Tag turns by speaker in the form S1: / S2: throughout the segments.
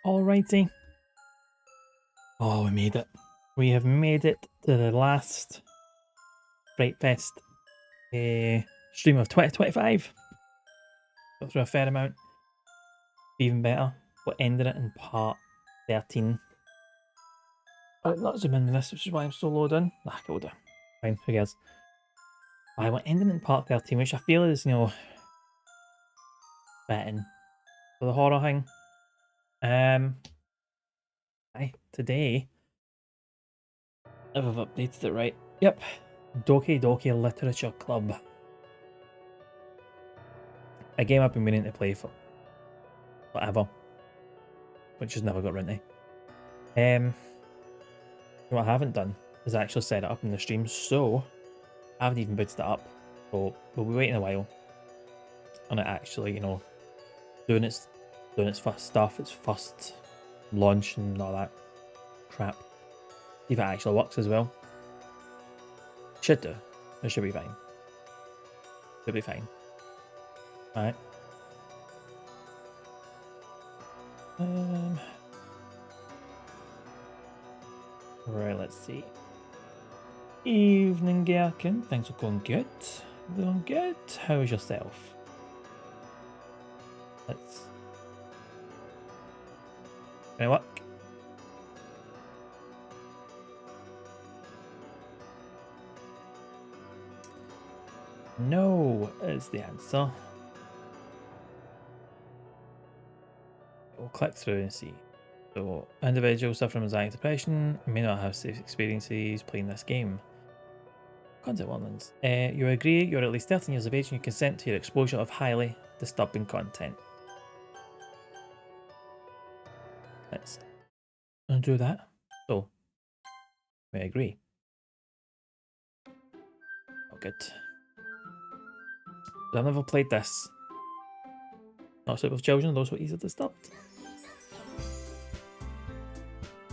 S1: Alrighty. Oh, we made it. We have made it to the last Fright Fest stream of 2025. Got through a fair amount. Even better, we ended it in part 13. I'll not zoom in on this, which is why I'm so low down. Nah, I will do. Fine, who cares? I went ending in part 13, which I feel is, fitting for the horror thing. Today, if I've updated it right, yep, Doki Doki Literature Club. A game I've been meaning to play for whatever, which has never got round to. What I haven't done is actually set it up in the stream, so I haven't even booted it up. So we'll be waiting a while on it actually, doing its first stuff, its first launch and all that crap. See if it actually works as well. Should do. It should be fine. Should be fine. Alright. Right, let's see. Evening, Gherkin. Things are going good. Going good. How's yourself? Let's... Can it work? No is the answer. We'll click through and see. So, individuals suffering from anxiety and depression may not have safe experiences playing this game. Content warnings. You agree you're at least 13 years of age and you consent to your exposure of highly disturbing content. Let's undo that. So, we agree. Oh, good. I've never played this. Not suitable for children, those who are easily disturbed.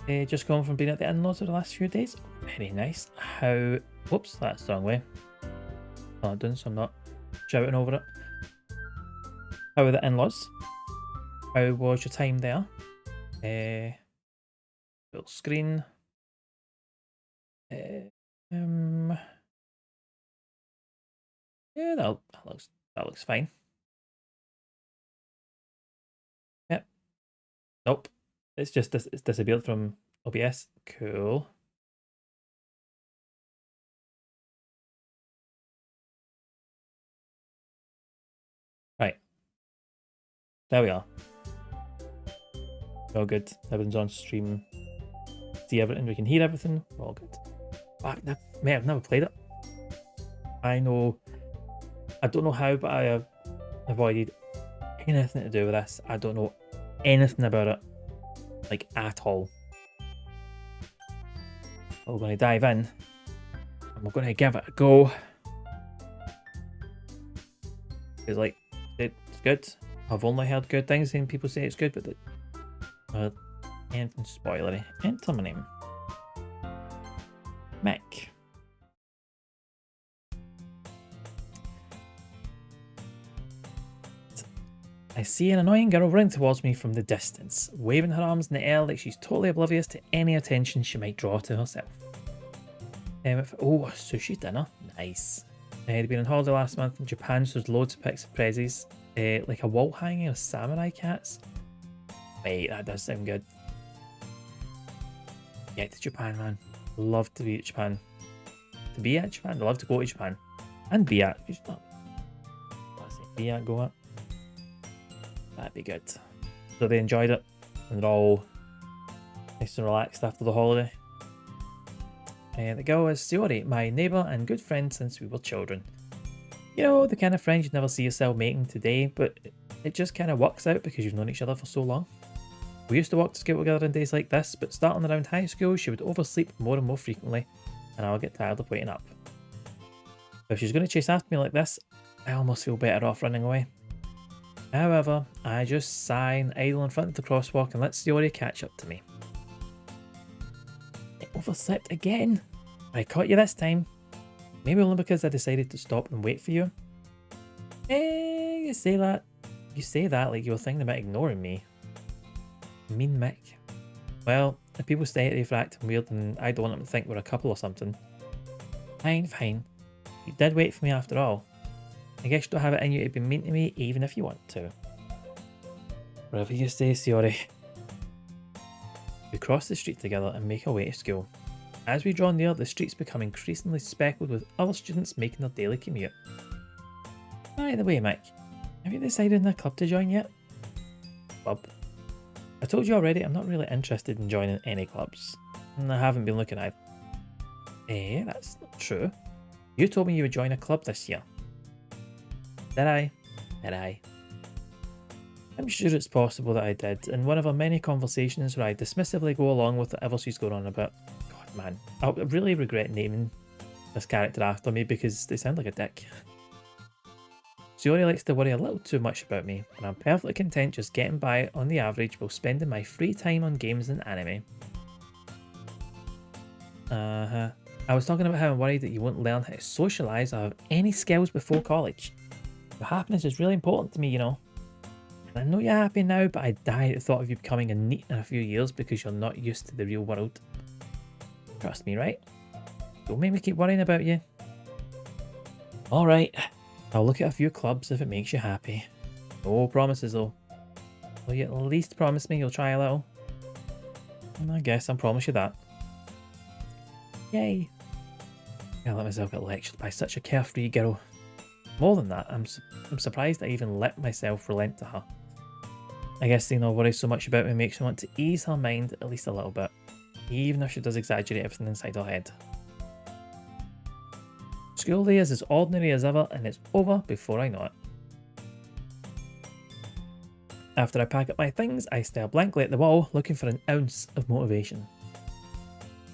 S1: Just going from being at the in-laws for the last few days. Very nice. How... Whoops, that's the wrong way. I'm not doing, so I'm not shouting over it. How are the in-laws? How was your time there? Full screen. Yeah, that looks fine. Yep. Nope. It's just it's disappeared from OBS. Cool. Right. There we are. All good. Everything's on stream. See everything. We can hear everything. We're all good. I've never played it. I know. I don't know how, but I have avoided anything to do with this. I don't know anything about it, like at all. But we're going to dive in, and we're going to give it a go. It's like it's good. I've only heard good things, and people say it's good, but anything spoilery. Enter my name, Mick. I see an annoying girl running towards me from the distance, waving her arms in the air like she's totally oblivious to any attention she might draw to herself. Oh, sushi dinner. Nice. They'd been on holiday last month in Japan, so there's loads of pics of prezzies. Like a wall hanging of samurai cats. Wait, that does sound good. Get to Japan, man. Love to be at Japan. To be at Japan? I love to go to Japan. And be at. Be at, go at. That'd be good. So they enjoyed it, and they're all nice and relaxed after the holiday. The girl is Sayori, my neighbour and good friend since we were children. You know, the kind of friends you'd never see yourself making today, but it just kind of works out because you've known each other for so long. We used to walk to school together on days like this, but starting around high school, she would oversleep more and more frequently, and I would get tired of waiting up. If she's going to chase after me like this, I almost feel better off running away. However, I just sigh and idle in front of the crosswalk and let Sayori catch up to me. I overslept again. I caught you this time. Maybe only because I decided to stop and wait for you. you say that? You say that like you were thinking about ignoring me. Mean Mick. Well, if people stay at you for acting weird, then I don't want them to think we're a couple or something. Fine, fine. You did wait for me after all. I guess you don't have it in you to be mean to me even if you want to. Whatever you say, Shiori. We cross the street together and make our way to school. As we draw near, the streets become increasingly speckled with other students making their daily commute. By the way, Mick, have you decided on a club to join yet? Club? I told you already I'm not really interested in joining any clubs. And I haven't been looking either. Eh, that's not true. You told me you would join a club this year. Did I? Did I? I'm sure it's possible that I did, in one of our many conversations where I dismissively go along with whatever she's going on about. God, man, I really regret naming this character after me because they sound like a dick. Shiori likes to worry a little too much about me, and I'm perfectly content just getting by on the average while spending my free time on games and anime. I was talking about how I'm worried that you won't learn how to socialise or have any skills before college. Your happiness is really important to me, you know. And I know you're happy now, but I die at the thought of you becoming a NEET in a few years because you're not used to the real world. Trust me, right? Don't make me keep worrying about you. Alright, I'll look at a few clubs if it makes you happy. No promises though. Will you at least promise me you'll try a little? I guess I'll promise you that. Yay! I let myself get lectured by such a carefree girl. More than that, I'm surprised I even let myself relent to her. I guess seeing her worry so much about me makes me want to ease her mind at least a little bit, even if she does exaggerate everything inside her head. School day is as ordinary as ever, and it's over before I know it. After I pack up my things, I stare blankly at the wall, looking for an ounce of motivation.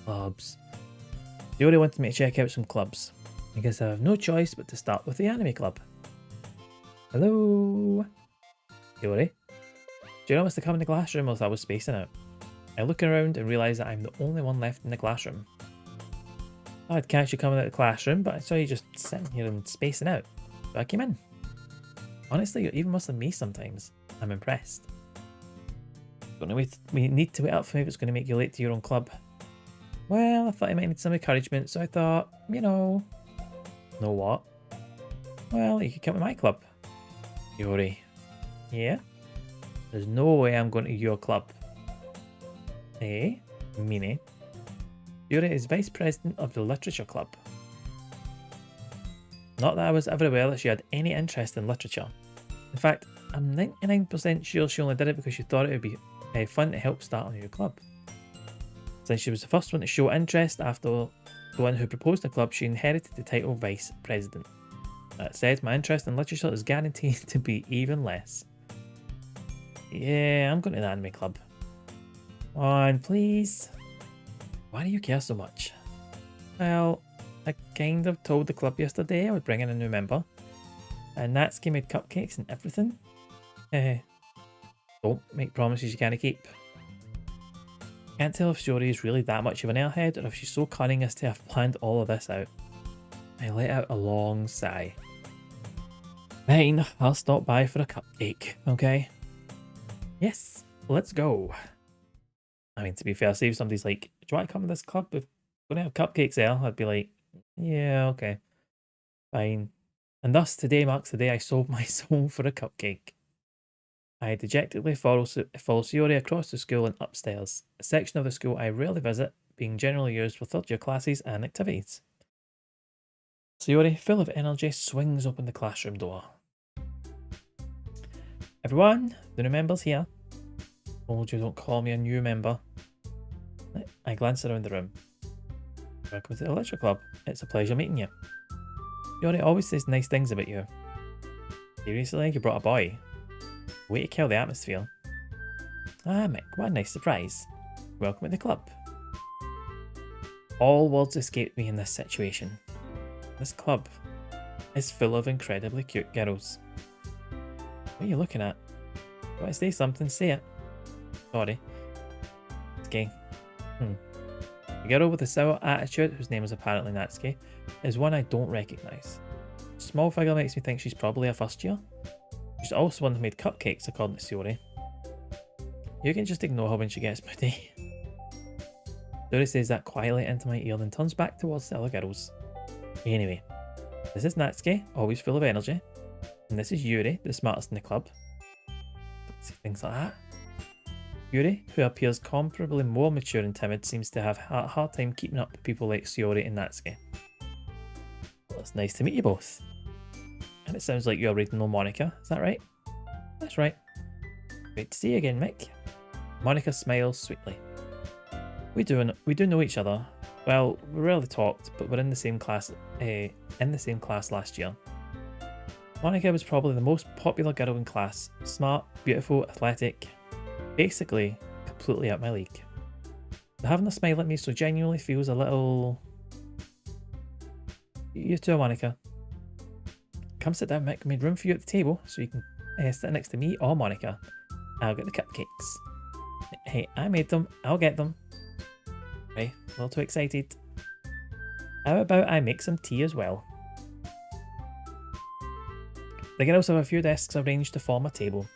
S1: Clubs. Shiori wanted me to check out some clubs. I guess I have no choice but to start with the anime club. Hello? Shiori? Shiori must have come in the classroom whilst I was spacing out. I look around and realise that I'm the only one left in the classroom. I'd catch you coming out of the classroom, but I saw you just sitting here and spacing out. So I came in. Honestly, you're even worse than me sometimes. I'm impressed. Don't know, we need to wait up for me if it's going to make you late to your own club. Well, I thought I might need some encouragement, so I thought, you know... Know what? Well, you could come to my club. Shiori. Yeah? There's no way I'm going to your club. Eh? Mine. Shiori is vice president of the literature club. Not that I was ever aware that she had any interest in literature. In fact, I'm 99% sure she only did it because she thought it would be fun to help start a new club. Since she was the first one to show interest after the one who proposed the club, she inherited the title Vice President. That said, my interest in literature is guaranteed to be even less. Yeah, I'm going to the anime club. On, please. Why do you care so much? Well, I kind of told the club yesterday I would bring in a new member. And Natsuki made cupcakes and everything. Don't make promises you can't keep. Can't tell if Shiori is really that much of an airhead or if she's so cunning as to have planned all of this out. I let out a long sigh. Fine, I'll stop by for a cupcake, okay? Yes, let's go. I mean, to be fair, say if somebody's like, do you want to come to this club? If we're going to have cupcakes there, I'd be like, yeah, okay. Fine. And thus, today marks the day I sold my soul for a cupcake. I dejectedly follow Shiori across the school and upstairs, a section of the school I rarely visit, being generally used for third year classes and activities. Shiori, full of energy, swings open the classroom door. Everyone, the new member's here. Told you don't call me a new member. I glance around the room. Welcome to the Literature Club. It's a pleasure meeting you. Shiori always says nice things about you. Seriously, you brought a boy. Way to kill the atmosphere. Ah, Mick, what a nice surprise. Welcome to the club. All words escaped me in this situation. This club is full of incredibly cute girls. What are you looking at? If you want to say something, say it. Sorry. It's gay. The girl with the sour attitude, whose name is apparently Natsuki, is one I don't recognise. Small figure makes me think she's probably a first year. She's also the one who made cupcakes, according to Sayori. You can just ignore her when she gets moody. Sayori says that quietly into my ear, then turns back towards the other girls. Anyway, this is Natsuki, always full of energy. And this is Yuri, the smartest in the club. Don't say things like that. Yuri, who appears comparably more mature and timid, seems to have a hard time keeping up with people like Sayori and Natsuki. Well, it's nice to meet you both. And it sounds like you're reading Monica, is that right? That's right. Great to see you again, Mick. Monica smiles sweetly. We do know each other. Well, we rarely talked, but we're in the same class last year. Monica was probably the most popular girl in class. Smart, beautiful, athletic. Basically, completely up my league. So having a smile at me so genuinely feels a little... You too, Monica. Come sit down, Mick. I made room for you at the table, so you can sit next to me or Monica. I'll get the cupcakes. Hey, I made them. I'll get them. Right, a little too excited. How about I make some tea as well? The girls have a few desks arranged to form a table.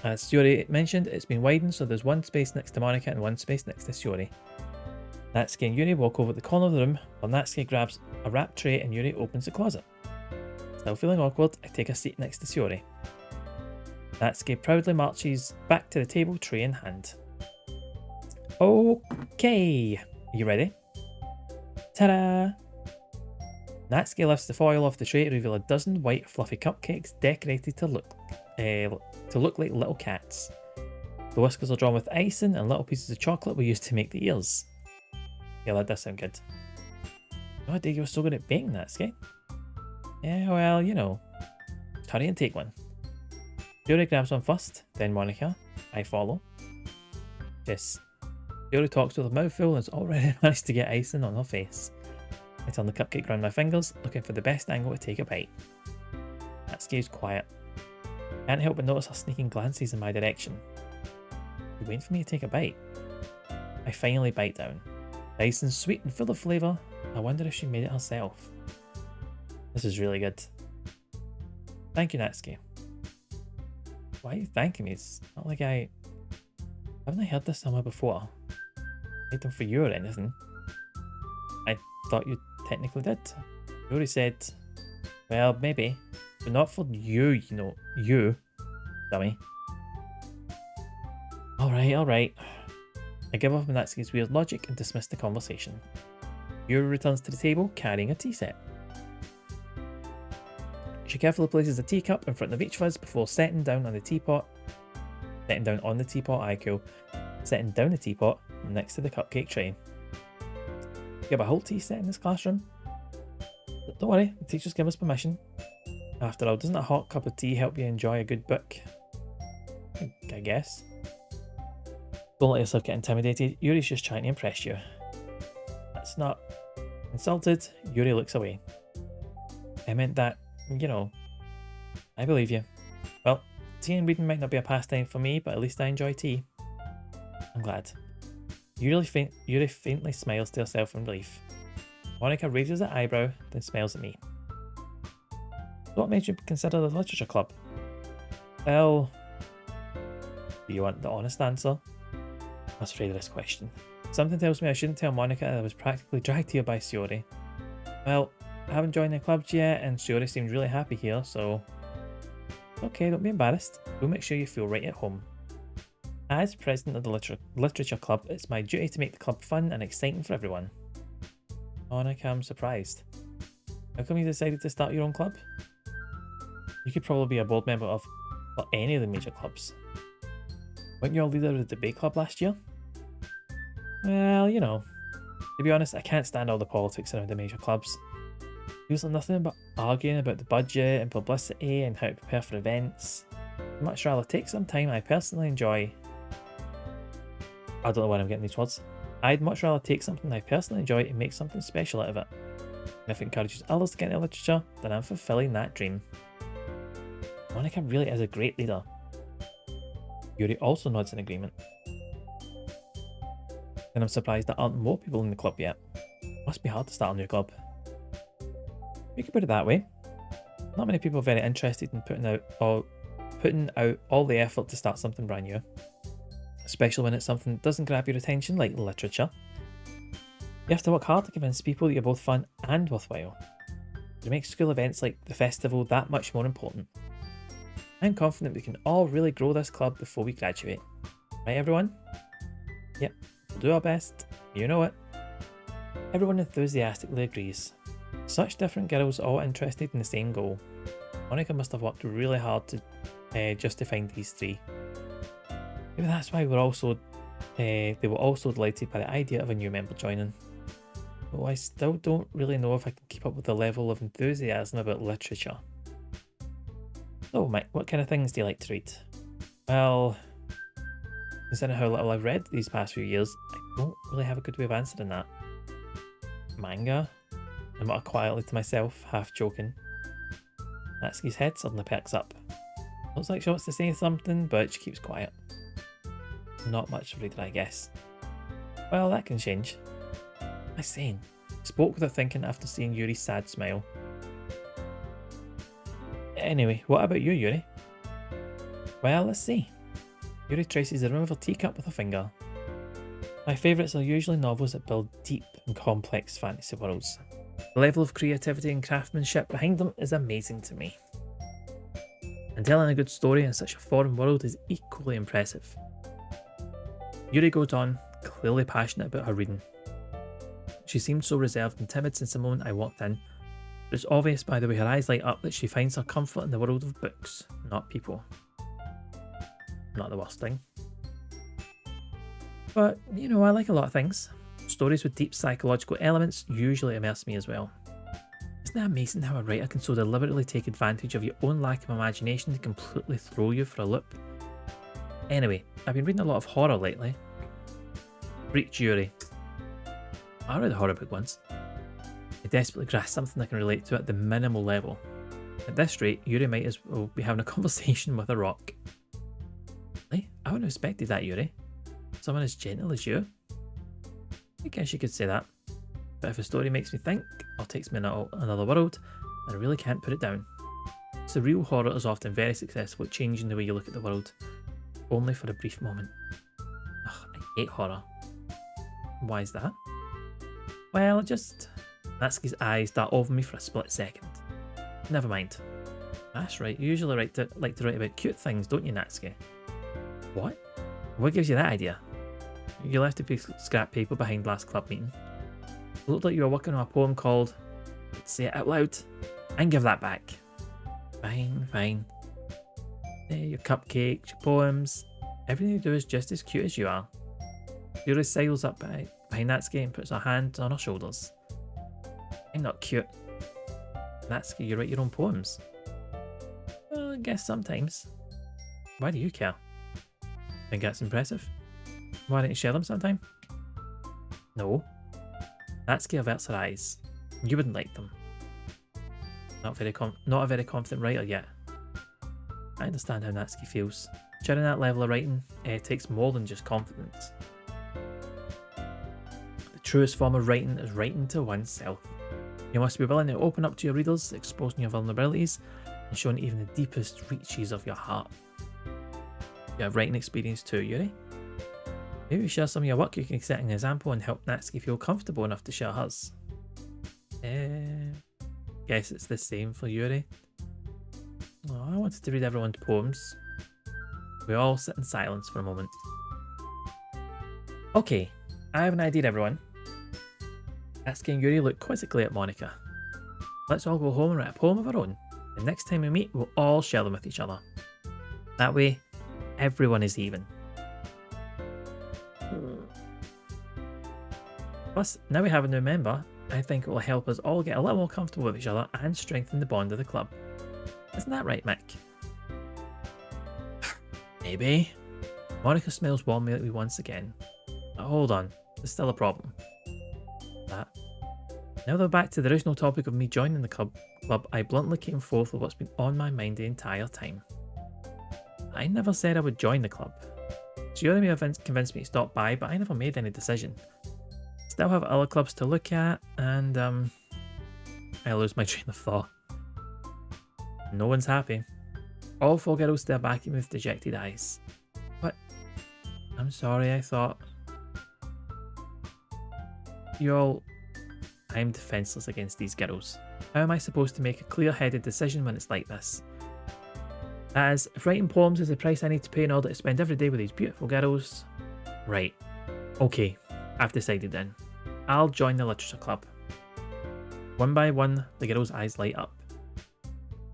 S1: As Sayori mentioned, it's been widened, so there's one space next to Monica and one space next to Sayori. Natsuki and Yuri walk over to the corner of the room, while Natsuki grabs a wrap tray and Yuri opens the closet. Still feeling awkward, I take a seat next to Sayori. Natsuki proudly marches back to the table, tray in hand. Okay, are you ready? Ta-da! Natsuki lifts the foil off the tray to reveal a dozen white fluffy cupcakes decorated to look like little cats. The whiskers are drawn with icing and little pieces of chocolate were used to make the ears. Yeah, that does sound good. No idea you were so good at baking, Natsuki. Yeah, well, you know. Hurry and take one. Yuri grabs one first, then Monica. I follow. Yes. Yuri talks with her mouth full and has already managed to get icing on her face. I turn the cupcake around my fingers, looking for the best angle to take a bite. Natsuki is quiet. Can't help but notice her sneaking glances in my direction. She's waiting for me to take a bite. I finally bite down. The icing's sweet and full of flavour. I wonder if she made it herself. This is really good. Thank you, Natsuki. Why are you thanking me? It's not like haven't I heard this somewhere before? Made them for you or anything. I thought you technically did. You already said, well, maybe, but not for you, you know, you, dummy. Alright. I give up on Natsuki's weird logic and dismiss the conversation. Yuri returns to the table carrying a tea set. She carefully places a teacup in front of each of us before setting down on the teapot. Setting down the teapot next to the cupcake tray. You have a whole tea set in this classroom? But don't worry, the teachers give us permission. After all, doesn't a hot cup of tea help you enjoy a good book? I guess. Don't let yourself get intimidated. Yuri's just trying to impress you. That's not... Insulted, Yuri looks away. I meant that, you know, I believe you. Well, tea and reading might not be a pastime for me, but at least I enjoy tea. I'm glad. Yuri faintly smiles to herself in relief. Monica raises her eyebrow, then smiles at me. So what made you consider the literature club? Well... Do you want the honest answer? I was afraid of this question. Something tells me I shouldn't tell Monica that I was practically dragged here by Sayori. Well, I haven't joined the clubs yet, and Sayori seemed really happy here, so... Okay, don't be embarrassed. We'll make sure you feel right at home. As president of the literature club, it's my duty to make the club fun and exciting for everyone. Monica, I'm surprised. How come you decided to start your own club? You could probably be a board member of any of the major clubs. Weren't you a leader of the debate club last year? Well, you know, to be honest, I can't stand all the politics around the major clubs. Feels like nothing but arguing about the budget and publicity and how to prepare for events. I'd much rather take some time I personally enjoy. I don't know why I'm getting these words. I'd much rather take something I personally enjoy and make something special out of it. And if it encourages others to get into literature, then I'm fulfilling that dream. Monica really is a great leader. Yuri also nods in agreement. And I'm surprised there aren't more people in the club yet. Must be hard to start a new club. You could put it that way. Not many people are very interested in putting out, or putting out all the effort to start something brand new, especially when it's something that doesn't grab your attention like literature. You have to work hard to convince people that you're both fun and worthwhile. To make school events like the festival that much more important. I'm confident we can all really grow this club before we graduate. Right, everyone? Yep, we'll do our best. You know it. Everyone enthusiastically agrees. Such different girls all interested in the same goal. Monica must have worked really hard to just to find these three. Maybe that's why they were also delighted by the idea of a new member joining. Though I still don't really know if I can keep up with the level of enthusiasm about literature. So Mike, what kind of things do you like to read? Well, considering how little I've read these past few years, I don't really have a good way of answering that. Manga? I mutter quietly to myself, half joking. Natsuki's head suddenly perks up. Looks like she wants to say something, but she keeps quiet. Not much of a reader, I guess. Well, that can change. I saying? Spoke without thinking after seeing Yuri's sad smile. Anyway, what about you, Yuri? Well, let's see. Yuri traces the rim of her teacup with her finger. My favourites are usually novels that build deep and complex fantasy worlds. The level of creativity and craftsmanship behind them is amazing to me. And telling a good story in such a foreign world is equally impressive. Yuri goes on, clearly passionate about her reading. She seemed so reserved and timid since the moment I walked in, but it's obvious by the way her eyes light up that she finds her comfort in the world of books, not people. Not the worst thing. But, you know, I like a lot of things. Stories with deep psychological elements usually immerse me as well. Isn't it amazing how a writer can so deliberately take advantage of your own lack of imagination to completely throw you for a loop? Anyway, I've been reading a lot of horror lately. Reach Yuri. I read a horror book once. I desperately grasp something I can relate to at the minimal level. At this rate, Yuri might as well be having a conversation with a rock. Really? I wouldn't have expected that, Yuri. Someone as gentle as you? I guess you could say that. But if a story makes me think, or takes me in another world, then I really can't put it down. Surreal horror is often very successful at changing the way you look at the world. Only for a brief moment. Ugh, I hate horror. Why is that? Well, Natsuki's eyes dart over me for a split second. Never mind. That's right, you usually like to write about cute things, don't you, Natsuki? What? What gives you that idea? You left a piece of scrap paper behind last club meeting. It looked like you were working on a poem called... Let's say it out loud. And give that back. Fine, fine. Your cupcakes, your poems. Everything you do is just as cute as you are. Yuri sidles up behind Natsuki and puts her hand on her shoulders. I'm not cute. Natsuki, you write your own poems. Well, I guess sometimes. Why do you care? Think that's impressive? Why don't you share them sometime? No. Natsuki averts her eyes. You wouldn't like them. Not a very confident writer yet. I understand how Natsuki feels. Sharing that level of writing takes more than just confidence. The truest form of writing is writing to oneself. You must be willing to open up to your readers, exposing your vulnerabilities, and showing even the deepest reaches of your heart. You have writing experience too, Yuri? Maybe share some of your work, you can set an example and help Natsuki feel comfortable enough to share hers. Guess it's the same for Yuri. Oh, I wanted to read everyone's poems. We all sit in silence for a moment. Okay, I have an idea, everyone. Natsuki and Yuri look quizzically at Monica. Let's all go home and write a poem of our own. The next time we meet, we'll all share them with each other. That way, everyone is even. Plus, now we have a new member, I think it will help us all get a little more comfortable with each other and strengthen the bond of the club. Isn't that right, Mick? Maybe. Monica smiles warmly at me once again. But hold on, there's still a problem. That. Now that we're back to the original topic of me joining the club, I bluntly came forth with what's been on my mind the entire time. I never said I would join the club. Yuri may have convinced me to stop by, but I never made any decision. Still have other clubs to look at, and I lose my train of thought. No one's happy. All four girls stare back at me with dejected eyes. What? I'm sorry, I thought. I'm defenseless against these girls. How am I supposed to make a clear-headed decision when it's like this? As if writing poems is the price I need to pay in order to spend every day with these beautiful girls. Right. Okay, I've decided then. I'll join the literature club. One by one, the girl's eyes light up.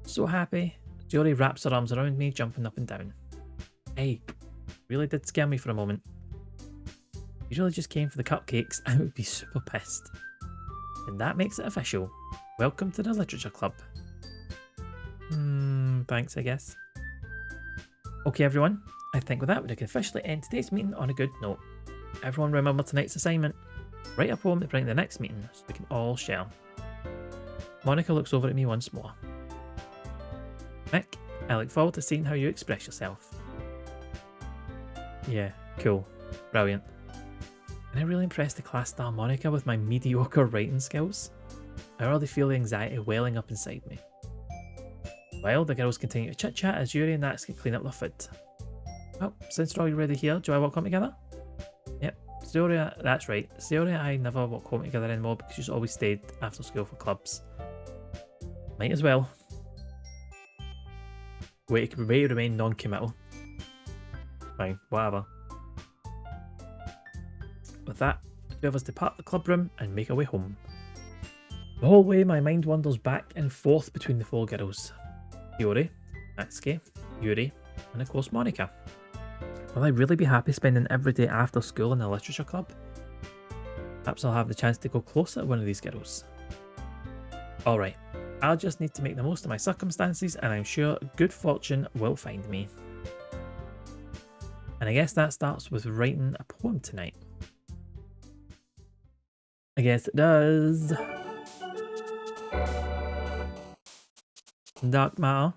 S1: So happy, Jory wraps her arms around me, jumping up and down. Hey, really did scare me for a moment. If you really just came for the cupcakes, I would be super pissed. And that makes it official. Welcome to the literature club. Thanks, I guess. Okay, everyone. I think with that, we can officially end today's meeting on a good note. Everyone remember tonight's assignment. Write a poem to bring the next meeting so we can all share. Monica looks over at me once more. Nick, I look forward to seeing how you express yourself. Yeah, cool. Brilliant. Can I really impress the class star Monica with my mediocre writing skills? I already feel the anxiety welling up inside me. While the girls continue to chit-chat as Yuri and Natsuki clean up their food. Well, since we're already here, do I walk home together? Yep, Zioria, that's right. Zioria and I never walk home together anymore because she's always stayed after school for clubs. Might as well. Way to remain non-committal. Fine, whatever. With that, the two of us depart the club room and make our way home. The whole way, my mind wanders back and forth between the four girls. Yuri, Natsuki, Yuri, and of course Monica. Will I really be happy spending every day after school in the literature club? Perhaps I'll have the chance to go closer to one of these girls. Alright, I'll just need to make the most of my circumstances and I'm sure good fortune will find me. And I guess that starts with writing a poem tonight. I guess it does. Dark Matter,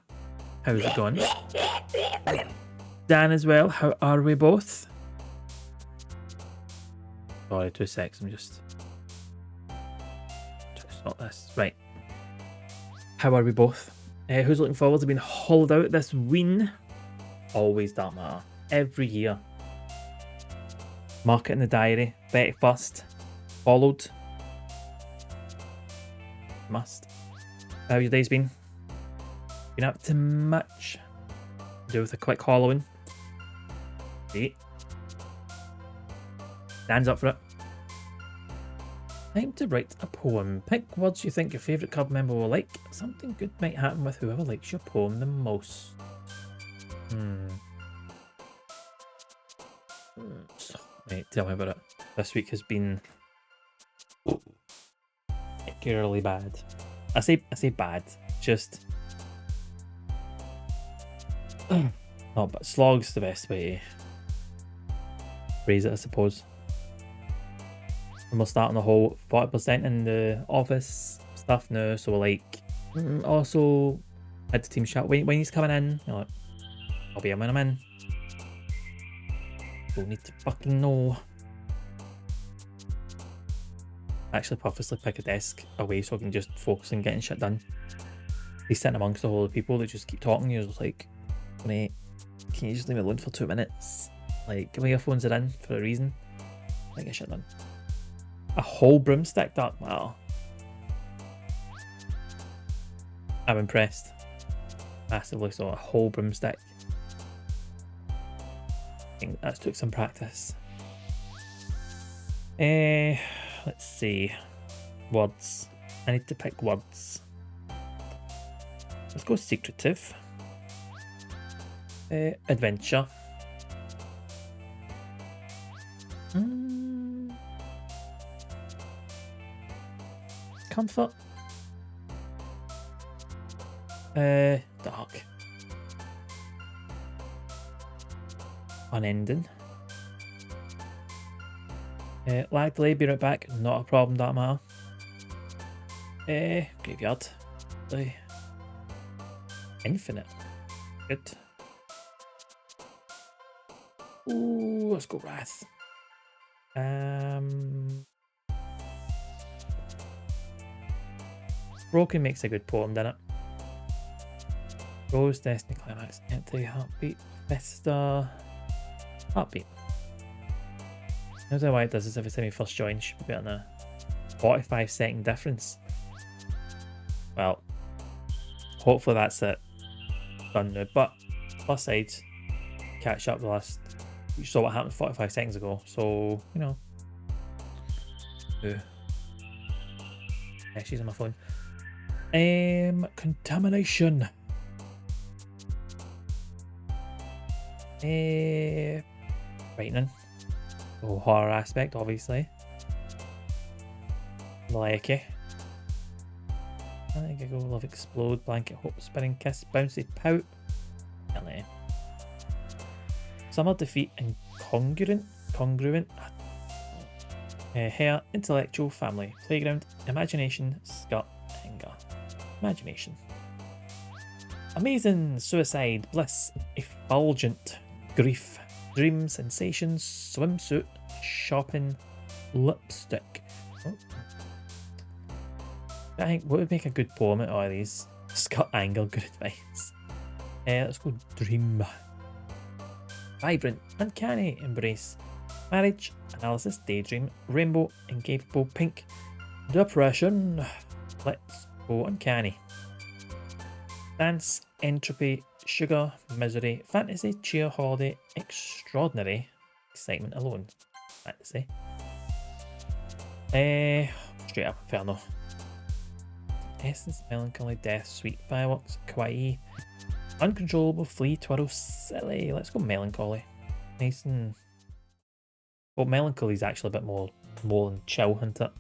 S1: how's it going? Dan as well, how are we both? Sorry, 2 secs, I'm just trying to sort this. Right. How are we both? Who's looking forward to being hauled out this ween? Always Dark Matter. Every year. Mark it in the diary. Betty first. Followed. Must. How your day's been? Been up to much? Do with a quick hollowing. See? Dan's up for it. Time to write a poem. Pick words you think your favourite club member will like. Something good might happen with whoever likes your poem the most. Right, tell me about it. This week has been particularly bad. I say bad. Just not, but slog's the best way to phrase it, I suppose. And we're starting the whole 40% in the office stuff now, so we're like, also had the team chat when he's coming in. You're like, I'll be in when I'm in. Don't need to fucking know. Actually purposely pick a desk away so I can just focus on getting shit done. He's sitting amongst a whole of people that just keep talking. You're just like, mate, can you just leave me alone for 2 minutes? Like, give me your phones are in for a reason. I get shit done. A whole broomstick, Dark Matter. I'm impressed. Massively so. A whole broomstick. I think that took some practice. Let's see. Words. I need to pick words. Let's go secretive. Adventure. Comfort. Dark. Unending. Lag delay, be right back. Not a problem, Dark Matter. Graveyard. Infinite. Good. Ooh, let's go Wrath. Broken makes a good poem, doesn't it? Rose, Destiny, Climax, Empty, Heartbeat, Vista, Heartbeat. I don't know why it does this every time you first join. Should be on a 45-second difference. Well, hopefully that's it. Done now. But plus side, catch up the last. You saw what happened 45 seconds ago. So, you know. Yeah, she's on my phone. Contamination. Frightening. Oh, horror aspect, obviously. Like, I giggle, love, explode, blanket, hope, spinning, kiss, bouncy, pout. LA. Summer, defeat, and congruent. Hair, intellectual, family, playground, imagination, scut, anger. Imagination. Amazing, suicide, bliss, effulgent, grief, dream, sensations, swimsuit, shopping, lipstick. Oh. I think what would make a good poem out of all these? Scut, anger, good advice. Let's go dream. Vibrant, uncanny, embrace, marriage, analysis, daydream, rainbow, incapable, pink, depression. Let's go uncanny. Dance, entropy, sugar, misery, fantasy, cheer, holiday, extraordinary, excitement alone. Fantasy. Straight up inferno. Essence, melancholy, death, sweet, fireworks, kawaii, uncontrollable, flee, twirl, silly. Let's go melancholy. Nice and... Well, melancholy is actually a bit more and chill, isn't it?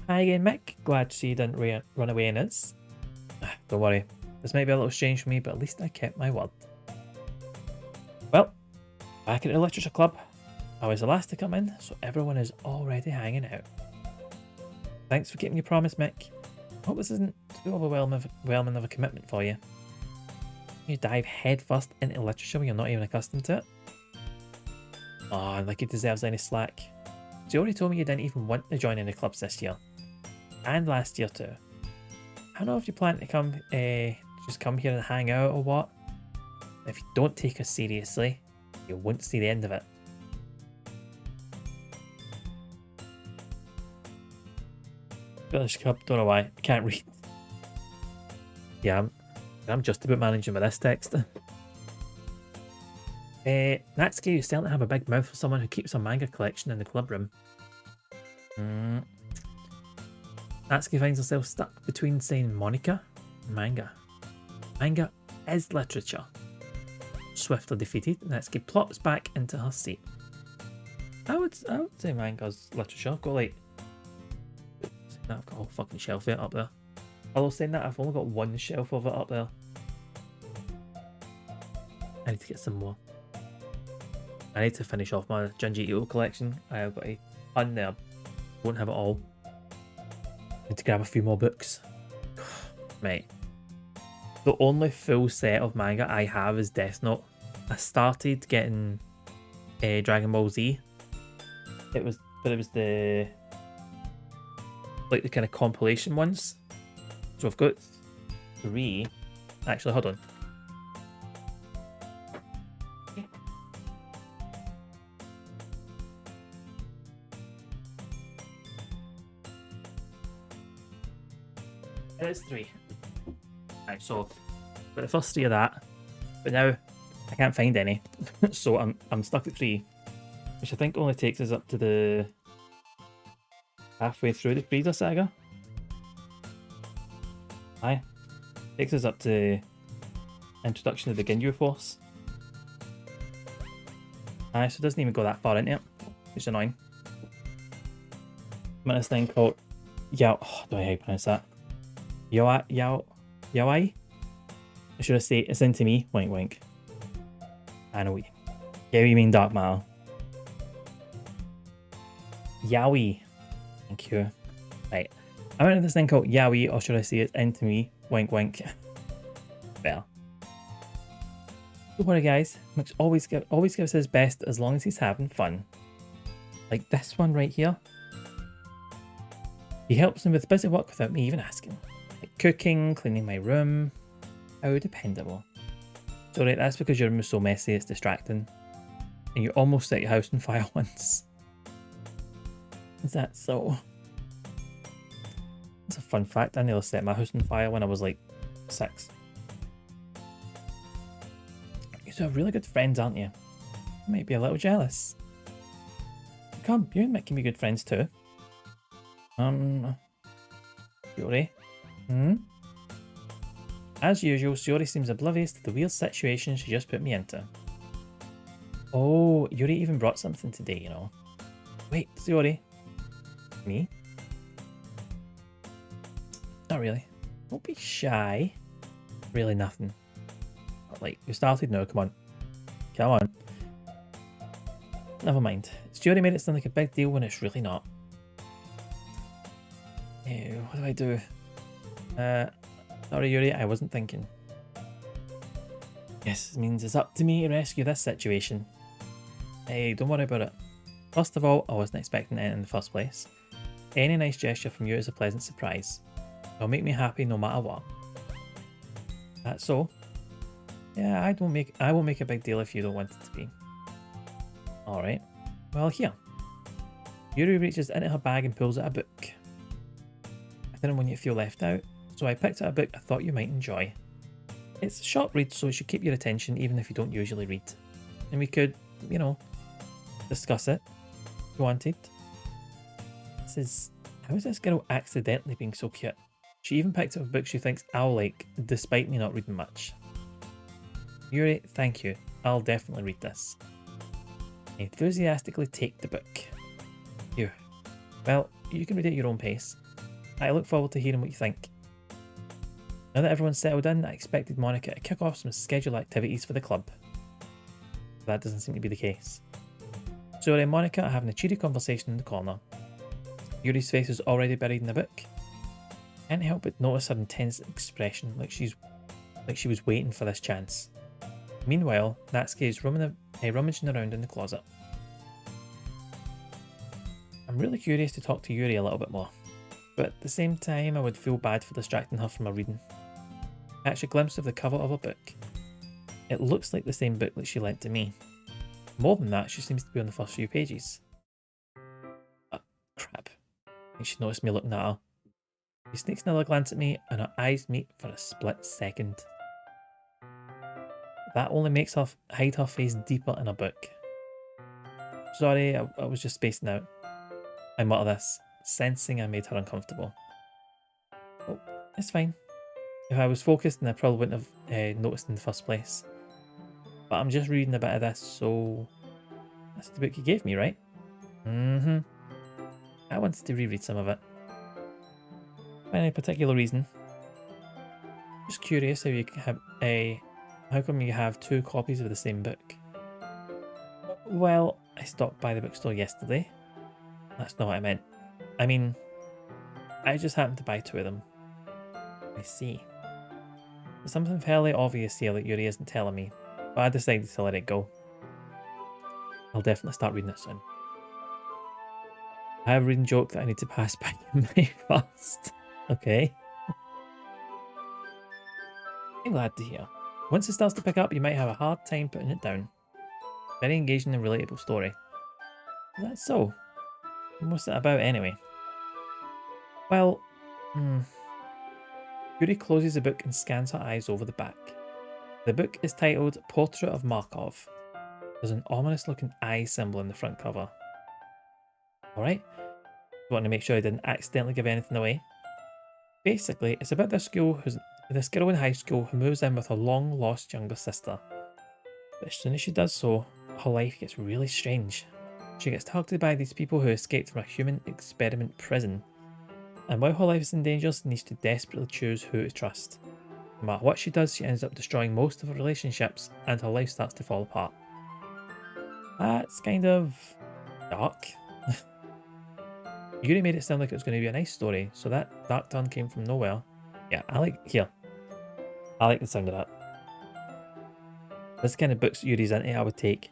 S1: Hi again, Mick. Glad to see you didn't run away in us. Don't worry. This might be a little strange for me, but at least I kept my word. Well, back at the Literature Club. I was the last to come in, so everyone is already hanging out. Thanks for keeping your promise, Mick. Hope this isn't too overwhelming of a commitment for you. You dive headfirst into literature when you're not even accustomed to it. Oh, like he deserves any slack. So you already told me you didn't even want to join any clubs this year. And last year too. I don't know if you plan to come, just come here and hang out or what. If you don't take us seriously, you won't see the end of it. British Club, don't know why, I can't read. Yeah, I'm just about managing with this text. Natsuki, you starting to have a big mouth for someone who keeps a manga collection in the club room. Natsuki finds herself stuck between saying Monica and manga. Manga is literature. Swiftly defeated, Natsuki plops back into her seat. I would say manga's literature. I've got like... I've got a whole fucking shelf of it up there. Although saying that, I've only got one shelf of it up there. I need to get some more. I need to finish off my Junji Ito collection. I've got a ton there. Won't have it all. Need to grab a few more books. Mate. The only full set of manga I have is Death Note. I started getting Dragon Ball Z. It was the like the kind of compilation ones. So I've got 3. Actually, hold on. It's 3. Right, so but the first 3 of that, but now I can't find any, so I'm stuck at 3, which I think only takes us up to the halfway through the Frieza saga. Aye, takes us up to introduction of the Ginyu Force. Aye, so it doesn't even go that far into it, which is annoying. I'm at this thing called Yao. Oh, don't know how you pronounce that. Yaoi? Should I say it's into me? Wink wink. I know we. Yeah, you mean Dark Matter. Yaoi. Thank you. Right. I went to this thing called Yaoi, or should I say it's into me? Wink wink. Well. Don't worry guys. Max always gives his best as long as he's having fun. Like this one right here. He helps him with busy work without me even asking. Like cooking, cleaning my room, how dependable. Sorry, that's because your room is so messy it's distracting. And you almost set your house on fire once. Is that so? It's a fun fact, I nearly set my house on fire when I was like 6. You're really good friends, aren't you? You might be a little jealous. Come, you and Mick can be good friends too. Yuri? As usual, Yuri seems oblivious to the weird situation she just put me into. Oh, Yuri even brought something today, you know. Wait, Yuri. Me? Not really. Don't be shy. Really nothing. Like, you started now, come on. Come on. Never mind. Yuri made it sound like a big deal when it's really not. Ew, what do I do? Sorry Yuri, I wasn't thinking. Yes, it means it's up to me to rescue this situation. Hey, don't worry about it. First of all, I wasn't expecting it in the first place. Any nice gesture from you is a pleasant surprise. It'll make me happy no matter what. That's so? Yeah, I won't make a big deal if you don't want it to be. Alright. Well, here. Yuri reaches into her bag and pulls out a book. I didn't want you to feel left out, so I picked out a book I thought you might enjoy. It's a short read, so it should keep your attention even if you don't usually read. And we could, you know, discuss it if you wanted. This is... How is this girl accidentally being so cute? She even picked up a book she thinks I'll like, despite me not reading much. Yuri, thank you. I'll definitely read this. I enthusiastically take the book. Here. Well, you can read it at your own pace. I look forward to hearing what you think. Now that everyone's settled in, I expected Monica to kick off some scheduled activities for the club. That doesn't seem to be the case. Zuri and Monica are having a cheery conversation in the corner. Yuri's face is already buried in the book. Can't help but notice her intense expression, like she was waiting for this chance. Meanwhile, Natsuki is rummaging around in the closet. I'm really curious to talk to Yuri a little bit more, but at the same time I would feel bad for distracting her from her reading. I catch a glimpse of the cover of her book. It looks like the same book that she lent to me. More than that, she seems to be on the first few pages. Crap. I think she noticed me looking at her. She sneaks another glance at me and our eyes meet for a split second. That only makes her hide her face deeper in her book. Sorry, I was just spacing out. I mutter this, sensing I made her uncomfortable. Oh, it's fine. If I was focused, then I probably wouldn't have noticed in the first place. But I'm just reading a bit of this, so... That's the book you gave me, right? Mm-hmm. I wanted to reread some of it. For any particular reason. Just curious how you have how come you have 2 copies of the same book? Well, I stopped by the bookstore yesterday. That's not what I meant. I mean, I just happened to buy 2 of them. I see. There's something fairly obvious here that Yuri isn't telling me, but I decided to let it go. I'll definitely start reading it soon. I have a reading joke that I need to pass by you first. Okay. I'm glad to hear. Once it starts to pick up, you might have a hard time putting it down. Very engaging and relatable story. Is that so? What's it about anyway? Well, Yuri closes the book and scans her eyes over the back. The book is titled Portrait of Markov. There's an ominous looking eye symbol in the front cover. Alright, I want to make sure I didn't accidentally give anything away. Basically, it's about this girl in high school who moves in with her long lost younger sister. But as soon as she does so, her life gets really strange. She gets targeted by these people who escaped from a human experiment prison. And while her life is in danger, she needs to desperately choose who to trust. No matter what she does, she ends up destroying most of her relationships and her life starts to fall apart. That's kind of dark. Yuri made it sound like it was going to be a nice story, so that dark turn came from nowhere. Yeah, I like the sound of that. This kind of books Yuri's into, I would take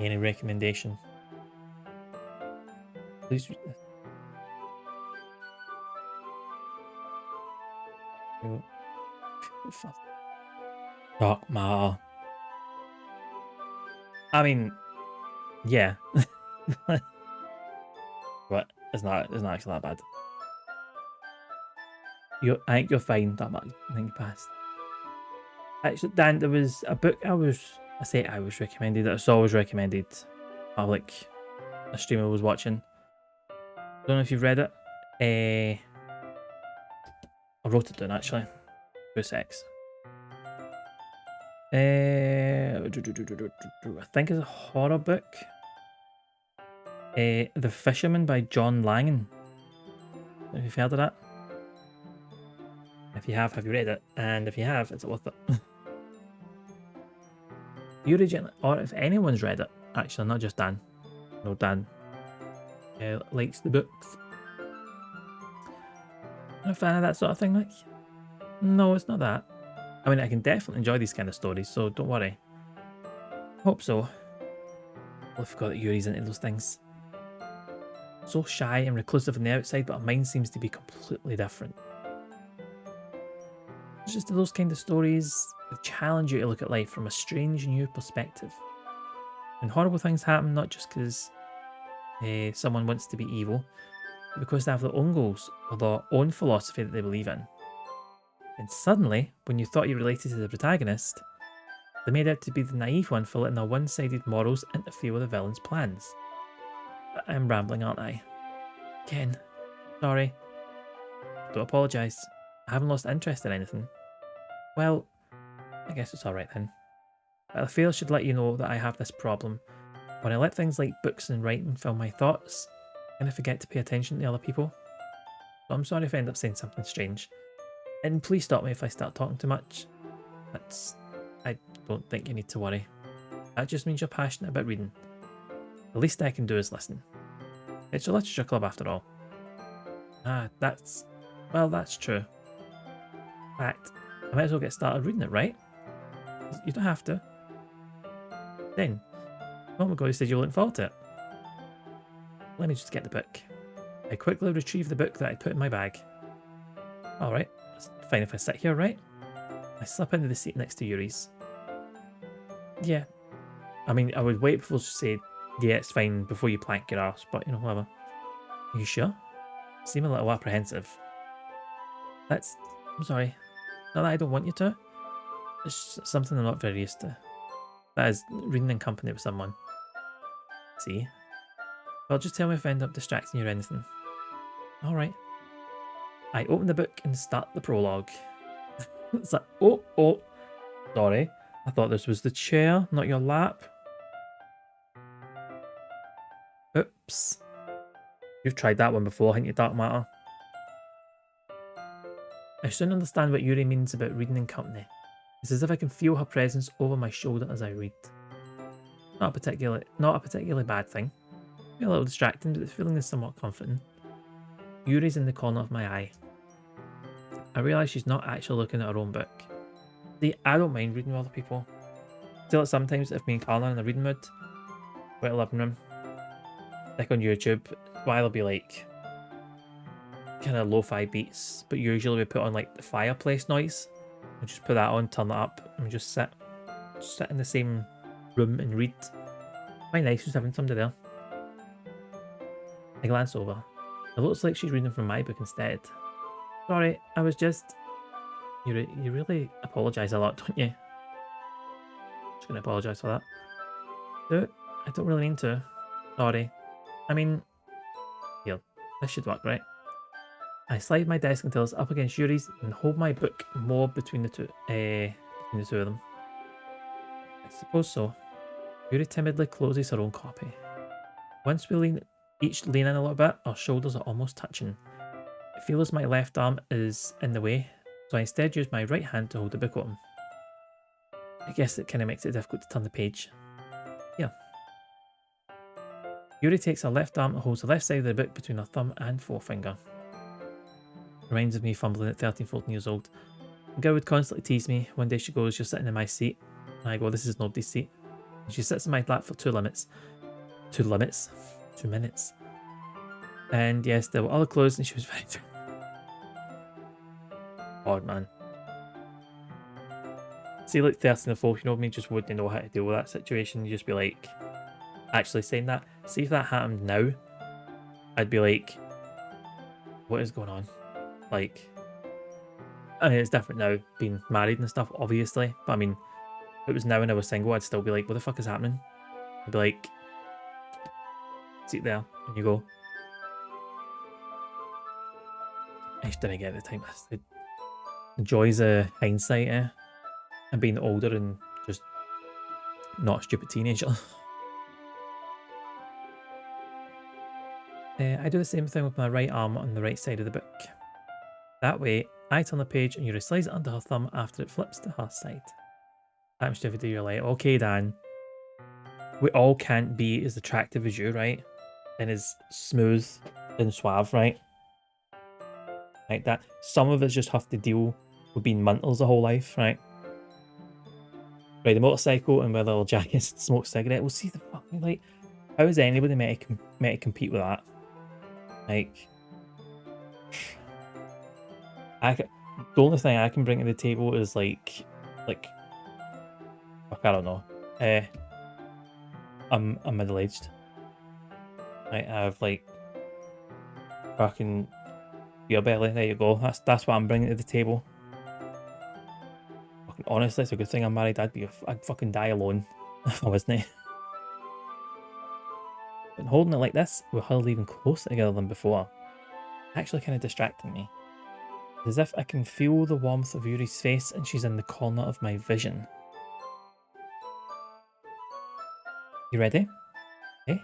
S1: any recommendation. Please read this. Dark matter. I mean, yeah. But it's not actually that bad. I think you're fine. That much. I think you passed. Actually, Dan, there was a book I was recommended. That I saw was recommended. Like a streamer was watching. Don't know if you've read it. I wrote it down actually. 2 secs. I think it's a horror book. The Fisherman by John Langan. Have you heard of that? If you have you read it? And if you have, it's worth it. You originally, or if anyone's read it, actually, not just Dan. No, Dan likes the books. I'm a fan of that sort of thing, like. No, it's not that. I mean, I can definitely enjoy these kind of stories, so don't worry. Hope so. I forgot that Yuri's into those things. So shy and reclusive on the outside, but her mind seems to be completely different. It's just those kind of stories that challenge you to look at life from a strange new perspective. And horrible things happen not just because someone wants to be evil, but because they have their own goals or their own philosophy that they believe in. And suddenly, when you thought you related to the protagonist, they made out to be the naive one for letting their one-sided morals interfere with the villain's plans. I'm rambling, aren't I? Again, sorry. Don't apologise. I haven't lost interest in anything. Well, I guess it's alright then. But I feel I should let you know that I have this problem. When I let things like books and writing fill my thoughts, I kind of forget to pay attention to other people. So I'm sorry if I end up saying something strange. And please stop me if I start talking too much. I don't think you need to worry. That just means you're passionate about reading. The least I can do is listen. It's a literature club after all. That's true. In fact, I might as well get started reading it, right? You don't have to. Then, a moment ago you said you were looking forward to it. Let me just get the book. I quickly retrieve the book that I put in my bag. Alright, it's fine if I sit here, right? I slip into the seat next to Yuri's. Yeah. I mean, I would wait before she said, yeah, it's fine, before you plank your arse, but, whatever. Are you sure? You seem a little apprehensive. I'm sorry. Not that I don't want you to. It's something I'm not very used to. That is, reading in company with someone. See? Well, just tell me if I end up distracting you or anything. Alright. I open the book and start the prologue. It's like, oh. Sorry. I thought this was the chair, not your lap. Oops. You've tried that one before, haven't you, Dark Matter? I soon understand what Yuri means about reading in company. It's as if I can feel her presence over my shoulder as I read. Not a particularly bad thing. Maybe a little distracting, but the feeling is somewhat comforting. Yuri's in the corner of my eye. I realise she's not actually looking at her own book. See, I don't mind reading with other people. Still, sometimes if me and Carla are in a reading mood, we're at the living room, like on YouTube, while it'll be like kind of lo-fi beats, but usually we put on like the fireplace noise. We just put that on, turn that up, and we just sit in the same room and read. Quite nice just having somebody there. I glance over. It looks like she's reading from my book instead. Sorry, I was just... You really apologise a lot, don't you? Just gonna apologise for that. I don't really mean to. Sorry. I mean... Here, this should work, right? I slide my desk until it's up against Yuri's and hold my book more between the two of them. I suppose so. Yuri timidly closes her own copy. Once we each lean in a little bit, our shoulders are almost touching. I feel as my left arm is in the way, so I instead use my right hand to hold the book open. I guess it kind of makes it difficult to turn the page. Here. Yuri takes her left arm and holds the left side of the book between her thumb and forefinger. Reminds of me fumbling at 13, 14 years old. The girl would constantly tease me. One day she goes, "You're sitting in my seat." And I go, "This is nobody's seat." And she sits in my lap for 2 minutes. 2 minutes. And yes, there were other clothes and she was very odd, man. See, like 13 or 14 of me just wouldn't know how to deal with that situation. You just be like, actually saying that. See if that happened now, I'd be like, what is going on? Like, I mean, it's different now, being married and stuff, obviously. But I mean, if it was now and I was single, I'd still be like, what the fuck is happening? I'd be like, sit there, and you go. I just didn't get it at the time. The joys of hindsight, and being older and just not a stupid teenager. I do the same thing with my right arm on the right side of the book. That way, I turn the page and Yuri slides it under her thumb after it flips to her side. That activity, you're like, okay, Dan, we all can't be as attractive as you, right? And as smooth and suave, right? Like that. Some of us just have to deal with being mentals the whole life, right? Ride a motorcycle and wear a little jacket, smoke a cigarette. We'll see the fucking, like, how is anybody meant to compete with that? Like, the only thing I can bring to the table is like, fuck, I don't know. I'm middle aged. I have like fucking beer belly. There you go. That's what I'm bringing to the table. Fucking honestly, it's a good thing I'm married. I'd fucking die alone if I wasn't. But holding it like this, we're hardly even closer together than before. Actually, kind of distracting me. As if I can feel the warmth of Yuri's face and she's in the corner of my vision. You ready? Okay,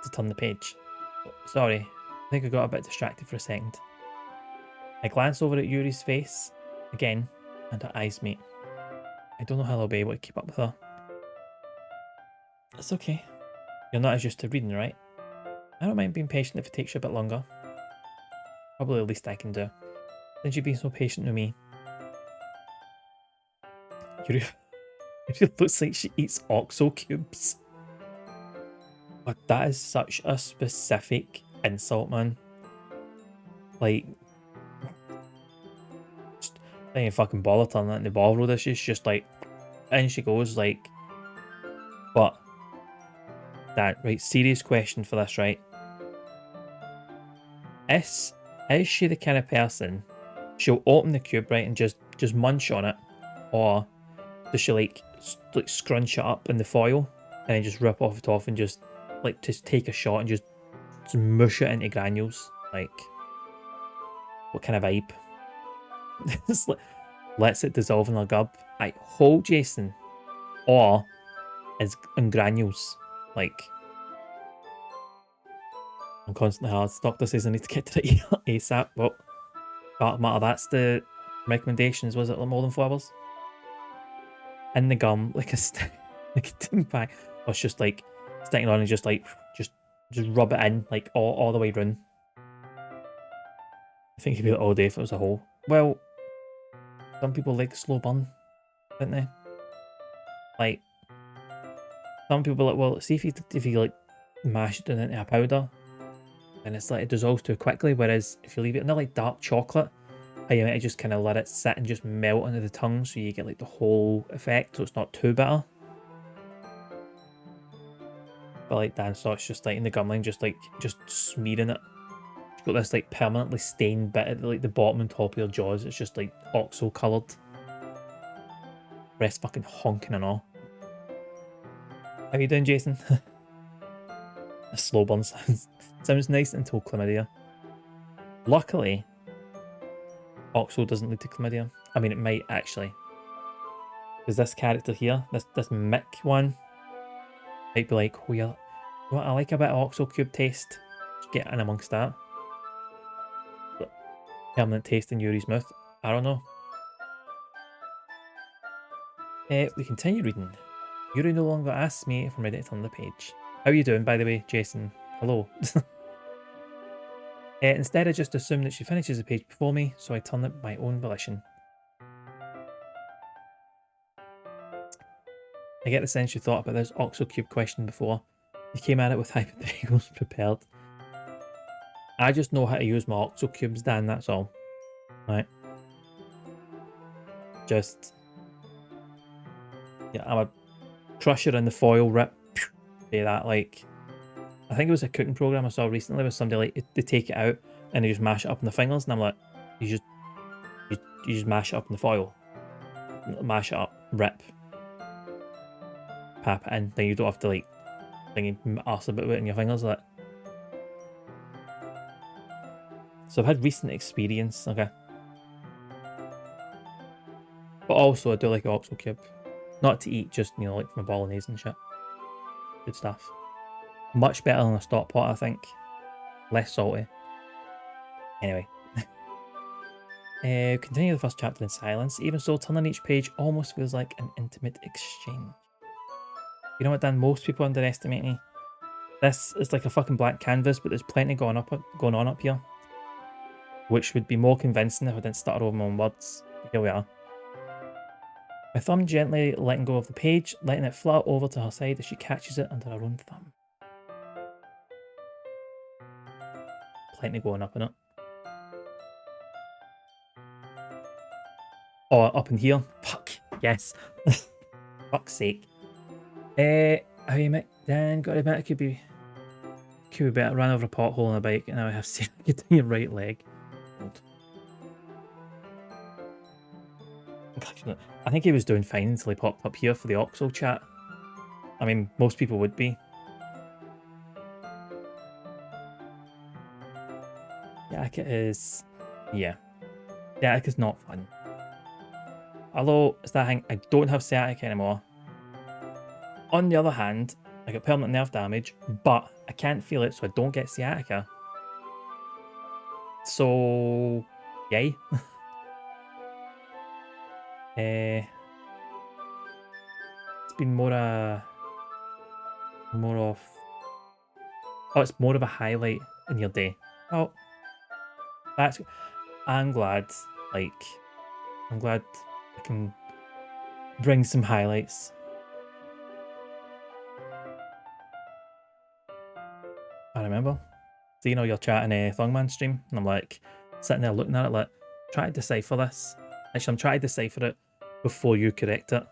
S1: to turn the page. Sorry, I think I got a bit distracted for a second. I glance over at Yuri's face again, and her eyes meet. I don't know how I'll be able to keep up with her. It's okay. You're not as used to reading, right? I don't mind being patient if it takes you a bit longer. Probably the least I can do. Since you've been so patient with me. Yuri looks like she eats OXO cubes. But that is such a specific insult, man. Like, just don't even fucking bother turning that into ball dishes. Just like, and she goes like, but that right? Serious question for this, right? Is she the kind of person she'll open the cube right and just munch on it, or does she like scrunch it up in the foil and then just rip off the top and just take a shot and just mush it into granules? Like, what kind of vibe? Just lets it dissolve in her gub. I hold Jason, or is in granules. Like, I'm constantly hard. Doctor says I need to get to the ASAP. Well, can't matter. That's the recommendations. Was it more than 4 hours? In the gum, like a like a tin bag. Or it's just like sticking on and just rub it in like all the way round. I think it'd be like all day if it was a hole. Well, some people like slow burn, don't they? Like, some people like, well, see if you like mash it into a powder, and it's like it dissolves too quickly. Whereas if you leave it in like dark chocolate, you might just kind of let it sit and just melt into the tongue, so you get like the whole effect, so it's not too bitter. But like Dan saw, it's just like in the gum line, just smearing it. It's got this like permanently stained bit at like the bottom and top of your jaws. It's just like OXO coloured. Rest fucking honking and all. How you doing, Jason? A slow burn sounds nice until chlamydia. Luckily, OXO doesn't lead to chlamydia. I mean, it might actually. Because this character here, this Mick one, might be like, oh yeah, what, I like a bit of OXO cube taste. Just get in amongst that. But permanent taste in Yuri's mouth. I don't know. We continue reading. Yuri no longer asks me if I'm ready to turn the page. How are you doing, by the way, Jason? Hello. Instead, I just assume that she finishes the page before me, so I turn it by my own volition. I get the sense you thought about this OXO cube question before. You came at it with hypotheticals prepared. I just know how to use my OXO cubes, Dan, that's all. Right? Just Yeah, I'm a crusher in the foil, rip. Say that, like, I think it was a cooking program I saw recently where somebody, like, they take it out and they just mash it up in the fingers, and I'm like, you just mash it up in the foil. Mash it up, rip. Pap it in, then you don't have to, like, arse a bit of it in your fingers, like. So I've had recent experience, okay. But also I do like oxo cube. Not to eat, just, you know, like from a bolognese and shit. Good stuff. Much better than a stock pot, I think. Less salty. Anyway. Continue the first chapter in silence. Even so, turning each page almost feels like an intimate exchange. You know what, Dan? Most people underestimate me. This is like a fucking blank canvas, but there's plenty going on up here. Which would be more convincing if I didn't stutter over my own words. Here we are. My thumb gently letting go of the page, letting it flutter over to her side as she catches it under her own thumb. Plenty going up in it. Oh, up in here. Fuck. Yes. Fuck's sake. How you make Dan? Got to admit, it could be better. Ran over a pothole on a bike and now I have to get to your right leg. I think he was doing fine until he popped up here for the Oxo chat. I mean, most people would be. Sciatica is... yeah. Sciatica's not fun. Although, it's that thing, I don't have sciatica anymore. On the other hand, I got permanent nerve damage, but I can't feel it, so I don't get sciatica. So... yay. It's been more of... oh, it's more of a highlight in your day. Oh, that's... I'm glad, like... I'm glad I can bring some highlights. I remember. So, you know, you're chatting a Thongman stream, and I'm like, sitting there looking at it like, try to decipher this. Actually, I'm trying to decipher it before you correct it.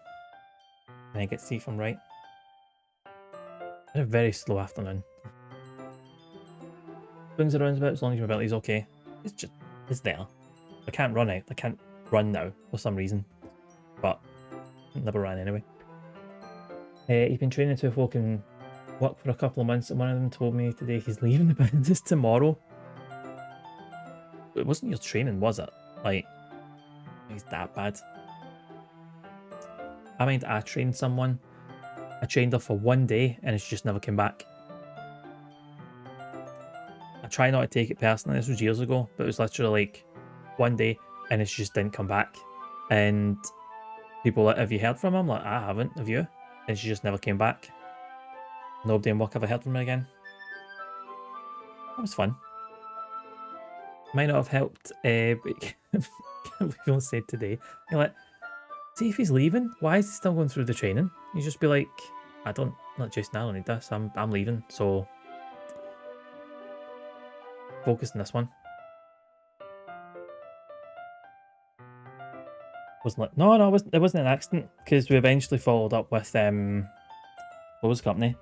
S1: And I get to see if I'm right. I had a very slow afternoon. Swings around about as long as your mobility's okay. It's there. I can't run out. I can't run now for some reason. But I never ran anyway. He's been training two folk in work for a couple of months, and one of them told me today he's leaving the business tomorrow. It wasn't your training, was it? Like, he's that bad. I mean, I trained someone. I trained her for one day, and she just never came back. I try not to take it personally. This was years ago, but it was literally like one day, and she just didn't come back. And people like, have you heard from him? Like, I haven't. Have you? And she just never came back. Nobody in work ever heard from her again. That was fun. Might not have helped, but people said today, you're like, see if he's leaving, why is he still going through the training? You just be like, I don't, not Jason, I don't need this, I'm leaving, so focus on this one. Wasn't like, no, it wasn't an accident, because we eventually followed up with, what was the company?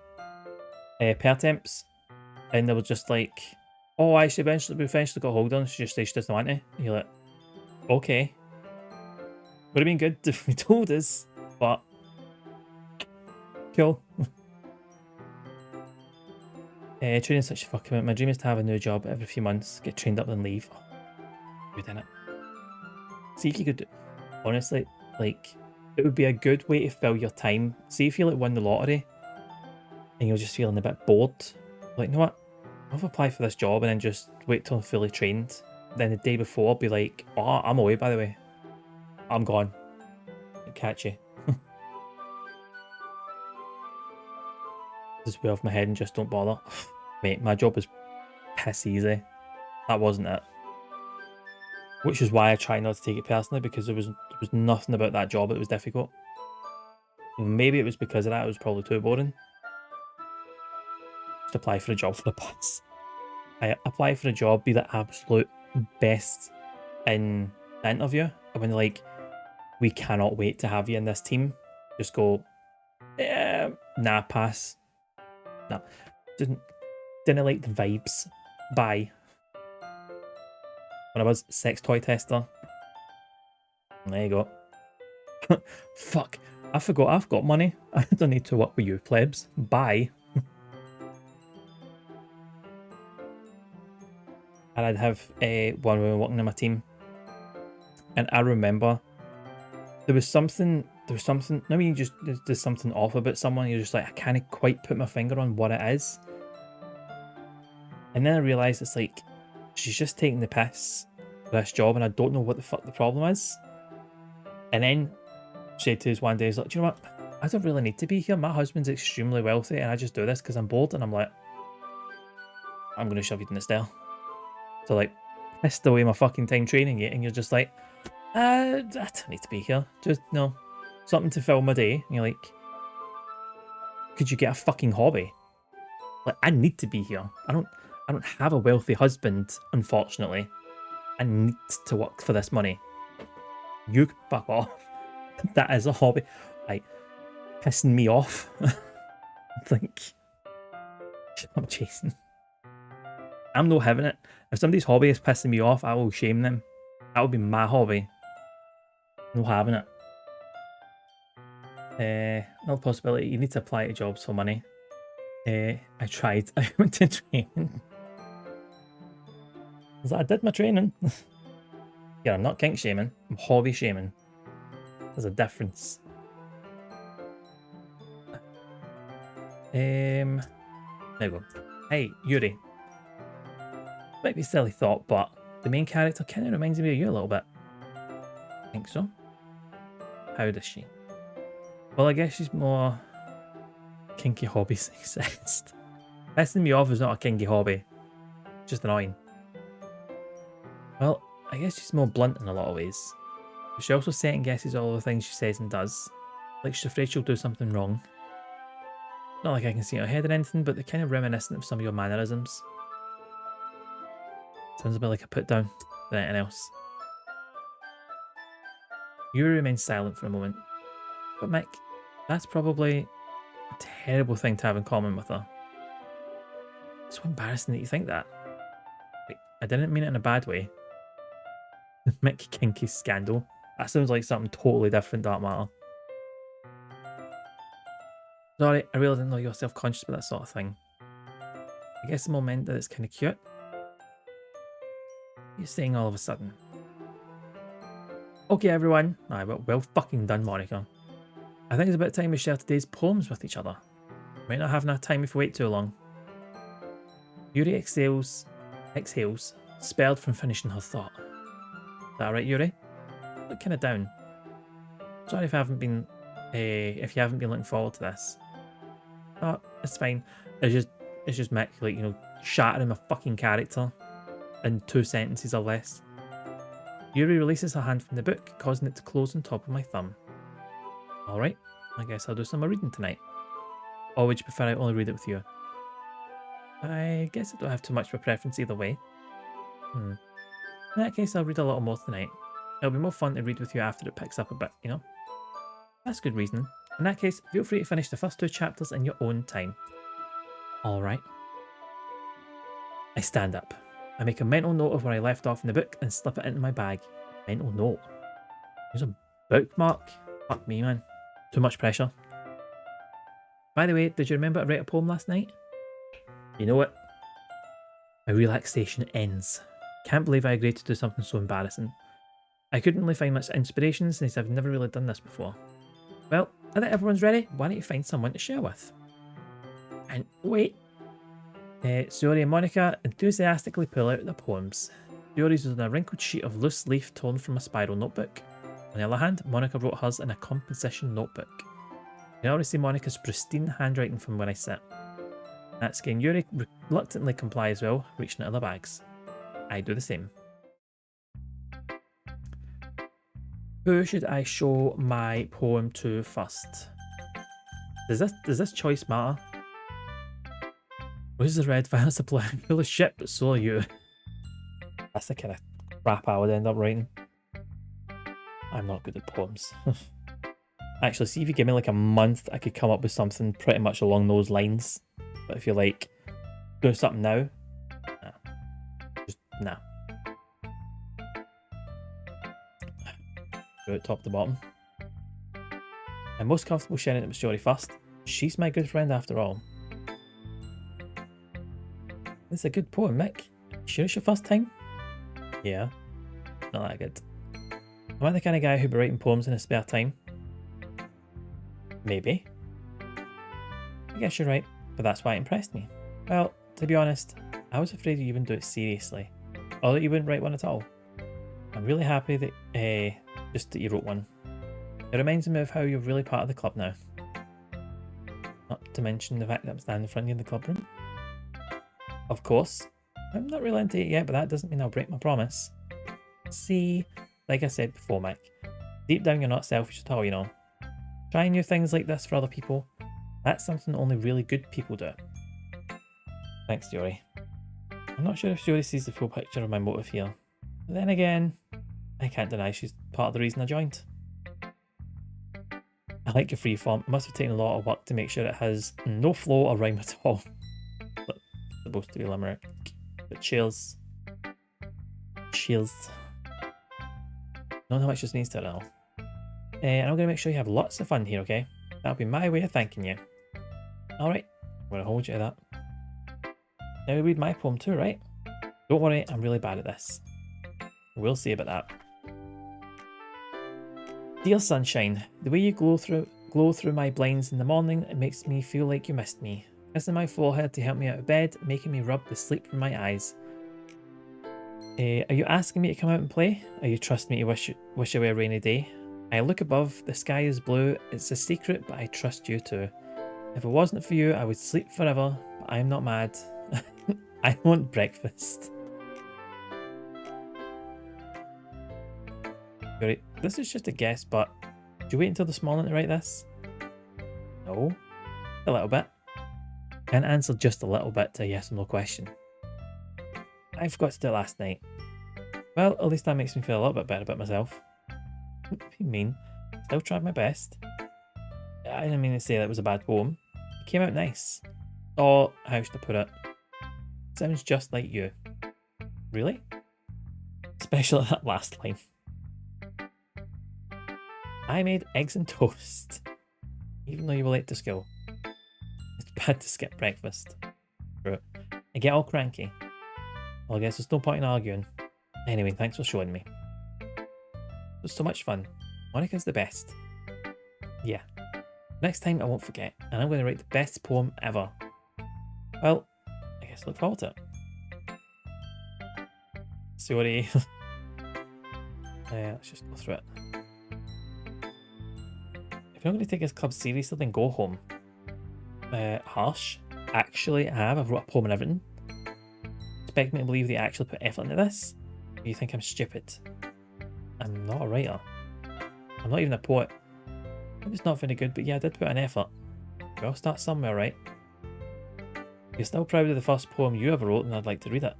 S1: Pertemps, and they were just like, oh, actually, we eventually got hold on. She doesn't want to. And you're like, okay. Would have been good if we told us, but cool. Training's such a fuck commitment. My dream is to have a new job every few months, get trained up, then leave. Oh, good in it. See if you could, honestly, like, it would be a good way to fill your time. See if you like won the lottery, and you're just feeling a bit bored. Like, you know what? I'll apply for this job and then just wait till I'm fully trained. Then the day before, be like, oh, I'm away, by the way. I'm gone. I'll catch you. Just way off my head and just don't bother. Mate, my job was piss easy. That wasn't it. Which is why I try not to take it personally, because there was nothing about that job that was difficult. Maybe it was because of that, it was probably too boring. Just apply for a job for the bus. I apply for a job, be the absolute best in the interview, and when they're like, we cannot wait to have you in this team, just go, Nah, pass. Nah, didn't like the vibes. Bye. When I was sex toy tester. There you go. Fuck. I forgot I've got money. I don't need to work with you plebs. Bye. And I'd have one woman working on my team. And I remember there was something, I mean, just there's something off about someone. You're just like, I can't quite put my finger on what it is. And then I realised it's like, she's just taking the piss for this job and I don't know what the fuck the problem is. And then she said to us one day, he's like, do you know what? I don't really need to be here. My husband's extremely wealthy and I just do this because I'm bored. And I'm like, I'm going to shove you in the stair. So like, pissed away my fucking time training you. And you're just like, I don't need to be here. Just, no, something to fill my day. And you're like, could you get a fucking hobby? Like, I need to be here. I don't have a wealthy husband, unfortunately. I need to work for this money. You can fuck off. That is a hobby. Like, pissing me off. Like, shut up, Jason. I'm not having it. If somebody's hobby is pissing me off, I will shame them. That will be my hobby. No having it. Another possibility, you need to apply to jobs for money. I tried. I went to training. I was like, I did my training. Yeah, I'm not kink shaming. I'm hobby shaming. There's a difference. There we go. Hey, Yuri. Might be a silly thought, but the main character kind of reminds me of you a little bit. I think so. How does she? Well, I guess she's more kinky hobbies exist. Pissing me off is not a kinky hobby. It's just annoying. Well, I guess she's more blunt in a lot of ways. But she also second guesses all the things she says and does. Like she's afraid she'll do something wrong. Not like I can see her head or anything, but they're kind of reminiscent of some of your mannerisms. Sounds a bit like a put down than anything else. Yuri remains silent for a moment. But Mick, that's probably a terrible thing to have in common with her. It's so embarrassing that you think that. Wait, I didn't mean it in a bad way. Mick kinky scandal. That sounds like something totally different, Dark Matter. Sorry, I really didn't know you're self-conscious about that sort of thing. I guess the more meant that it's kind of cute. You're saying all of a sudden. Okay, everyone. Aye, well fucking done, Monica. I think it's about time we share today's poems with each other. Might not have enough time if we wait too long. Yuri exhales, spelled from finishing her thought. Is that alright, Yuri? Look kind of down. Sorry if you haven't been looking forward to this. Oh, it's fine. It's just Mick, like, you know, shattering my fucking character in 2 sentences or less. Yuri releases her hand from the book, causing it to close on top of my thumb. Alright, I guess I'll do some more reading tonight. Or would you prefer I only read it with you? I guess I don't have too much of a preference either way. In that case, I'll read a little more tonight. It'll be more fun to read with you after it picks up a bit, you know? That's good reasoning. In that case, feel free to finish the first 2 chapters in your own time. Alright. I stand up. I make a mental note of where I left off in the book and slip it into my bag. Mental note. There's a bookmark. Fuck me, man. Too much pressure. By the way, did you remember to write a poem last night? You know what? My relaxation ends. Can't believe I agreed to do something so embarrassing. I couldn't really find much inspiration since I've never really done this before. Well, now that everyone's ready, why don't you find someone to share with? And wait. Suri and Monica enthusiastically pull out the poems. Suri's is on a wrinkled sheet of loose leaf torn from a spiral notebook. On the other hand, Monica wrote hers in a composition notebook. You can already see Monica's pristine handwriting from where I sit. That's again, Yuri reluctantly comply as well, reaching into their bags. I do the same. Who should I show my poem to first? Does this choice matter? Rose is red, violets are black, full of shit, but so are you. That's the kind of crap I would end up writing. I'm not good at poems. Actually, see if you give me like a month, I could come up with something pretty much along those lines. But if you're like, doing something now, nah. Just nah. Go it top to bottom. I'm most comfortable sharing it with Story first. She's my good friend after all. It's a good poem, Mick. Sure it's your first time? Yeah. Not that good. Am I the kind of guy who'd be writing poems in his spare time? Maybe. I guess you're right, but that's why it impressed me. Well, to be honest, I was afraid you wouldn't do it seriously, or that you wouldn't write one at all. I'm really happy that just that you wrote one. It reminds me of how you're really part of the club now. Not to mention the fact that I'm standing in front of you in the club room. Of course, I'm not really into it yet, but that doesn't mean I'll break my promise. See, like I said before, Mick, deep down you're not selfish at all, you know. Trying new things like this for other people, that's something only really good people do. Thanks, Jory. I'm not sure if Jory sees the full picture of my motive here. But then again, I can't deny she's part of the reason I joined. I like your freeform. It must have taken a lot of work to make sure it has no flow or rhyme at all. But it's supposed to be limerick. But cheers. Cheers. Don't know how much this means to it all. And I'm going to make sure you have lots of fun here, okay? That'll be my way of thanking you. Alright, I'm going to hold you to that. Now we read my poem too, right? Don't worry, I'm really bad at this. We'll see about that. Dear sunshine, the way you glow through my blinds in the morning, it makes me feel like you missed me. Kissing my forehead to help me out of bed, making me rub the sleep from my eyes. Are you asking me to come out and play? Are you trusting me to wish away a rainy day? I look above, the sky is blue, it's a secret, but I trust you too. If it wasn't for you, I would sleep forever, but I'm not mad. I want breakfast. Great. This is just a guess, but do you wait until this morning to write this? No. A little bit. Can answer just a little bit to a yes or no question. I forgot to do it last night. Well, at least that makes me feel a little bit better about myself. What do you mean? Still tried my best. I didn't mean to say that it was a bad poem. It came out nice. Or, how should I put it? Sounds just like you. Really? Especially that last line. I made eggs and toast, even though you were late to school. It's bad to skip breakfast. True. I get all cranky. Well, I guess there's no point in arguing. Anyway, thanks for showing me. It was so much fun. Monica's the best. Yeah. Next time I won't forget, and I'm going to write the best poem ever. Well, I guess look forward to it. Sorry. Let's just go through it. If you're not going to take this club seriously, then go home. Harsh. Actually, I've wrote a poem and everything. Expect me to believe that you actually put effort into this? Or you think I'm stupid? I'm not a writer. I'm not even a poet. I'm just not very good, but yeah, I did put an effort. We all start somewhere, right? If you're still proud of the first poem you ever wrote, then I'd like to read it.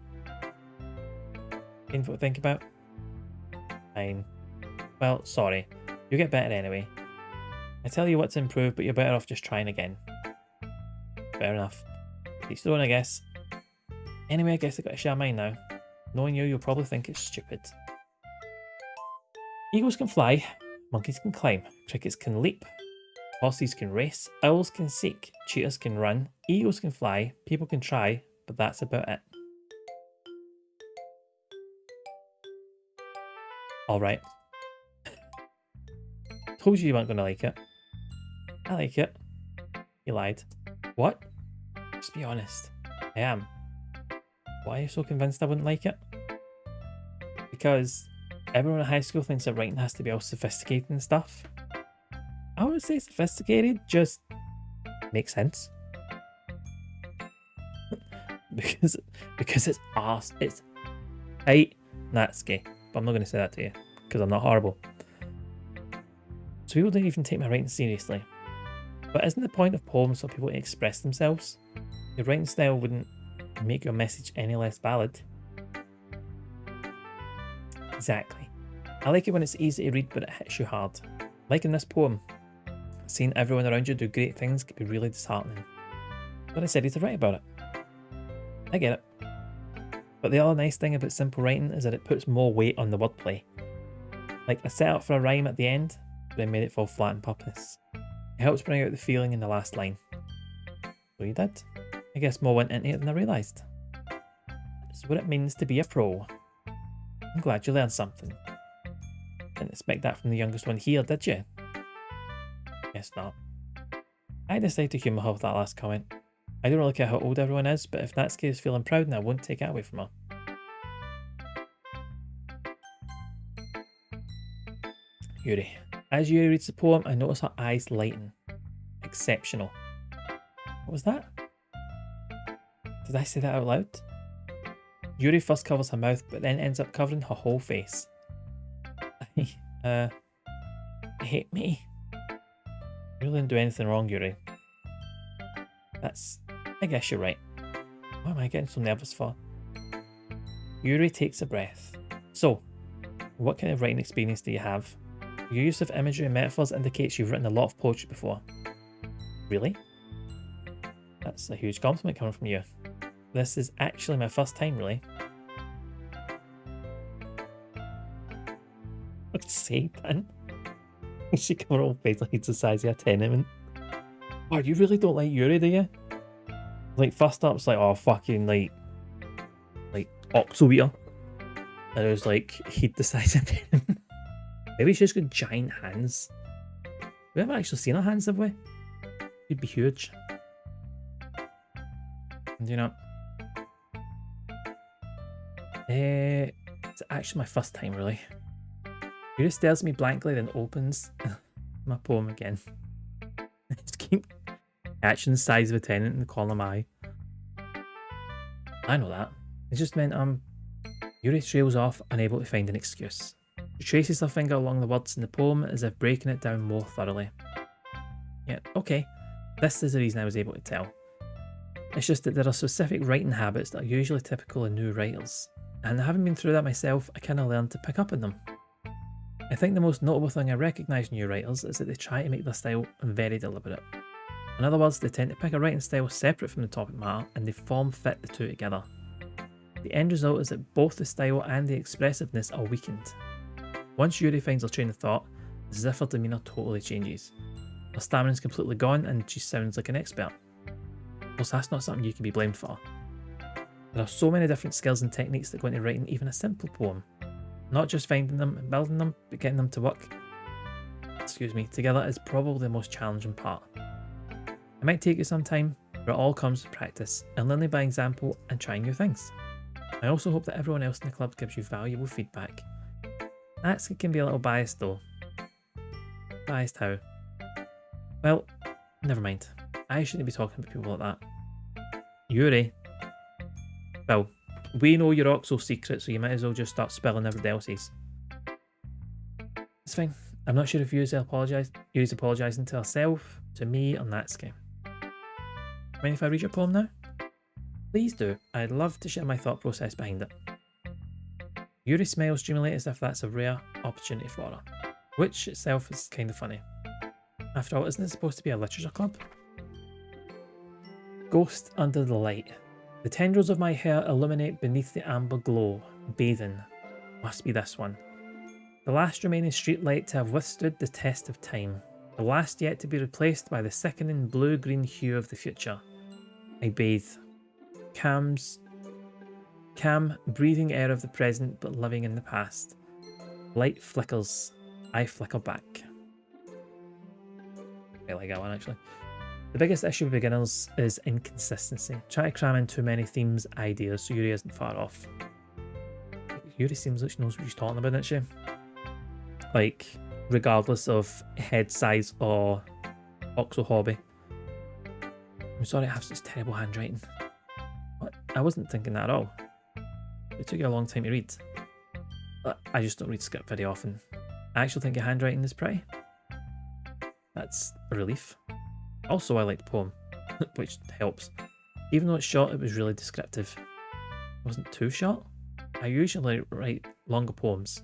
S1: Painful to think about? Fine. Well, sorry. You'll get better anyway. I tell you what to improve, but you're better off just trying again. Fair enough. Each their own, I guess. Anyway, I guess I gotta share mine now. Knowing you, you'll probably think it's stupid. Eagles can fly, monkeys can climb, crickets can leap, horses can race, owls can seek, cheetahs can run, eagles can fly, people can try, but that's about it. Alright. Told you weren't going to like it. I like it. You lied. What? Just be honest. I am. Why are you so convinced I wouldn't like it? Because everyone in high school thinks that writing has to be all sophisticated and stuff. I wouldn't say sophisticated, just makes sense. because it's arse. It's tight. That's gay. But I'm not going to say that to you because I'm not horrible. So people don't even take my writing seriously. But isn't the point of poems for people to express themselves? Your writing style wouldn't make your message any less valid. Exactly. I like it when it's easy to read but it hits you hard. Like in this poem. Seeing everyone around you do great things can be really disheartening. So I decided to write about it. I get it. But the other nice thing about simple writing is that it puts more weight on the wordplay. Like, I set up for a rhyme at the end, but I made it fall flat on purpose. It helps bring out the feeling in the last line. So you did. I guess more went into it than I realised. This is what it means to be a pro. I'm glad you learned something. Didn't expect that from the youngest one here, did you? Guess not. I decided to humour her with that last comment. I don't really care how old everyone is, but if Natsuki is feeling proud, then I won't take it away from her. Yuri. As Yuri reads the poem, I notice her eyes lighten. Exceptional. What was that? Did I say that out loud? Yuri first covers her mouth, but then ends up covering her whole face. Hate me? You really didn't do anything wrong, Yuri. I guess you're right. What am I getting so nervous for? Yuri takes a breath. So, what kind of writing experience do you have? Your use of imagery and metaphors indicates you've written a lot of poetry before. Really? That's a huge compliment coming from you. This is actually my first time, really. What's Satan? She got her whole face like it's the size of a tenement. Oh, you really don't like Yuri, do you? Like, first up, it's like, oh, fucking, like Oxo-Eater. And it was like, he'd the size of a tenement. Maybe she's got giant hands. We haven't actually seen her hands, have we? She'd be huge. And you know, it's actually my first time, really. Yuri stares at me blankly, then opens my poem again. Just keep etching the size of a tenant in the corner of my eye. I know that. It just meant Yuri trails off, unable to find an excuse. She traces her finger along the words in the poem as if breaking it down more thoroughly. Yeah, okay. This is the reason I was able to tell. It's just that there are specific writing habits that are usually typical in new writers. And having been through that myself, I kind of learned to pick up on them. I think the most notable thing I recognise in new writers is that they try to make their style very deliberate. In other words, they tend to pick a writing style separate from the topic matter and they form-fit the two together. The end result is that both the style and the expressiveness are weakened. Once Yuri finds her train of thought, it's as if her demeanour totally changes. Her stamina is completely gone and she sounds like an expert. Of course, that's not something you can be blamed for. There are so many different skills and techniques that go into writing even a simple poem. Not just finding them and building them, but getting them to work together is probably the most challenging part. It might take you some time, but it all comes with practice and learning by example and trying new things. I also hope that everyone else in the club gives you valuable feedback. Natsuki can be a little biased though. Biased how? Well, never mind. I shouldn't be talking about people like that. Yuri. Well, we know your Oxo secret, so you might as well just start spilling everybody else's. It's fine. I'm not sure if Yuri's apologising to herself, to me, or Natsuki. Mind if I read your poem now? Please do. I'd love to share my thought process behind it. Yuri smiles dreamily as if that's a rare opportunity for her, which itself is kind of funny. After all, isn't it supposed to be a literature club? Ghost under the light. The tendrils of my hair illuminate beneath the amber glow, bathing. Must be this one. The last remaining streetlight to have withstood the test of time. The last yet to be replaced by the sickening blue-green hue of the future. I bathe. Calm, breathing air of the present but living in the past. Light flickers. I flicker back. I like that one actually. The biggest issue with beginners is inconsistency. Try to cram in too many themes, ideas, so Yuri isn't far off. Yuri seems like she knows what she's talking about, doesn't she? Like, regardless of head size or Oxo hobby. I'm sorry I have such terrible handwriting. What? I wasn't thinking that at all. It took you a long time to read. I just don't read script very often. I actually think your handwriting is pretty. That's a relief. Also, I liked the poem, which helps. Even though it's short, it was really descriptive. It wasn't too short. I usually write longer poems.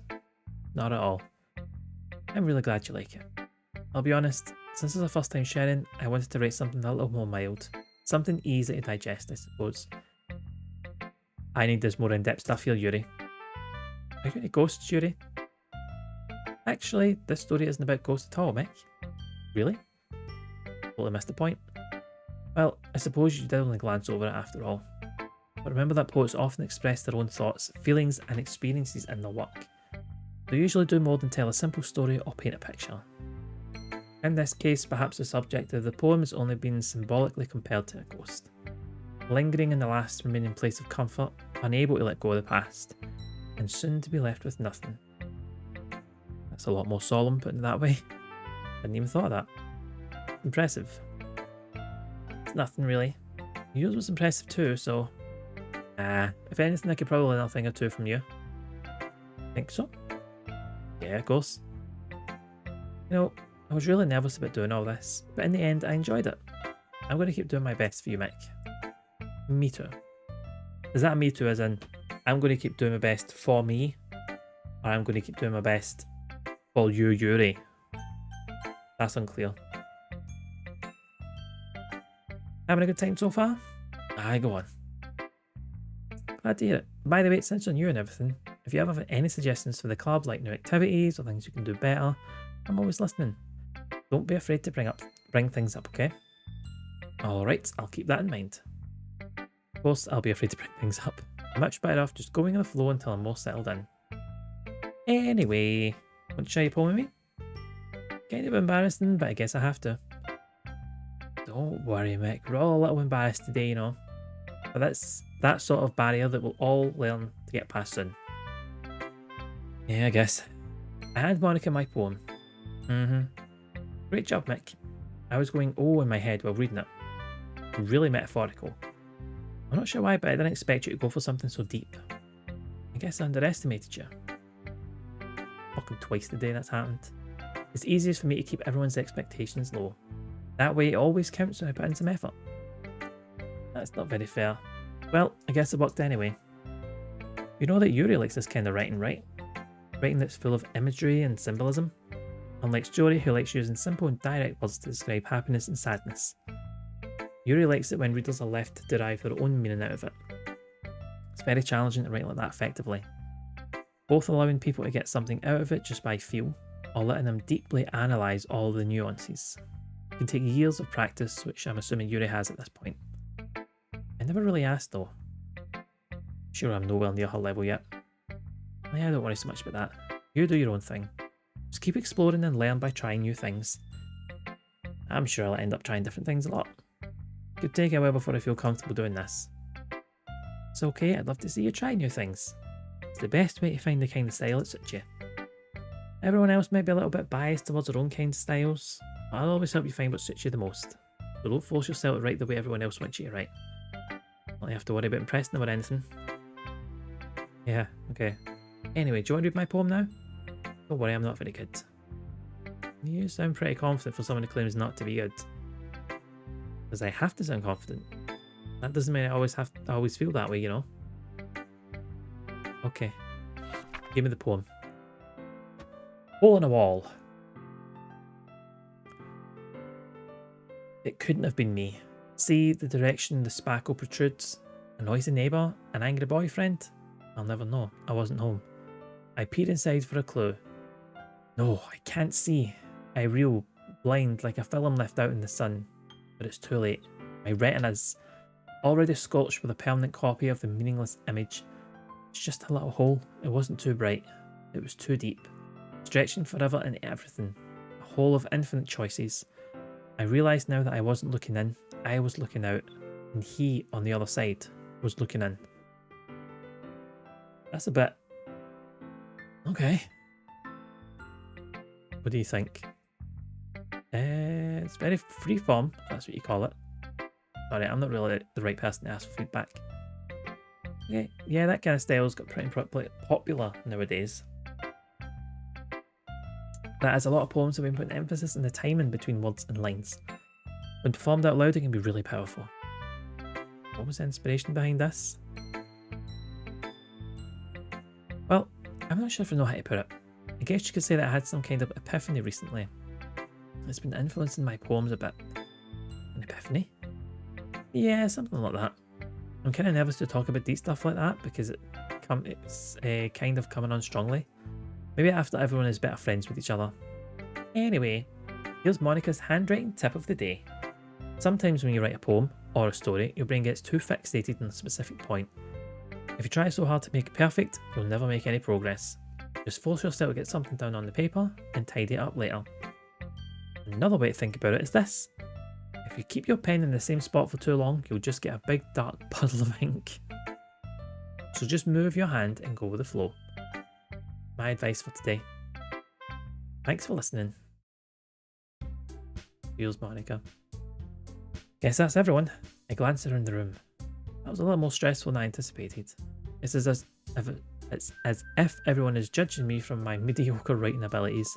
S1: Not at all. I'm really glad you like it. I'll be honest, since it's the first time sharing, I wanted to write something a little more mild. Something easy to digest, I suppose. I need this more in-depth stuff here, Yuri. Are you any ghosts, Yuri? Actually, this story isn't about ghosts at all, Mick. Really? Totally missed the point. Well, I suppose you did only glance over it after all. But remember that poets often express their own thoughts, feelings and experiences in their work. They usually do more than tell a simple story or paint a picture. In this case, perhaps the subject of the poem has only been symbolically compared to a ghost, lingering in the last remaining place of comfort, unable to let go of the past, and soon to be left with nothing. That's a lot more solemn, putting it that way. Hadn't even thought of that. Impressive. It's nothing really. Yours was impressive too, so... if anything, I could probably learn a thing or two from you. Think so? Yeah, of course. You know, I was really nervous about doing all this, but in the end, I enjoyed it. I'm going to keep doing my best for you, Mick. Me too. Is that me too as in, I'm going to keep doing my best for me, or I'm going to keep doing my best for you, Yuri? That's unclear. Having a good time so far? Aye, go on. Glad to hear it. By the way, since you're new and everything, if you ever have any suggestions for the club, like new activities or things you can do better, I'm always listening. Don't be afraid to bring things up, okay? Alright, I'll keep that in mind. Of course, I'll be afraid to bring things up. I'm much better off just going with the flow until I'm more settled in. Anyway, want to share your poem with me? Kind of embarrassing, but I guess I have to. Don't worry, Mick. We're all a little embarrassed today, you know. But that's that sort of barrier that we'll all learn to get past soon. Yeah, I guess. I hand Monica my poem. Great job, Mick. I was going oh in my head while reading it. Really metaphorical. I'm not sure why, but I didn't expect you to go for something so deep. I guess I underestimated you. Fucking twice today that's happened. It's easiest for me to keep everyone's expectations low. That way it always counts when I put in some effort. That's not very fair. Well, I guess it worked anyway. You know that Yuri likes this kind of writing, right? Writing that's full of imagery and symbolism. Unlike Jory, who likes using simple and direct words to describe happiness and sadness. Yuri likes it when readers are left to derive their own meaning out of it. It's very challenging to write like that effectively. Both allowing people to get something out of it just by feel, or letting them deeply analyse all the nuances. It can take years of practice, which I'm assuming Yuri has at this point. I never really asked though. Sure, I'm nowhere near her level yet. Yeah, don't worry so much about that. You do your own thing. Just keep exploring and learn by trying new things. I'm sure I'll end up trying different things a lot. It could take a while before I feel comfortable doing this. It's okay, I'd love to see you try new things. It's the best way to find the kind of style that suits you. Everyone else might be a little bit biased towards their own kind of styles, but I'll always help you find what suits you the most. So don't force yourself to write the way everyone else wants you to write. Don't have to worry about impressing them or anything. Yeah, okay. Anyway, do you want to read my poem now? Don't worry, I'm not very good. You sound pretty confident for someone who claims not to be good. Because I have to sound confident. That doesn't mean I always feel that way, you know. Okay. Give me the poem. Hole in a wall. It couldn't have been me. See the direction the sparkle protrudes? A noisy neighbour? An angry boyfriend? I'll never know. I wasn't home. I peered inside for a clue. No, I can't see. I reel, blind like a film left out in the sun. But it's too late. My retina's already scorched with a permanent copy of the meaningless image. It's just a little hole. It wasn't too bright. It was too deep. Stretching forever into everything. A hole of infinite choices. I realised now that I wasn't looking in. I was looking out. And he, on the other side, was looking in. That's a bit... Okay. What do you think? It's very freeform, if that's what you call it. Sorry, I'm not really the right person to ask for feedback. Okay, yeah, that kind of style's got pretty popular nowadays. That as a lot of poems have been putting emphasis on the timing between words and lines. When performed out loud, it can be really powerful. What was the inspiration behind this? Well, I'm not sure if I know how to put it. I guess you could say that I had some kind of epiphany recently. It's been influencing my poems a bit. An epiphany? Yeah, something like that. I'm kind of nervous to talk about deep stuff like that because it's kind of coming on strongly. Maybe after everyone is better friends with each other. Anyway, here's Monica's handwriting tip of the day. Sometimes when you write a poem or a story, your brain gets too fixated on a specific point. If you try so hard to make it perfect, you'll never make any progress. Just force yourself to get something down on the paper and tidy it up later. Another way to think about it is this. If you keep your pen in the same spot for too long, you'll just get a big dark puddle of ink. So just move your hand and go with the flow. My advice for today. Thanks for listening. Cheers, Monica. Guess that's everyone. I glanced around the room. That was a little more stressful than I anticipated. It's as if everyone is judging me from my mediocre writing abilities.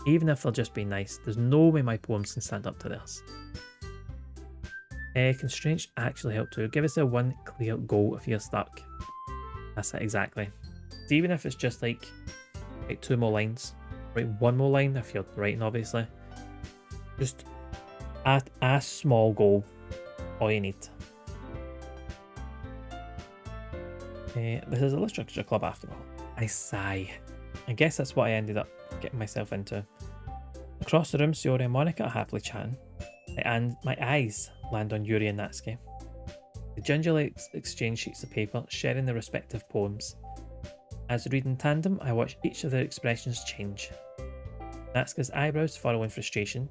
S1: Even if they're just being nice, there's no way my poems can stand up to theirs. Constraints actually help too. Give us a one clear goal if you're stuck. That's it exactly. So even if it's just like write 2 more lines, write 1 more line if you're writing obviously. Just a small goal, all you need. This is a literature club after all. I sigh. I guess that's what I ended up getting myself into. Across the room, Sayori and Monica are happily chatting, and my eyes land on Yuri and Natsuki. They gingerly exchange sheets of paper, sharing their respective poems. As we read in tandem, I watch each of their expressions change. Natsuki's eyebrows furrow in frustration.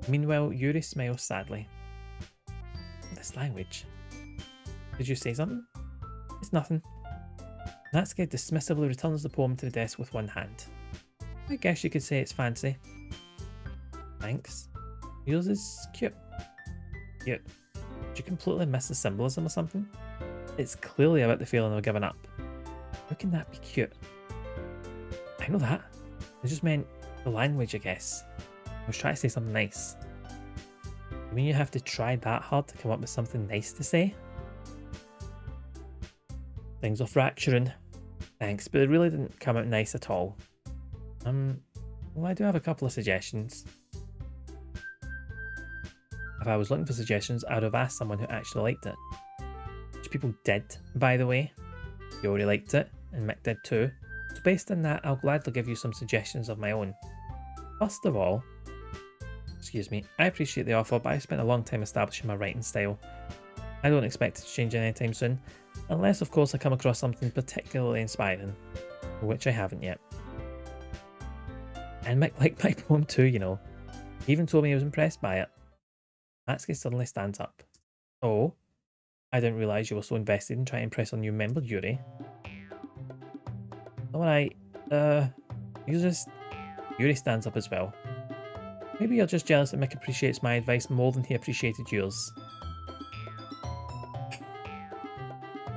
S1: Meanwhile, Yuri smiles sadly. This language. Did you say something? It's nothing. Natsuki dismissively returns the poem to the desk with one hand. I guess you could say it's fancy. Thanks. Yours is cute. Cute. Did you completely miss the symbolism or something? It's clearly about the feeling of giving up. How can that be cute? I know that. I just meant the language, I guess. I was trying to say something nice. You mean you have to try that hard to come up with something nice to say? Things are fracturing. Thanks, but it really didn't come out nice at all. Well, I do have a couple of suggestions. If I was looking for suggestions, I would have asked someone who actually liked it. Which people did, by the way. Yori liked it, and Mick did too. So based on that, I'll gladly give you some suggestions of my own. First of all, excuse me, I appreciate the offer, but I've spent a long time establishing my writing style. I don't expect it to change anytime soon, unless of course I come across something particularly inspiring, which I haven't yet. And Mick liked my poem too, you know. He even told me he was impressed by it. Natsuki suddenly stands up. Oh, I didn't realise you were so invested in trying to impress a new member, Yuri. Alright, Yuri stands up as well. Maybe you're just jealous that Mick appreciates my advice more than he appreciated yours.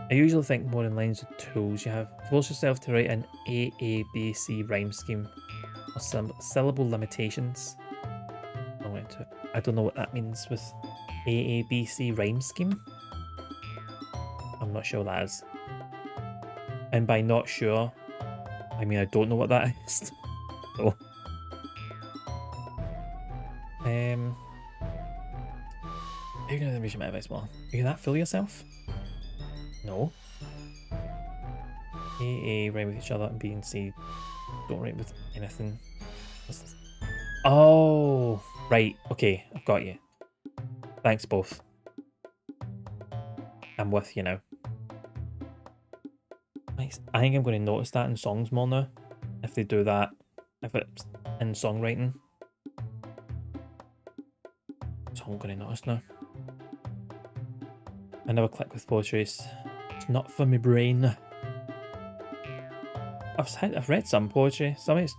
S1: I usually think more in lines of tools. You have force yourself to write an AABC rhyme scheme or some syllable limitations. I don't know what that means with AABC rhyme scheme. I'm not sure what that is. And by not sure, I mean I don't know what that is. So. Are you going to read my advice more? Are you that full of yourself? No. A rhyme with each other and B and C don't rhyme with anything. What's this? Oh, right. Okay, I've got you. Thanks both. I'm with you now. Nice. I think I'm going to notice that in songs more now. If they do that, if it's in songwriting. So I'm going to notice now. I never click with poetry. It's not for my brain. I've read some poetry. Some it's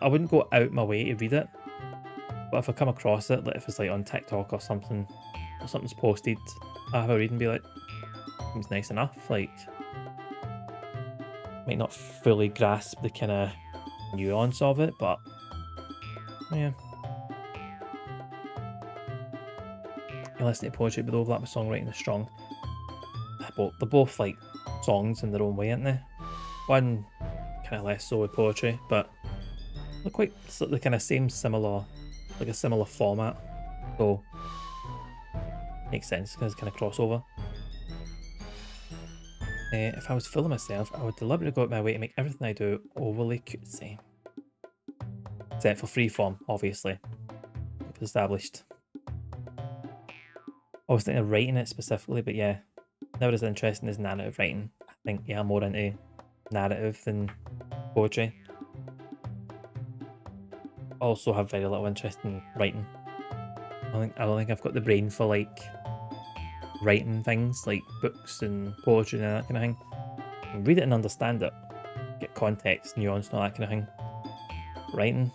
S1: I wouldn't go out my way to read it, but if I come across it, like if it's like on TikTok or something, or something's posted, I have a read and be like, seems nice enough. Like, might not fully grasp the kind of nuance of it, but yeah. You listen to poetry, but the overlap with songwriting is strong. They're both like songs in their own way, aren't they? One kind of less so with poetry, but They're quite the kind of similar, like a similar format. So makes sense because it's kind of crossover. If I was full of myself, I would deliberately go out my way to make everything I do overly cutesy. Except for freeform, obviously. We've established. I was thinking of writing it specifically, but yeah, never as interesting as narrative writing. I think, yeah, I'm more into narrative than poetry. Also have very little interest in writing. I don't think I've got the brain for like writing things like books and poetry and that kind of thing. Read it and understand it, get context, nuance, and all that kind of thing. Writing,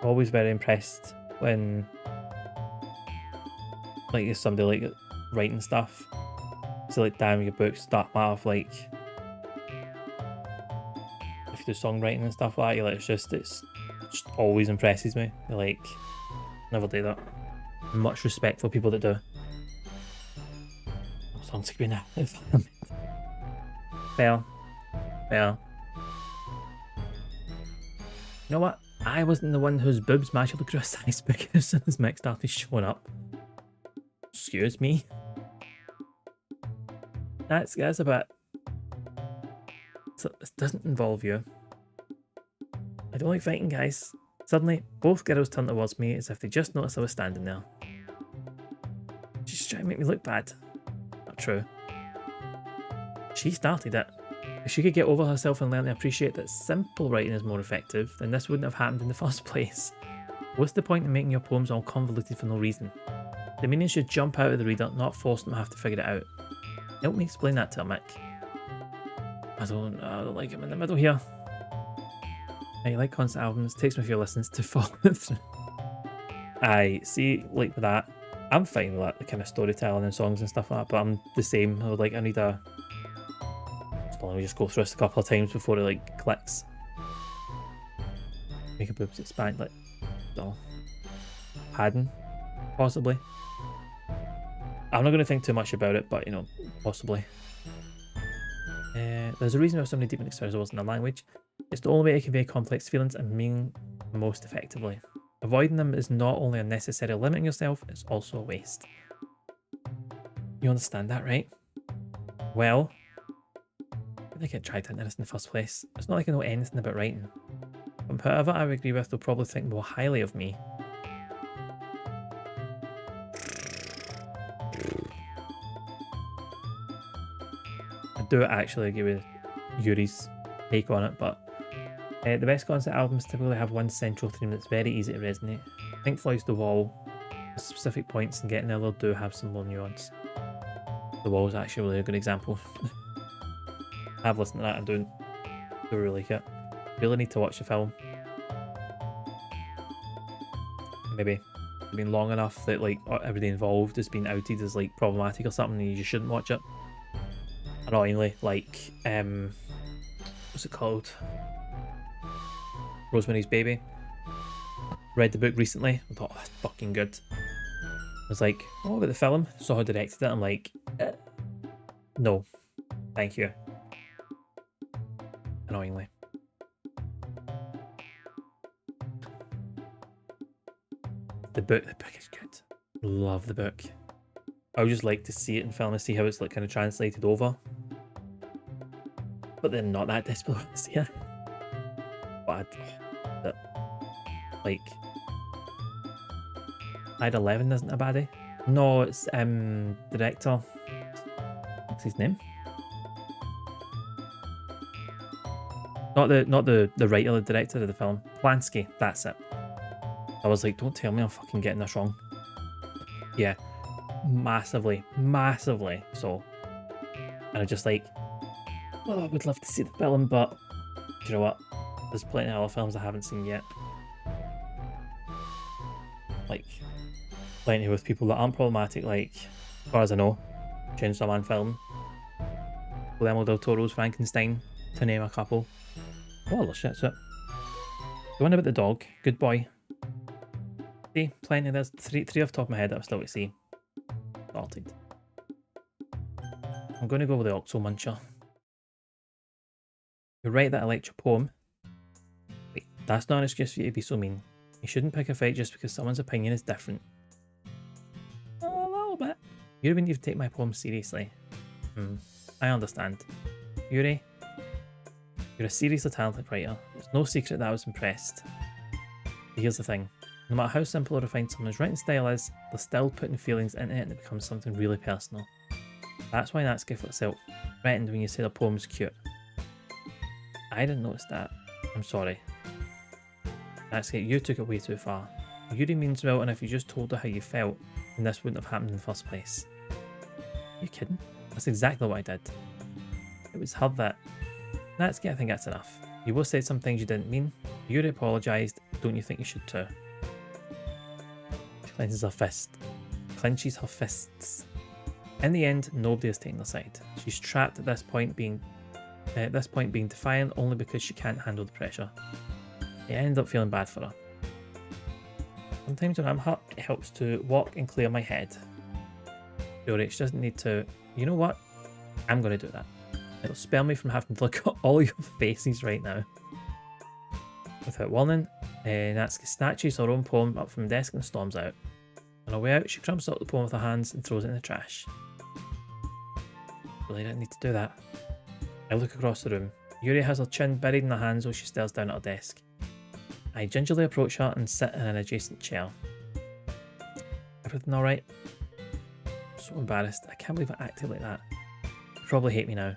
S1: always very impressed when like if somebody like writing stuff. So like damn your books that matter of like if you do songwriting and stuff like that, you're like it just always impresses me. You're like never do that. Much respect for people that do. Sounds like being active. Fair. Fair. You know what? I wasn't the one whose boobs magically grew a size bigger as soon as Mick started showing up. Excuse me. That's a bit. So this doesn't involve you. I don't like fighting, guys. Suddenly, both girls turned towards me as if they just noticed I was standing there. She's trying to make me look bad. Not true. She started it. If she could get over herself and learn to appreciate that simple writing is more effective, then this wouldn't have happened in the first place. What's the point in making your poems all convoluted for no reason? The meaning should jump out of the reader, not force them to have to figure it out. Help me explain that to her, Mick. I don't like him in the middle here. I like concept albums. Takes me a few listens to follow through. I see, like with that, I'm fine with that, the kind of storytelling and songs and stuff like that, but I'm the same. I would like, I need a. Let me just go through this a couple of times before it like clicks. Make a boobs expand, like, no. Padding, possibly. I'm not going to think too much about it, but you know, possibly. There's a reason why somebody deep in experience in a language. It's the only way to convey complex feelings and meaning most effectively. Avoiding them is not only unnecessary limiting yourself, it's also a waste. You understand that, right? Well, I think I tried to enter this in the first place. It's not like I know anything about writing. But whoever I would agree with, they'll probably think more highly of me. I do actually agree with Yuri's take on it, but the best concept albums typically have one central theme that's very easy to resonate. Pink Floyd's The Wall, the specific points and getting there, they'll do have some more nuance. The Wall is actually really a good example. I've listened to that and do really like it. Really need to watch the film. Maybe it's been long enough that like everybody involved has been outed as like problematic or something and you just shouldn't watch it. Annoyingly, like what's it called? Rosemary's Baby. Read the book recently. I thought, oh, that's fucking good. I was like, what about the film? Saw who directed it. I'm like, no, thank you. Annoyingly. The book is good. Love the book. I would just like to see it in film and see how it's like kind of translated over. But then not that desperate to see it. But like XIII isn't a baddie. No, it's director. What's his name? Not the writer, the director of the film. Polanski, that's it. I was like, don't tell me I'm fucking getting this wrong. Yeah. Massively so. And I'm just like, oh, I would love to see the film, but do you know what? There's plenty of other films I haven't seen yet. Like, plenty with people that aren't problematic, like, as far as I know, Chainsaw Man film, Guillermo del Toro's Frankenstein, to name a couple. Oh, shit, so. The one about the dog, good boy. See, plenty, there's three off the top of my head that I've still to see. Sorted. I'm going to go with the Oxo Muncher. You write that I liked your poem. Wait, that's not an excuse for you to be so mean. You shouldn't pick a fight just because someone's opinion is different. A little bit. Yuri wouldn't even take my poem seriously. I understand. Yuri, you're a seriously talented writer. It's no secret that I was impressed. But here's the thing. No matter how simple or refined someone's writing style is, they're still putting feelings into it and it becomes something really personal. That's why Natsuki felt itself threatened when you said a poem's cute. I didn't notice that. I'm sorry. Natsuki, you took it way too far. Yuri means well, and if you just told her how you felt, then this wouldn't have happened in the first place. Are you kidding? That's exactly what I did. It was her that... Natsuki, I think that's enough. You both said some things you didn't mean. Yuri apologised. Don't you think you should too? She clenches her fist. Clenches her fists. In the end, nobody is taking her side. She's trapped at this point being defiant only because she can't handle the pressure. I end up feeling bad for her. Sometimes when I'm hurt, it helps to walk and clear my head. Yuri, she doesn't need to... You know what? I'm going to do that. It'll spare me from having to look at all your faces right now. Without warning, Natsuki snatches her own poem up from the desk and storms out. On her way out, she crumps up the poem with her hands and throws it in the trash. Really didn't need to do that. I look across the room. Yuri has her chin buried in her hands while she stares down at her desk. I gingerly approach her and sit in an adjacent chair. Everything alright? I'm so embarrassed. I can't believe I acted like that. You probably hate me now.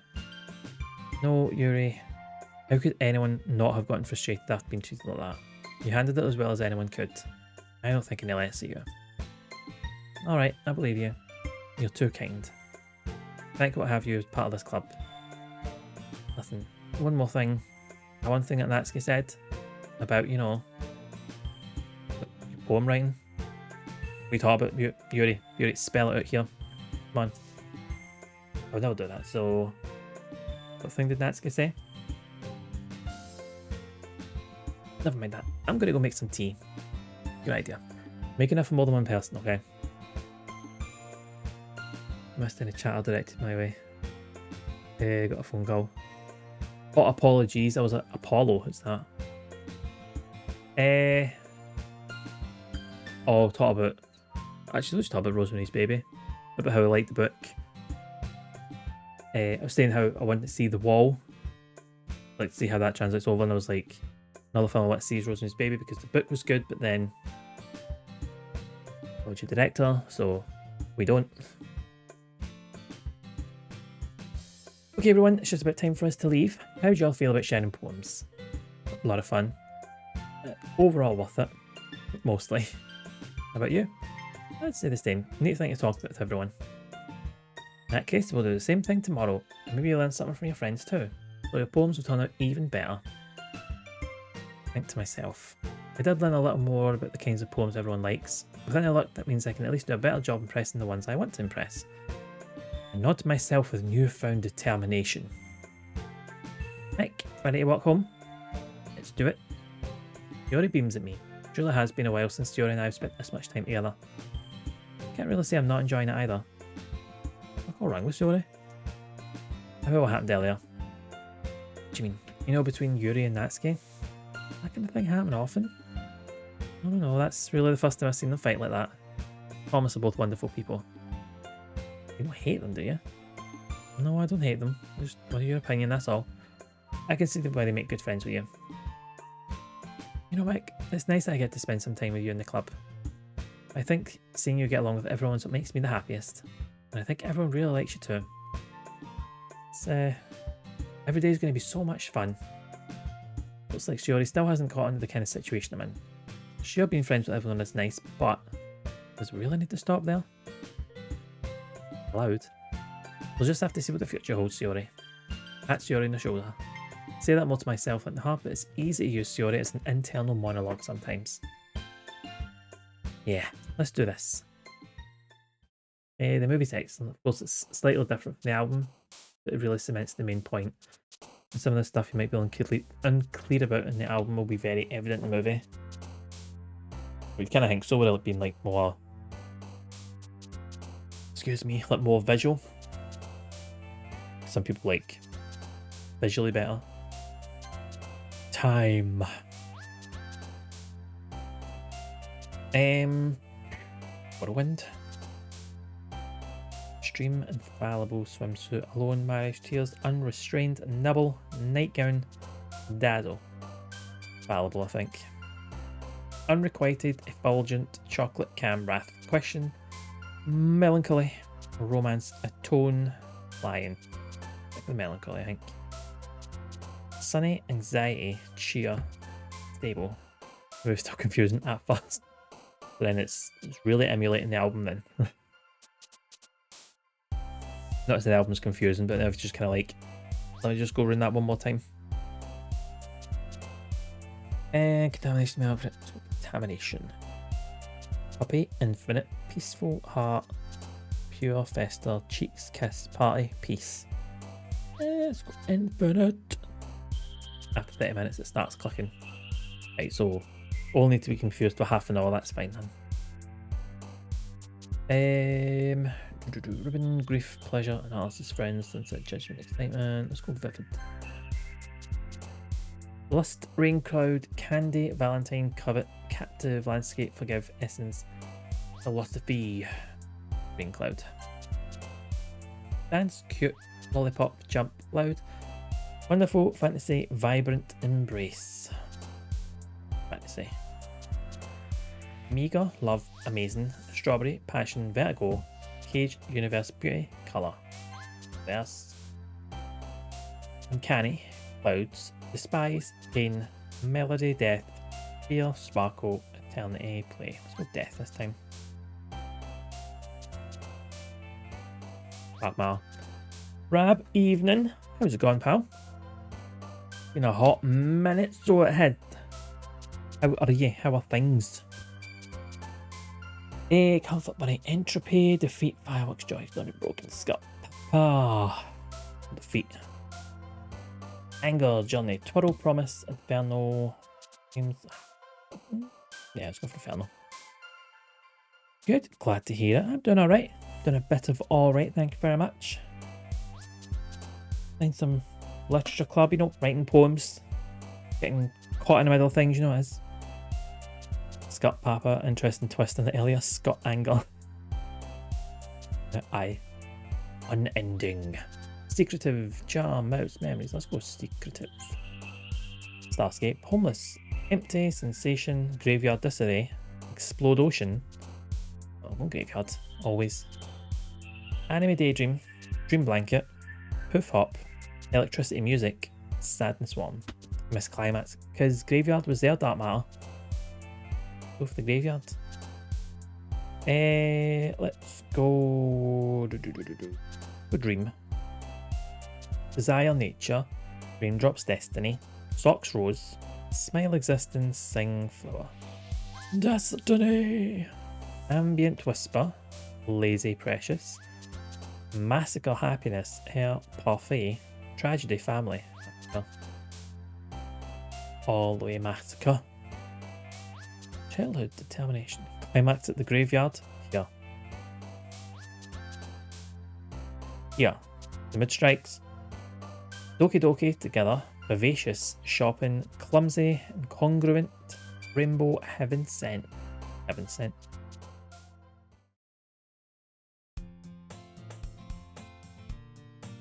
S1: No, Yuri. How could anyone not have gotten frustrated after being treated like that? You handled it as well as anyone could. I don't think any less of you. Alright, I believe you. You're too kind. Thank what have you as part of this club. Listen, one more thing. One thing that Natsuki said about, you know, your poem writing. We talk about Yuri. Yuri, spell it out here. Come on. I would never do that, so... What thing did Natsuki say? Never mind that. I'm gonna go make some tea. Good idea. Make enough for more than one person, okay? Missed any chatter directed my way. Got a phone call. Oh, apologies. I was at Apollo. Who's that? Oh, talk about... Actually, let's talk about Rosemary's Baby. About how I liked the book. I was saying how I wanted to see The Wall. Like, to see how that translates over. And I was like, another film I want to see is Rosemary's Baby because the book was good, but then... Told you director, so we don't. Okay, everyone, it's just about time for us to leave. How do y'all feel about sharing poems? A lot of fun. Overall worth it. Mostly. How about you? I'd say the same. Neat thing to talk about to everyone. In that case, we'll do the same thing tomorrow. And maybe you'll learn something from your friends too. So your poems will turn out even better. Think to myself. I did learn a little more about the kinds of poems everyone likes. With any luck, that means I can at least do a better job impressing the ones I want to impress. I nod to myself with newfound determination. Nick, ready to walk home? Let's do it. Yuri beams at me. Truly has been a while since Yuri and I have spent this much time together. Can't really say I'm not enjoying it either. What's all wrong with Yuri? I know what happened earlier. What do you mean? You know, between Yuri and Natsuki? That kind of thing happen often? I don't know, that's really the first time I've seen them fight like that. Thomas are both wonderful people. You don't hate them, do you? No, I don't hate them. Just what your opinion, that's all. I can see why they make good friends with you. You know, Mike, it's nice that I get to spend some time with you in the club. I think seeing you get along with everyone is what makes me the happiest. And I think everyone really likes you too. It's, every day is going to be so much fun. Looks like Shiori still hasn't caught on to the kind of situation I'm in. Sure, being friends with everyone is nice, but does it really need to stop there? Loud. We'll just have to see what the future holds, Shiori. Pat Shiori on the shoulder. I say that more to myself than to her, but it's easy to use Shiori as an internal monologue sometimes. Yeah, let's do this. The movie's excellent. Of course, it's slightly different from the album, but it really cements the main point. And some of the stuff you might be unclear about in the album will be very evident in the movie. We kind of think so, would it been like more... Excuse me, like more visual. Some people like visually better. time. Whirlwind. Extreme Infallible Swimsuit. Alone Marriage Tears. Unrestrained Nibble. Nightgown. Dazzle. Fallible, I think. Unrequited Effulgent Chocolate Cambrath. Question. Melancholy. Romance. Atone. Lion. Melancholy, I think. Sunny. Anxiety. Cheer. Stable. It was still confusing at first. But then it's really emulating the album then. Not as the album's confusing, but I was just kind of like, let me just go around that one more time. And contamination, contamination. Puppy, infinite, peaceful heart, pure fester, cheeks, kiss, party, peace. Let's go infinite. After 30 minutes, it starts clicking. Right, so all need to be confused for half an hour. That's fine, then. Ribbon, grief, pleasure, analysis, friends, sunset, judgment, excitement. Let's go vivid. Lust, rain cloud, candy, valentine, covet, captive, landscape, forgive, essence, philosophy, rain cloud. Dance, cute, lollipop, jump, loud, wonderful, fantasy, vibrant, embrace. Fantasy. Meager, love, amazing, strawberry, passion, vertigo, cage, universe, beauty, colour. Verse. Uncanny, clouds, despise, pain, melody, death, fear, sparkle, eternity, play. Let's go death this time. Bagmar. Rab, evening. How's it going, pal? Been a hot minute, so ahead. How are you? How are things? Comfort Bunny, Entropy, Defeat, Fireworks, Joy, Glory, Broken Skull. Defeat. Anger, Journey, Twirl, Promise, Inferno. Games. Yeah, let's go for Inferno. Good, glad to hear it. I'm doing alright. Doing a bit of alright, thank you very much. Playing some literature club, you know, writing poems. Getting caught in the middle of things, you know it is. Scott Papa, interesting twist in the earlier Scott Anger. Aye. Unending. Secretive, Charm, Mouse, Memories. Let's go secretive. Starscape, Homeless, Empty, Sensation, Graveyard, Disarray, Explode Ocean. Oh, no graveyard, always. Anime Daydream, Dream Blanket, Poof Hop, Electricity Music, Sadness One, Miss Climax, because Graveyard was there, Dark Matter. Go for the graveyard. Let's go. Go Dream. Desire Nature. Raindrops Destiny. Socks Rose. Smile Existence. Sing Flower. Destiny. Ambient Whisper. Lazy Precious. Massacre Happiness. Hair Parfait. Tragedy Family. All the way Massacre. Childhood Determination. Climax at the Graveyard. Here. Here. The Mid Strikes. Doki Doki Together. Vivacious. Shopping. Clumsy. Incongruent. Rainbow. Heaven Sent. Heaven Sent.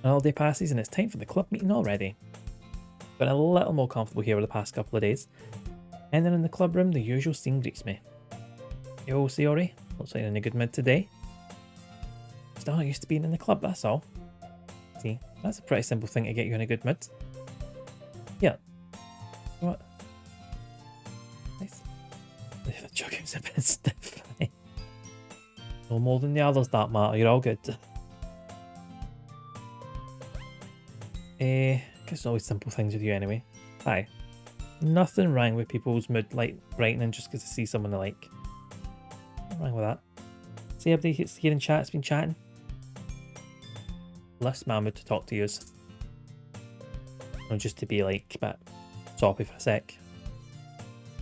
S1: Another day passes and it's time for the club meeting already. Been a little more comfortable here over the past couple of days. And then in the club room, the usual scene greets me. Yo, Sayori, looks like you're in a good mood today. Still not used to being in the club, that's all. See, that's a pretty simple thing to get you in a good mood. Yeah. What? Nice. The chugging's a bit stiff. No more than the others, that matter, you're all good. Guess there's always simple things with you anyway. Hi. Nothing wrong with people's mood like brightening just because they see someone they like. Nothing wrong with that. See everybody that's here in chat has been chatting. Lifts my mood to talk to yous. Not just to be like a bit soppy for a sec.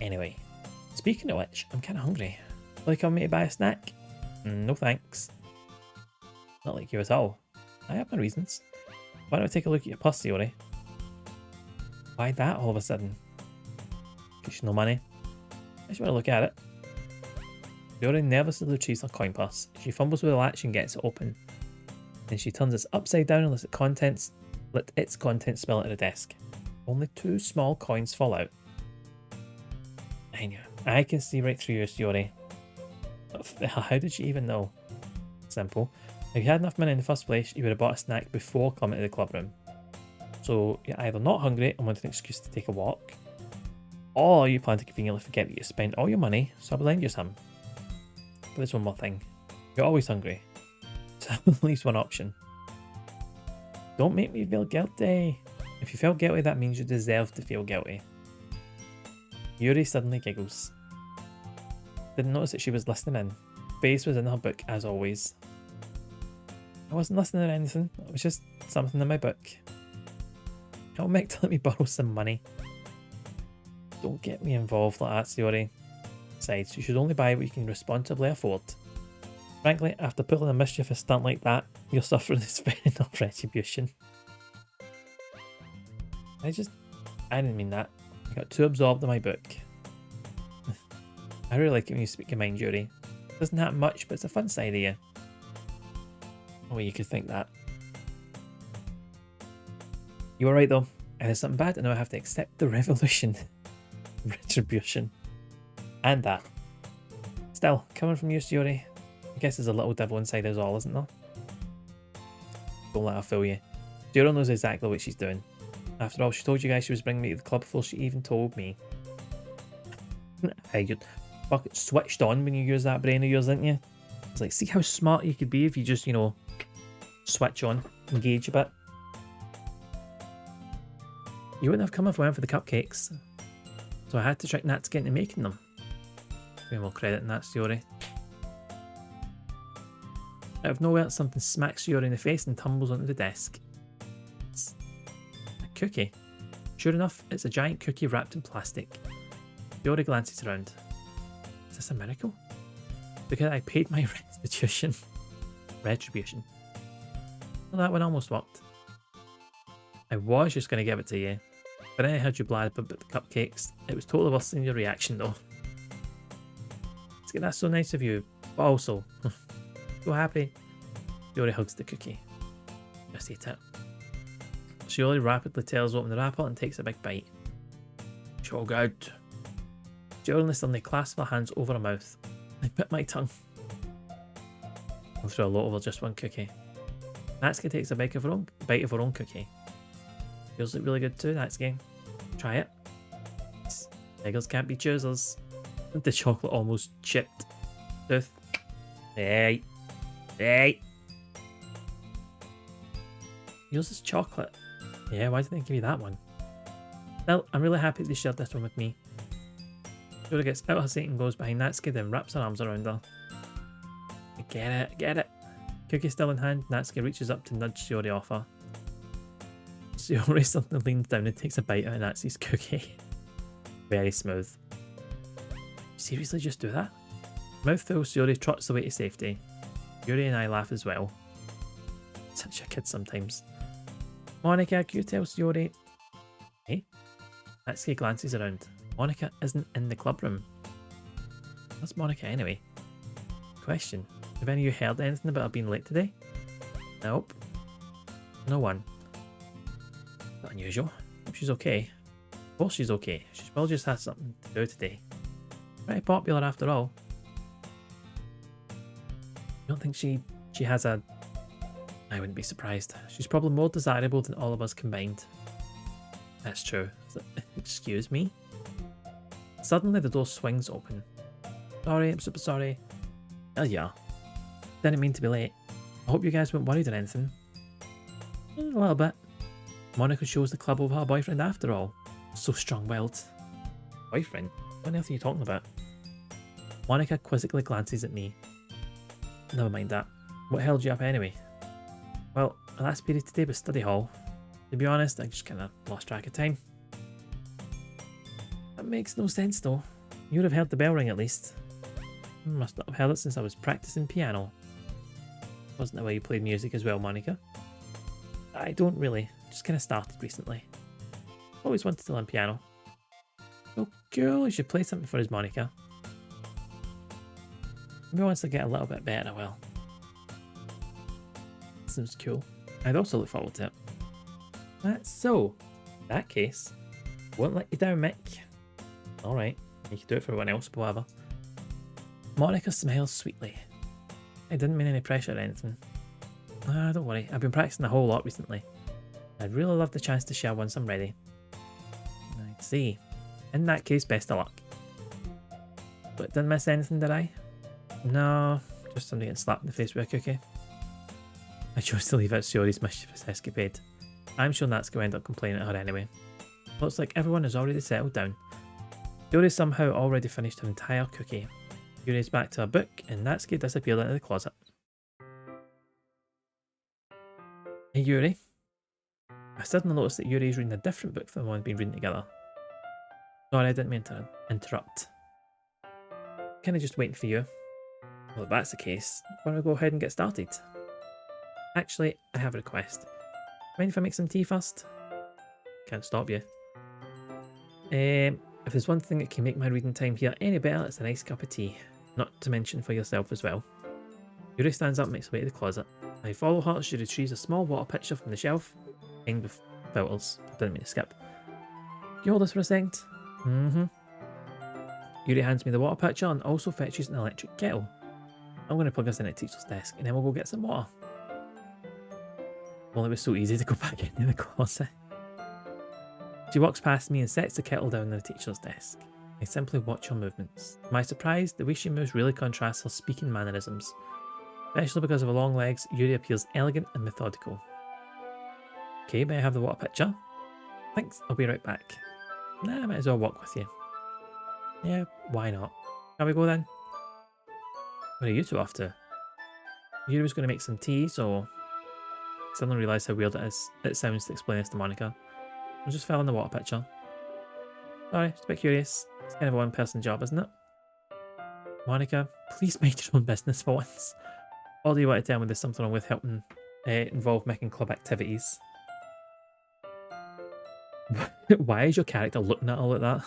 S1: Anyway, speaking of which, I'm kind of hungry. Like I want me to buy a snack? No thanks. Not like you at all. I have my reasons. Why don't I take a look at your purse, Sayori? Why that all of a sudden? because she's no money. I just want to look at it. Yuri nervously retrieves her coin purse. She fumbles with the latch and gets it open. Then she turns it upside down and lets its contents spill out of the desk. Only 2 small coins fall out. I knew. I can see right through you, Yuri. How did she even know? Simple. If you had enough money in the first place, you would have bought a snack before coming to the club room. So you're either not hungry and want an excuse to take a walk, or you plan to conveniently forget that you spent all your money, so I'll lend you some. But there's one more thing. You're always hungry. So at least one option. Don't make me feel guilty. If you feel guilty, that means you deserve to feel guilty. Yuri suddenly giggles. Didn't notice that she was listening in. Face was in her book as always. I wasn't listening to anything. It was just something in my book. I'll make to let me borrow some money. Don't get me involved like that, Yuri. Besides, you should only buy what you can responsibly afford. Frankly, after pulling a mischievous stunt like that, you're suffering this very enough retribution. I didn't mean that. I got too absorbed in my book. I really like it when you speak your mind, Yuri. It doesn't happen much, but it's a fun side of you. Oh, you could think that. You were right though. And there's something bad, and now I have to accept the revolution. Retribution. And that. Still, coming from you, Yuri, I guess there's a little devil inside us all, isn't there? Don't let her fool you. Yuri knows exactly what she's doing. After all, she told you guys she was bringing me to the club before she even told me. Hey, you're fucking switched on when you use that brain of yours, didn't you? It's like, see how smart you could be if you just, you know, switch on, engage a bit. You wouldn't have come if I went for the cupcakes. So I had to trick Natsuki into making them. Give me more credit in that story. Out of nowhere, something smacks Yuri in the face and tumbles onto the desk. It's a cookie. Sure enough, it's a giant cookie wrapped in plastic. Yuri glances around. Is this a miracle? Because I paid my restitution. Retribution. Well, that one almost worked. I was just going to give it to you, but then I heard you blab about the cupcakes. It was totally worse than your reaction though. That's so nice of you, but also, so happy. Yuri hugs the cookie. Just eat it. She only rapidly tears open the wrapper and takes a big bite. So good. She only suddenly clasps her hands over her mouth. I bit my tongue. I'll throw a lot over just one cookie. Natsuki takes a bite of her own cookie. Feels like really good too, Natsuki. Try it. Beggars can't be choosers. The chocolate almost chipped. Tooth. Hey. Hey. Yours is chocolate. Yeah, why didn't they give you that one? Well, I'm really happy they shared this one with me. Yuri gets out of her seat and goes behind Natsuki, then wraps her arms around her. Get it. Cookie still in hand, Natsuki reaches up to nudge Yuri off her. Yuri suddenly leans down and takes a bite out of Natsuki's cookie. Very smooth. Seriously, just do that? Mouthful, Yuri trots away to safety. Yuri and I laugh as well. Such a kid sometimes. Monika, can you tell Yuri? Hey? Natsuki glances around. Monika isn't in the club room. Where's Monika anyway? Question. Have any of you heard anything about her being late today? Nope. No one. Not unusual. Hope she's okay. Of course she's okay. She will just has something to do today. Pretty popular after all. I don't think she has a... I wouldn't be surprised. She's probably more desirable than all of us combined. That's true. Excuse me? Suddenly the door swings open. Sorry, I'm super sorry. Oh yeah. Didn't mean to be late. I hope you guys weren't worried or anything. A little bit. Monika shows the club over her boyfriend after all. So strong-willed. Boyfriend? What on earth are you talking about? Monika quizzically glances at me. Never mind that. What held you up anyway? Well, the last period today was study hall. To be honest, I just kinda lost track of time. That makes no sense though. You would have heard the bell ring at least. Must not have heard it since I was practicing piano. Wasn't that why you played music as well, Monika? I don't really. Just kinda started recently. Always wanted to learn piano. So cool. You should play something for his Monica. Maybe he wants to get a little bit better. Well, seems cool. I'd also look forward to it. So, in that case, won't let you down, Mick. Alright, you can do it for everyone else, but whatever. Monica smiles sweetly. I didn't mean any pressure or anything. Ah, don't worry, I've been practicing a whole lot recently. I'd really love the chance to share once I'm ready. I see. In that case, best of luck. But didn't miss anything, did I? No, just somebody getting slapped in the face with a cookie. I chose to leave out Shiori's mischievous escapade. I'm sure Natsuki will end up complaining at her anyway. Looks like everyone has already settled down. Shiori somehow already finished her entire cookie. Yuri's back to her book, and Natsuki disappeared into the closet. Hey Yuri. I suddenly noticed that Yuri is reading a different book than the one we've been reading together. Sorry, I didn't mean to interrupt. Kinda just waiting for you. Well, if that's the case, why don't we go ahead and get started? Actually, I have a request. Mind if I make some tea first? Can't stop you. If there's one thing that can make my reading time here any better, it's a nice cup of tea. Not to mention for yourself as well. Yuri stands up and makes her way to the closet. I follow her as she retrieves a small water pitcher from the shelf, lined with filters. I didn't mean to skip. Can you hold this for a second? Yuri hands me the water pitcher and also fetches an electric kettle. I'm going to plug this in at teacher's desk and then we'll go get some water. Well, it was so easy to go back into the closet. She walks past me and sets the kettle down on the teacher's desk. I simply watch her movements. To my surprise, the way she moves really contrasts her speaking mannerisms. Especially because of her long legs, Yuri appears elegant and methodical. Okay, may I have the water pitcher? Thanks, I'll be right back. Nah, I might as well walk with you. Yeah, why not? Shall we go then? Where are you two off to? Yuri was going to make some tea, so I suddenly realised how weird it sounds to explain this to Monica. I just fell in the water pitcher. Sorry, just a bit curious. It's kind of a one-person job, isn't it? Monica, please mind your own business for once. Or do you want to tell me there's something wrong with helping involve making club activities? Why is your character looking at her like that?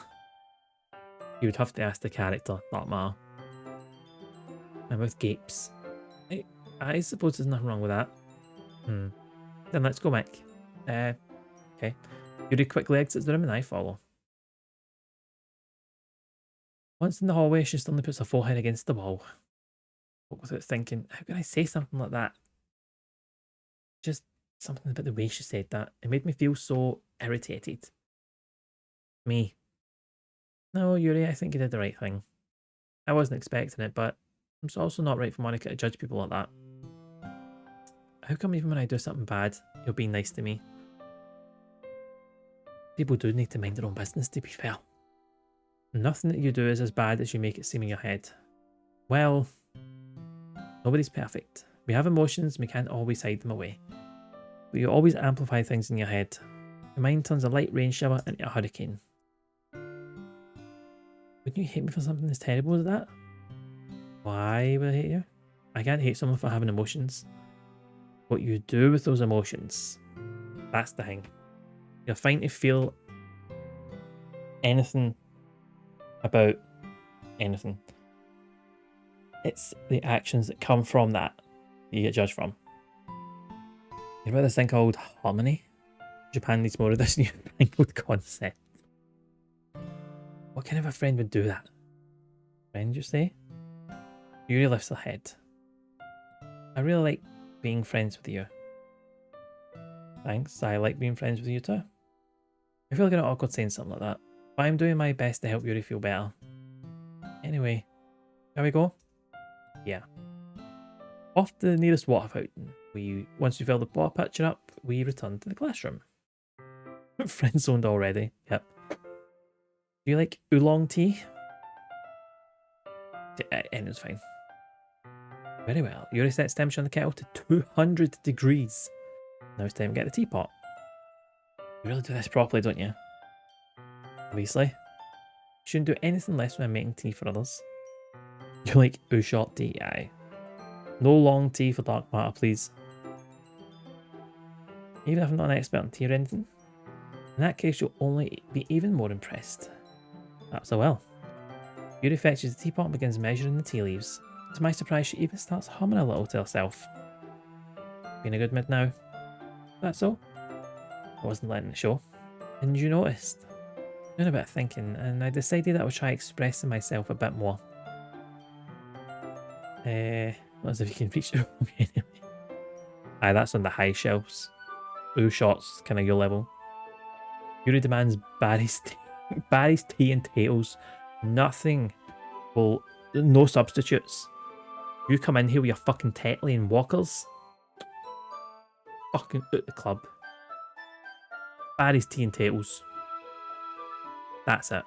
S1: You would have to ask the character, that matter. My mouth gapes. I suppose there's nothing wrong with that. Then let's go, Mick. Okay. Yuri quickly exits the room and I follow. Once in the hallway, she suddenly puts her forehead against the wall. Without thinking, how can I say something like that? Just something about the way she said that. It made me feel so irritated. Me. No, Yuri, I think you did the right thing. I wasn't expecting it, but it's also not right for Monica to judge people like that. How come even when I do something bad, you're being nice to me? People do need to mind their own business, to be fair. Nothing that you do is as bad as you make it seem in your head. Well, nobody's perfect. We have emotions and we can't always hide them away. But you always amplify things in your head. Your mind turns a light rain shower into a hurricane. Wouldn't you hate me for something as terrible as that? Why would I hate you? I can't hate someone for having emotions. What you do with those emotions, that's the thing. You're fine to feel anything about anything. It's the actions that come from that you get judged from. You know this thing called harmony? Japan needs more of this new fangled concept. What kind of a friend would do that? Friend, you say? Yuri lifts her head. I really like being friends with you. Thanks, I like being friends with you too. I feel kind of awkward saying something like that, but I'm doing my best to help Yuri feel better. Anyway, shall we go? Yeah. Off to the nearest water fountain. Once we fill the water pitcher up, we return to the classroom. Friend zoned already. Yep. Do you like oolong tea? Anyone's fine. Very well. Yuri sets temperature on the kettle to 200 degrees. Now it's time to get the teapot. You really do this properly, don't you? Obviously. You shouldn't do anything less when I'm making tea for others. You like short tea? Aye. No long tea for dark matter, please. Even if I'm not an expert in tea or anything. In that case, you'll only be even more impressed. That's a well. Yuri fetches the teapot and begins measuring the tea leaves. To my surprise, she even starts humming a little to herself. Being a good mid now. That's all. I wasn't letting it show. And you noticed. Doing a bit of thinking, and I decided I would try expressing myself a bit more. What as if you can reach it anyway. Aye, that's on the high shelves. Blue shots, kind of your level. Yuri demands Barry's tea and tails. Nothing. Well, no substitutes. You come in here with your fucking Tetley and Walkers. Fucking out the club. Barry's tea and tails. That's it.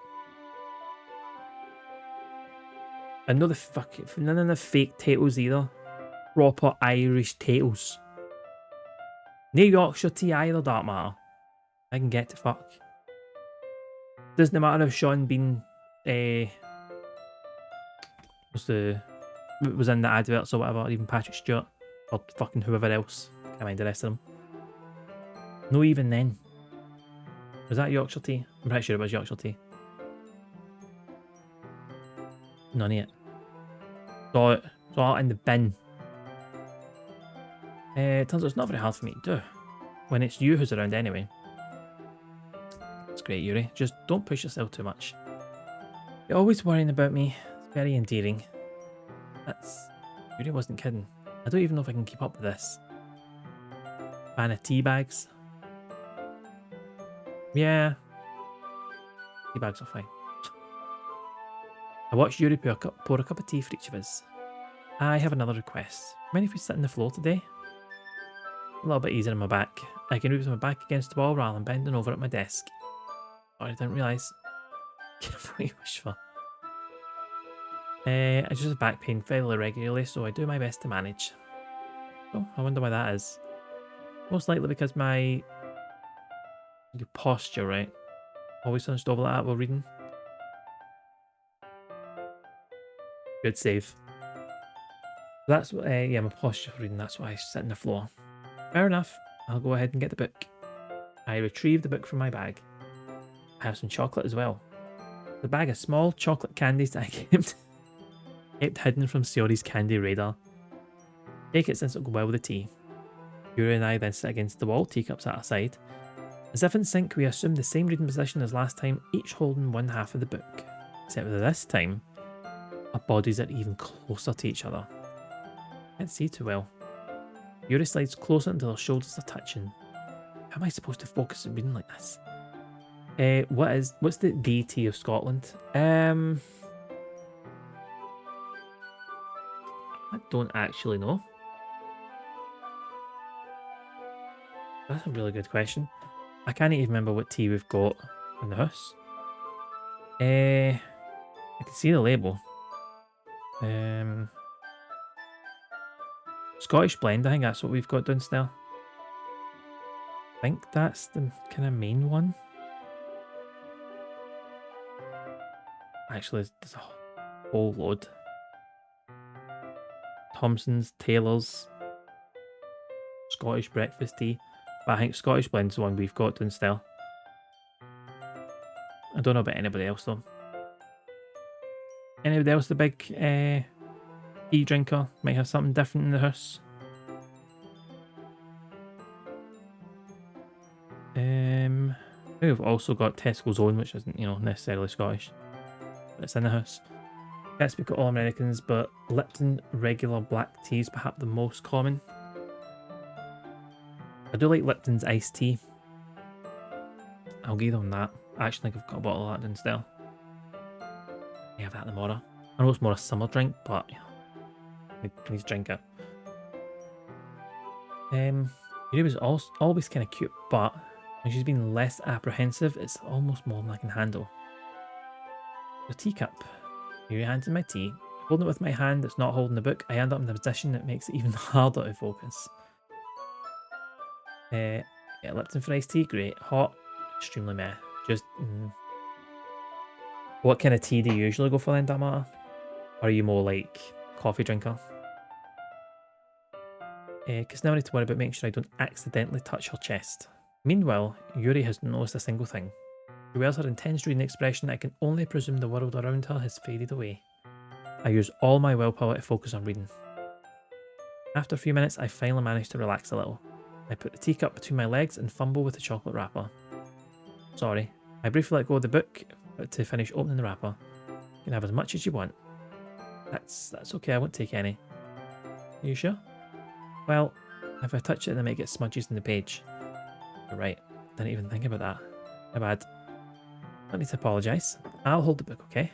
S1: And no the fucking none of the fake tails either. Proper Irish tails. No Yorkshire tea either, don't matter. I can get to fuck. Doesn't matter if Sean Bean was in the adverts or whatever, or even Patrick Stewart, or fucking whoever else. Can't mind the rest of them. No, even then. Was that Yorkshire tea? I'm pretty sure it was Yorkshire tea. None of it. Saw it in the bin. Turns out it's not very hard for me to do. When it's you who's around anyway. It's great, Yuri. Just don't push yourself too much. You're always worrying about me. It's very endearing. Yuri wasn't kidding. I don't even know if I can keep up with this. Fan of tea bags. Yeah. Tea bags are fine. I watched Yuri pour a cup of tea for each of us. I have another request. Mind if we sit on the floor today? A little bit easier on my back. I can move my back against the wall rather than bending over at my desk. Sorry, I didn't realise. What you wish for. I just have back pain fairly regularly, so I do my best to manage. Oh, I wonder why that is. Most likely because my posture, right? Always hunched over like that while reading. Good save. That's what, yeah, my posture for reading, that's why I sit on the floor. Fair enough, I'll go ahead and get the book. I retrieve the book from my bag. I have some chocolate as well. The bag of small chocolate candies that I kept hidden from Sayori's candy radar. Take it since it'll go well with the tea. Yuri and I then sit against the wall, teacups at our side. As if in sync, we assume the same reading position as last time, each holding one half of the book. Except for this time, our bodies are even closer to each other. Can't see too well. Yuri slides closer until her shoulders are touching. How am I supposed to focus on reading like this? What's the DT of Scotland? I don't actually know. That's a really good question. I can't even remember what tea we've got in the house. I can see the label. Scottish blend, I think that's what we've got downstairs. I think that's the kind of main one. Actually, there's a whole load. Thompson's, Taylor's, Scottish breakfast tea. But I think Scottish blend's the one we've got downstairs. I don't know about anybody else though. Anybody else the big tea drinker might have something different in the house? We've also got Tesco's own, which isn't, necessarily Scottish. But it's in the house. Can't speak of all Americans, but Lipton regular black tea is perhaps the most common. I do like Lipton's iced tea. I'll give them that. I actually think I've got a bottle of that downstairs. I have that tomorrow. I know it's more a summer drink, but I need to drink it. Yuri was always kind of cute, but when she's been less apprehensive, it's almost more than I can handle. The teacup. Yuri hands in my tea. Holding it with my hand that's not holding the book, I end up in a position that makes it even harder to focus. Yeah, Lipton for iced tea, great. Hot, extremely meh. Just, What kind of tea do you usually go for then, Damata? Or are you more like coffee drinker? Because now I need to worry about making sure I don't accidentally touch her chest. Meanwhile, Yuri has noticed a single thing. She wears her intense reading expression. I can only presume the world around her has faded away. I use all my willpower to focus on reading. After a few minutes, I finally manage to relax a little. I put the teacup between my legs and fumble with the chocolate wrapper. Sorry. I briefly let go of the book to finish opening the wrapper. You can have as much as you want. That's okay, I won't take any. Are you sure? Well, if I touch it, then I might get smudges in the page. You're right. Didn't even think about that. My bad. I need to apologise. I'll hold the book, okay?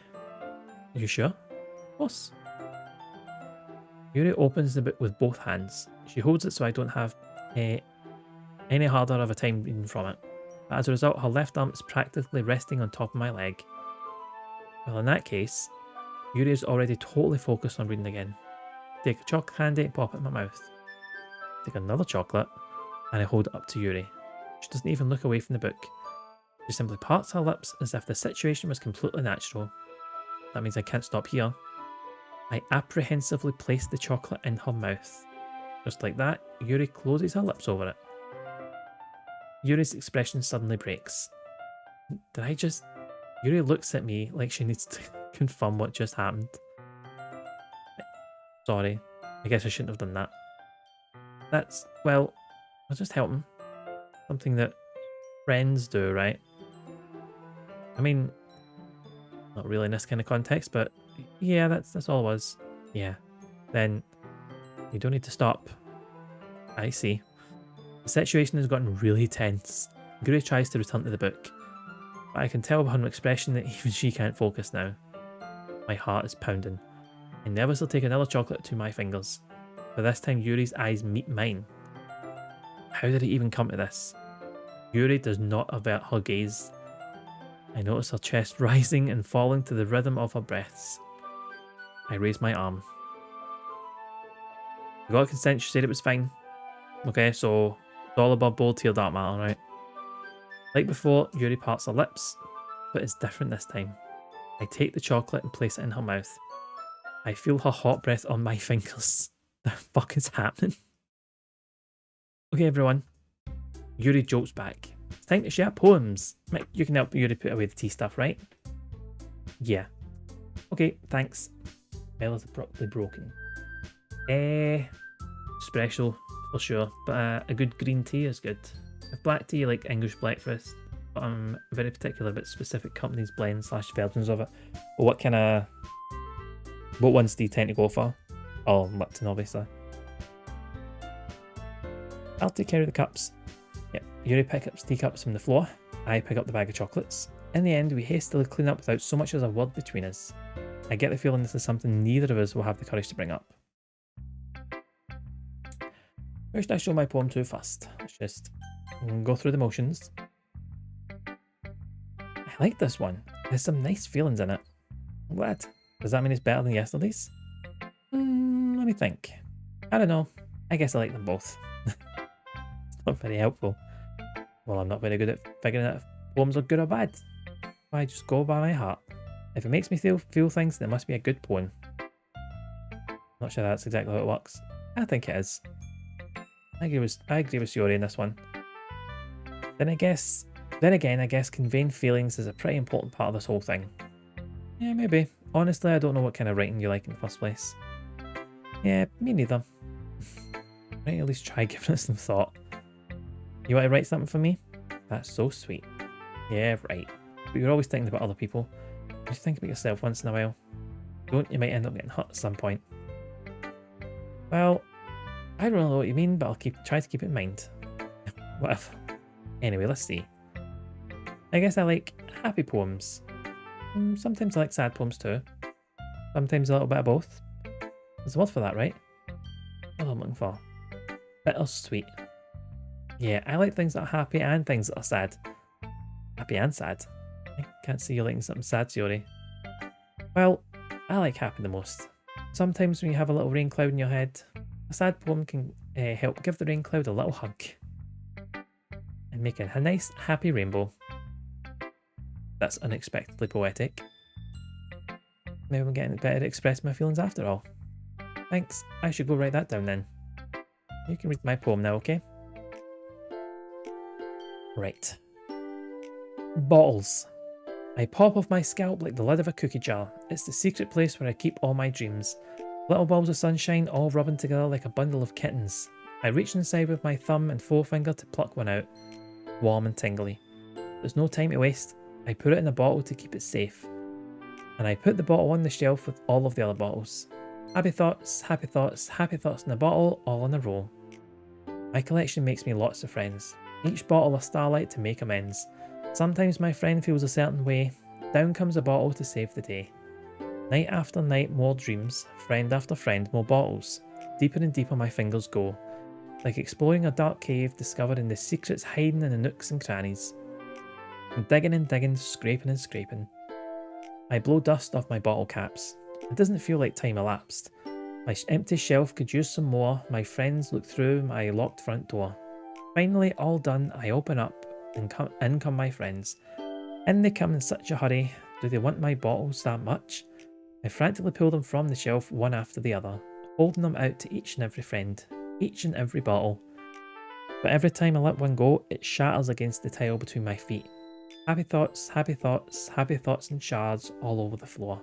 S1: Are you sure? Of course. Yuri opens the book with both hands. She holds it so I don't have any harder of a time reading from it. But as a result, her left arm is practically resting on top of my leg. Well, in that case, Yuri is already totally focused on reading again. Take a chocolate candy and pop it in my mouth. Take another chocolate and I hold it up to Yuri. She doesn't even look away from the book. She simply parts her lips as if the situation was completely natural. That means I can't stop here. I apprehensively place the chocolate in her mouth. Just like that, Yuri closes her lips over it. Yuri's expression suddenly breaks. Did I just... Yuri looks at me like she needs to confirm what just happened. Sorry, I guess I shouldn't have done that. That's, well, I'll just help him. Something that friends do, right? I mean, not really in this kind of context, but yeah, that's all it was. Yeah. Then you don't need to stop. I see. The situation has gotten really tense. Guri tries to return to the book, but I can tell by her expression that even she can't focus now. My heart is pounding. I nervously take another chocolate to my fingers, but this time Yuri's eyes meet mine. How did it even come to this? Yuri does not avert her gaze. I notice her chest rising and falling to the rhythm of her breaths. I raise my arm. I got consent, she said it was fine. Okay, so it's all above bold tear dark matter, right? Like before, Yuri parts her lips, but it's different this time. I take the chocolate and place it in her mouth. I feel her hot breath on my fingers. The fuck is happening? Okay, everyone. Yuri jolts back. It's time to share poems. Mike, you can help Yuri put away the tea stuff, right? Yeah. Okay, thanks. Bell is abruptly broken. Special for sure, but a good green tea is good. If black tea, like English breakfast, but I'm very particular about specific companies' blends / versions of it. Or what ones do you tend to go for? Oh, Lipton, obviously. I'll take care of the cups. Yep, Yuri picks up teacups from the floor. I pick up the bag of chocolates. In the end, we hastily clean up without so much as a word between us. I get the feeling this is something neither of us will have the courage to bring up. Where should I show my poem to first? Let's just go through the motions. I like this one. There's some nice feelings in it. I'm glad. Does that mean it's better than yesterday's? Let me think. I don't know. I guess I like them both. It's not very helpful. Well, I'm not very good at figuring out if poems are good or bad. I just go by my heart. If it makes me feel things, then it must be a good poem. Not sure that's exactly how it works. I think it is. I agree with Yuri in this one. Then again, I guess conveying feelings is a pretty important part of this whole thing. Yeah, maybe. Honestly, I don't know what kind of writing you like in the first place. Yeah, me neither. Might at least try giving it some thought. You want to write something for me? That's so sweet. Yeah, right. But you're always thinking about other people. Just think about yourself once in a while. Don't, you might end up getting hurt at some point. Well, I don't know what you mean, but I'll try to keep it in mind. Whatever. Anyway, let's see. I guess I like happy poems. Sometimes I like sad poems too. Sometimes a little bit of both. There's a word for that, right? What am I looking for? Bittersweet. Yeah, I like things that are happy and things that are sad. Happy and sad. I can't see you liking something sad, Yuri. Well, I like happy the most. Sometimes when you have a little rain cloud in your head, a sad poem can help give the rain cloud a little hug and make a nice, happy rainbow. That's unexpectedly poetic. Maybe I'm getting better to express my feelings after all. Thanks, I should go write that down then. You can read my poem now, okay? Right. Bottles. I pop off my scalp like the lid of a cookie jar. It's the secret place where I keep all my dreams. Little balls of sunshine all rubbing together like a bundle of kittens. I reach inside with my thumb and forefinger to pluck one out. Warm and tingly. There's no time to waste. I put it in a bottle to keep it safe. And I put the bottle on the shelf with all of the other bottles. Happy thoughts, happy thoughts, happy thoughts in a bottle, all in a row. My collection makes me lots of friends. Each bottle a starlight to make amends. Sometimes my friend feels a certain way. Down comes a bottle to save the day. Night after night, more dreams. Friend after friend, more bottles. Deeper and deeper my fingers go. Like exploring a dark cave, discovering the secrets hiding in the nooks and crannies. I'm digging and digging, scraping and scraping. I blow dust off my bottle caps. It doesn't feel like time elapsed. My empty shelf could use some more. My friends look through my locked front door. Finally, all done, I open up and in come my friends. In they come in such a hurry. Do they want my bottles that much? I frantically pull them from the shelf one after the other, holding them out to each and every friend, each and every bottle. But every time I let one go, it shatters against the tile between my feet. Happy thoughts, happy thoughts, happy thoughts in shards all over the floor.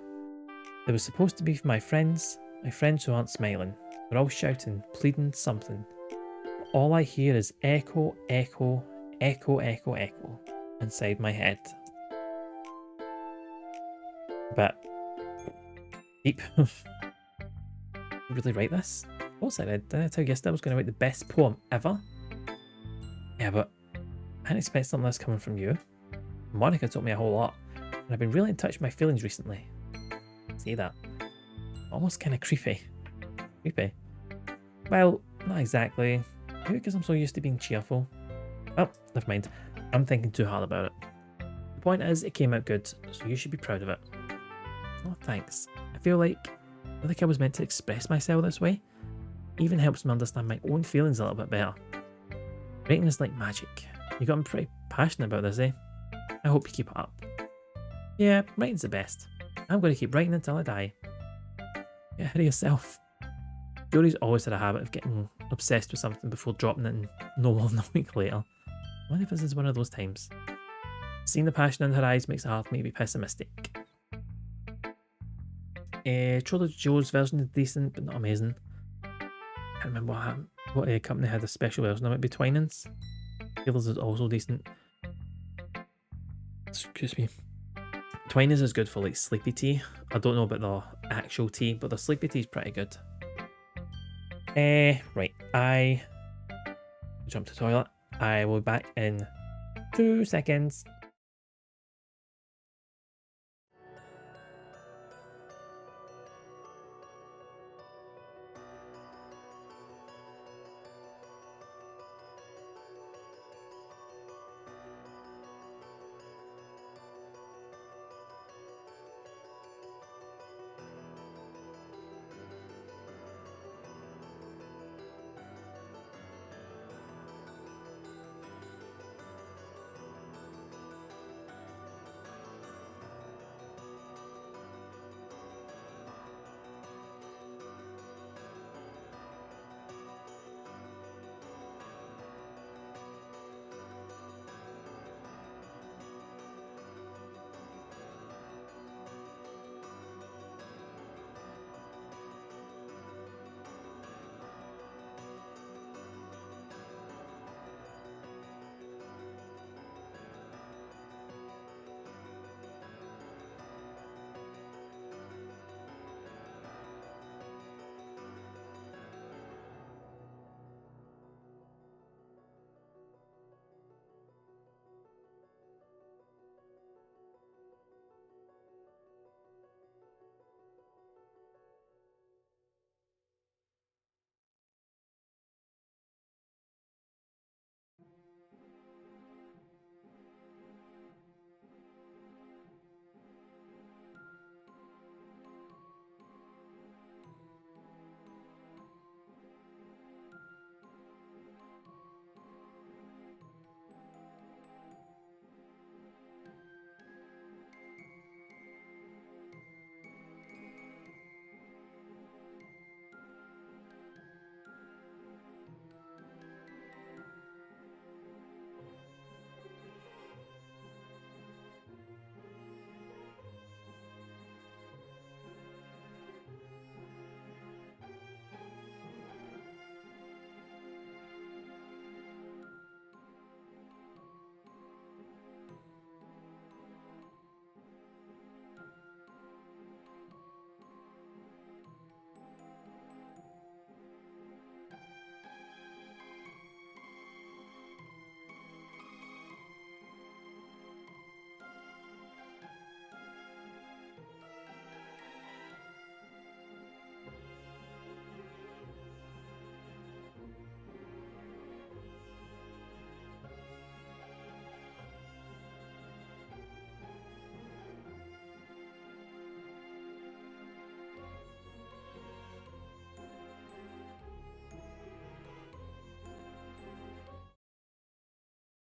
S1: They were supposed to be for my friends who aren't smiling. They're all shouting, pleading something. All I hear is echo, echo, echo, echo, echo inside my head. But deep. Really write this? Of course I did. Didn't I tell you yesterday I was going to write the best poem ever? Yeah, but I didn't expect something like this coming from you. Monica taught me a whole lot, and I've been really in touch with my feelings recently. See that? Almost kind of creepy. Creepy. Well, not exactly. Maybe because I'm so used to being cheerful. Oh, never mind. I'm thinking too hard about it. The point is, it came out good, so you should be proud of it. Oh, thanks. I feel like I was meant to express myself this way. It even helps me understand my own feelings a little bit better. Writing is like magic. You got me pretty passionate about this, eh? I hope you keep it up. Yeah, writing's the best. I'm going to keep writing until I die. Get ahead of yourself. Jory's always had a habit of getting obsessed with something before dropping it and no more than a week later. I wonder if this is one of those times. Seeing the passion in her eyes makes it hard for me to be pessimistic. Trader Joe's version is decent, but not amazing. Can't remember what happened. What company had a special version of it? Maybe Twinings? Taylor's is also decent. Excuse me. Twinings is good for like sleepy tea. I don't know about the actual tea, but the sleepy tea is pretty good. Right. I jumped to the toilet. I will be back in 2 seconds.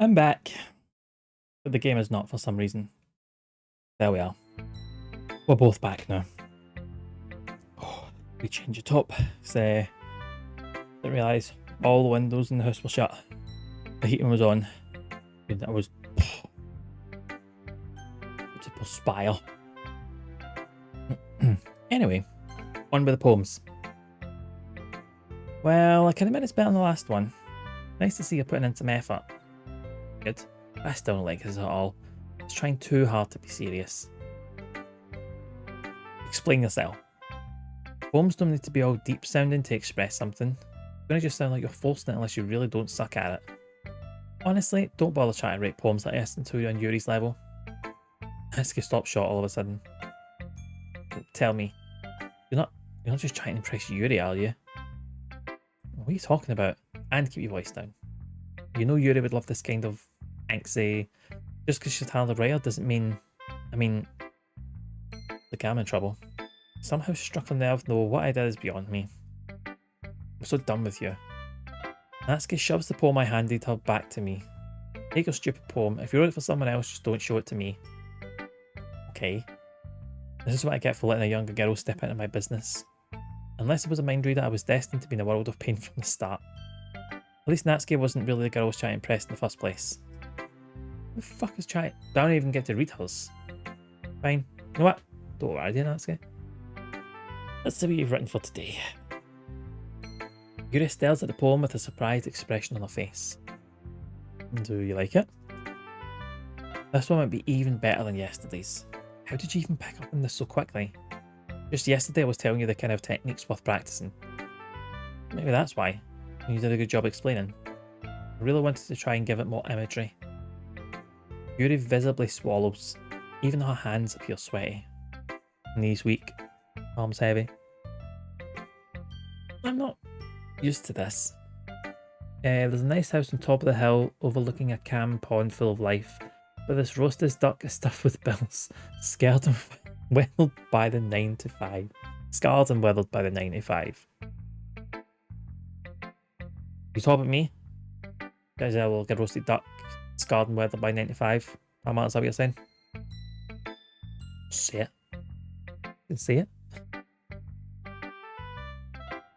S1: I'm back. But the game is not for some reason. There we are. We're both back now. Oh, we change it up. Say, didn't realise all the windows in the house were shut. The heating was on. That was to perspire. Anyway, on with the poems. Well, I can admit it's better than the last one. Nice to see you putting in some effort. Good. I still don't like this at all. It's trying too hard to be serious. Explain yourself. Poems don't need to be all deep sounding to express something. It's going to just sound like you're forcing it unless you really don't suck at it. Honestly, don't bother trying to write poems like this until you're on Yuri's level. Natsuki stopped short all of a sudden. Tell me, you're not just trying to impress Yuri, are you? What are you talking about? And keep your voice down. You know Yuri would love this kind of angsty. Just because she's a talented writer doesn't mean... I mean... Look, I'm in trouble. Somehow struck a nerve though. What I did is beyond me. I'm so done with you. Natsuki shoves the poem I handed her back to me. Take your stupid poem. If you wrote it for someone else, just don't show it to me. Okay. This is what I get for letting a younger girl step into my business. Unless it was a mind reader, I was destined to be in a world of pain from the start. At least Natsuki wasn't really the girl I was trying to impress in the first place. Who the fuck is trying? I don't even get to read hers. Fine. You know what? Don't worry, dear Natsuki. Let's see what you've written for today. Yuri stares at the poem with a surprised expression on her face. Do you like it? This one might be even better than yesterday's. How did you even pick up on this so quickly? Just yesterday I was telling you the kind of techniques worth practicing. Maybe that's why. You did a good job explaining. I really wanted to try and give it more imagery. Yuri visibly swallows. Even her hands appear sweaty. Knees weak. Arms heavy. I'm not used to this. There's a nice house on top of the hill overlooking a calm pond full of life. But this roasted duck is stuffed with bills. Scared and weathered by the 9 to 5. Scarred and weathered by the 9 to 5. You talk about me? There's a little roasted duck. Scarred and weathered by 9 to 5. How much is that what you're saying? Say it. You can say it.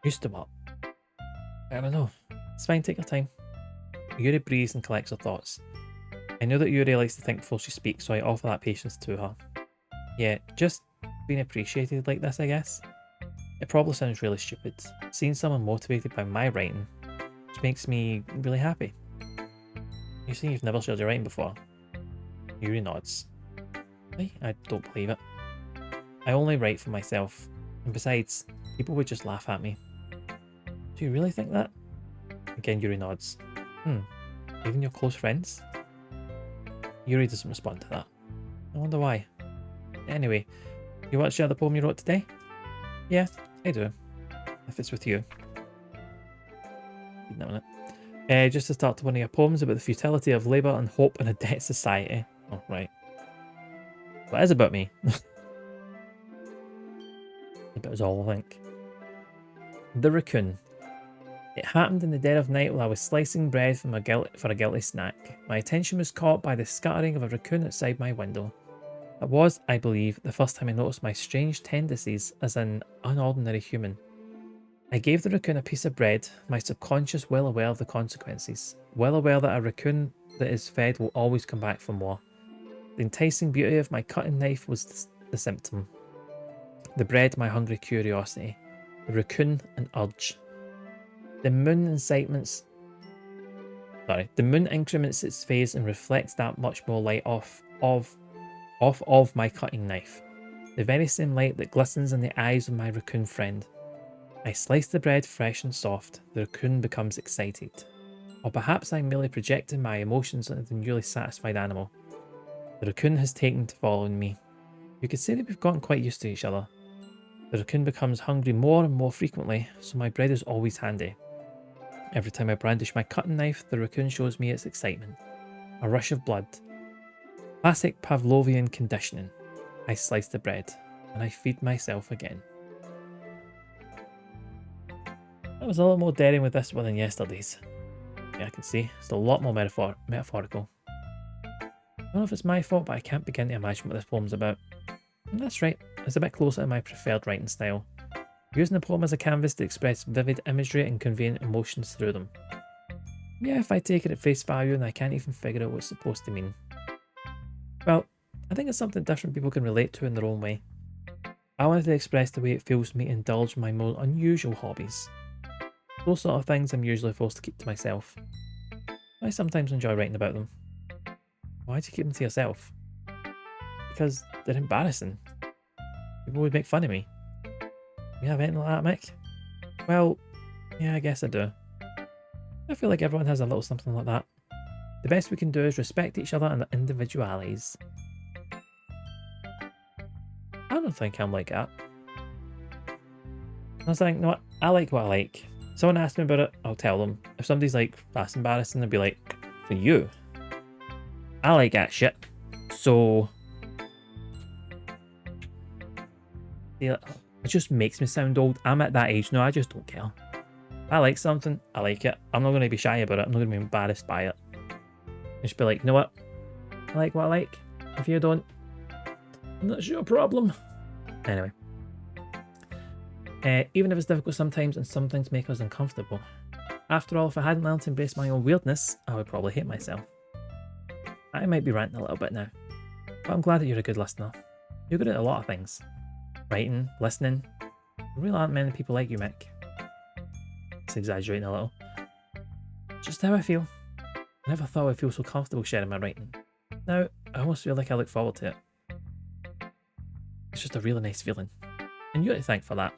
S1: Used to what? I don't know. It's fine, take your time. Yuri breathes and collects her thoughts. I know that Yuri likes to think before she speaks, so I offer that patience to her. Yeah, just being appreciated like this, I guess. It probably sounds really stupid. Seeing someone motivated by my writing just makes me really happy. You say you've never shared your writing before? Yuri nods. Really? I don't believe it. I only write for myself, and besides, people would just laugh at me. Do you really think that? Again, Yuri nods. Even your close friends? Yuri doesn't respond to that. I wonder why. Anyway, you want to share the poem you wrote today? Yeah, I do. If it's with you. Wait a minute. Just to start one of your poems about the futility of labour and hope in a debt society. Oh, right. Well, it is about me. About us all, I think. The Raccoon. It happened in the dead of night while I was slicing bread for a guilty snack. My attention was caught by the scattering of a raccoon outside my window. It was, I believe, the first time I noticed my strange tendencies as an unordinary human. I gave the raccoon a piece of bread, my subconscious well aware of the consequences, well aware that a raccoon that is fed will always come back for more. The enticing beauty of my cutting knife was the symptom. The bread, my hungry curiosity. The raccoon, an urge. The moon increments its phase and reflects that much more light off of my cutting knife. The very same light that glistens in the eyes of my raccoon friend. I slice the bread fresh and soft. The raccoon becomes excited. Or perhaps I'm merely projecting my emotions onto the newly satisfied animal. The raccoon has taken to following me. You could say that we've gotten quite used to each other. The raccoon becomes hungry more and more frequently, so my bread is always handy. Every time I brandish my cutting knife, the raccoon shows me its excitement. A rush of blood. Classic Pavlovian conditioning. I slice the bread, and I feed myself again. I was a little more daring with this one than yesterday's. Yeah, I can see. It's a lot more metaphorical. I don't know if it's my fault, but I can't begin to imagine what this poem's about. And that's right, it's a bit closer to my preferred writing style. Using the poem as a canvas to express vivid imagery and conveying emotions through them. Yeah, if I take it at face value and I can't even figure out what it's supposed to mean. Well, I think it's something different people can relate to in their own way. I wanted to express the way it feels for me to indulge in my more unusual hobbies. Those sort of things I'm usually forced to keep to myself. I sometimes enjoy writing about them. Why do you keep them to yourself? Because they're embarrassing. People would make fun of me. You have anything like that, Mick? Well, yeah, I guess I do. I feel like everyone has a little something like that. The best we can do is respect each other and their individualities. I don't think I'm like that. I was like, no, I like what I like. If someone asks me about it, I'll tell them. If somebody's like, that's embarrassing, they'll be like, for you, I like that shit. So, yeah, it just makes me sound old. I'm at that age now, I just don't care. I like something, I like it. I'm not going to be shy about it. I'm not going to be embarrassed by it. Just be like, you know what? I like what I like. If you don't, that's your problem. Anyway. Even if it's difficult sometimes and some things make us uncomfortable. After all, if I hadn't learned to embrace my own weirdness, I would probably hate myself. I might be ranting a little bit now, but I'm glad that you're a good listener. You're good at a lot of things. Writing, listening. There really aren't many people like you, Mick. It's exaggerating a little. Just how I feel. I never thought I'd feel so comfortable sharing my writing. Now, I almost feel like I look forward to it. It's just a really nice feeling. And you're to thank for that.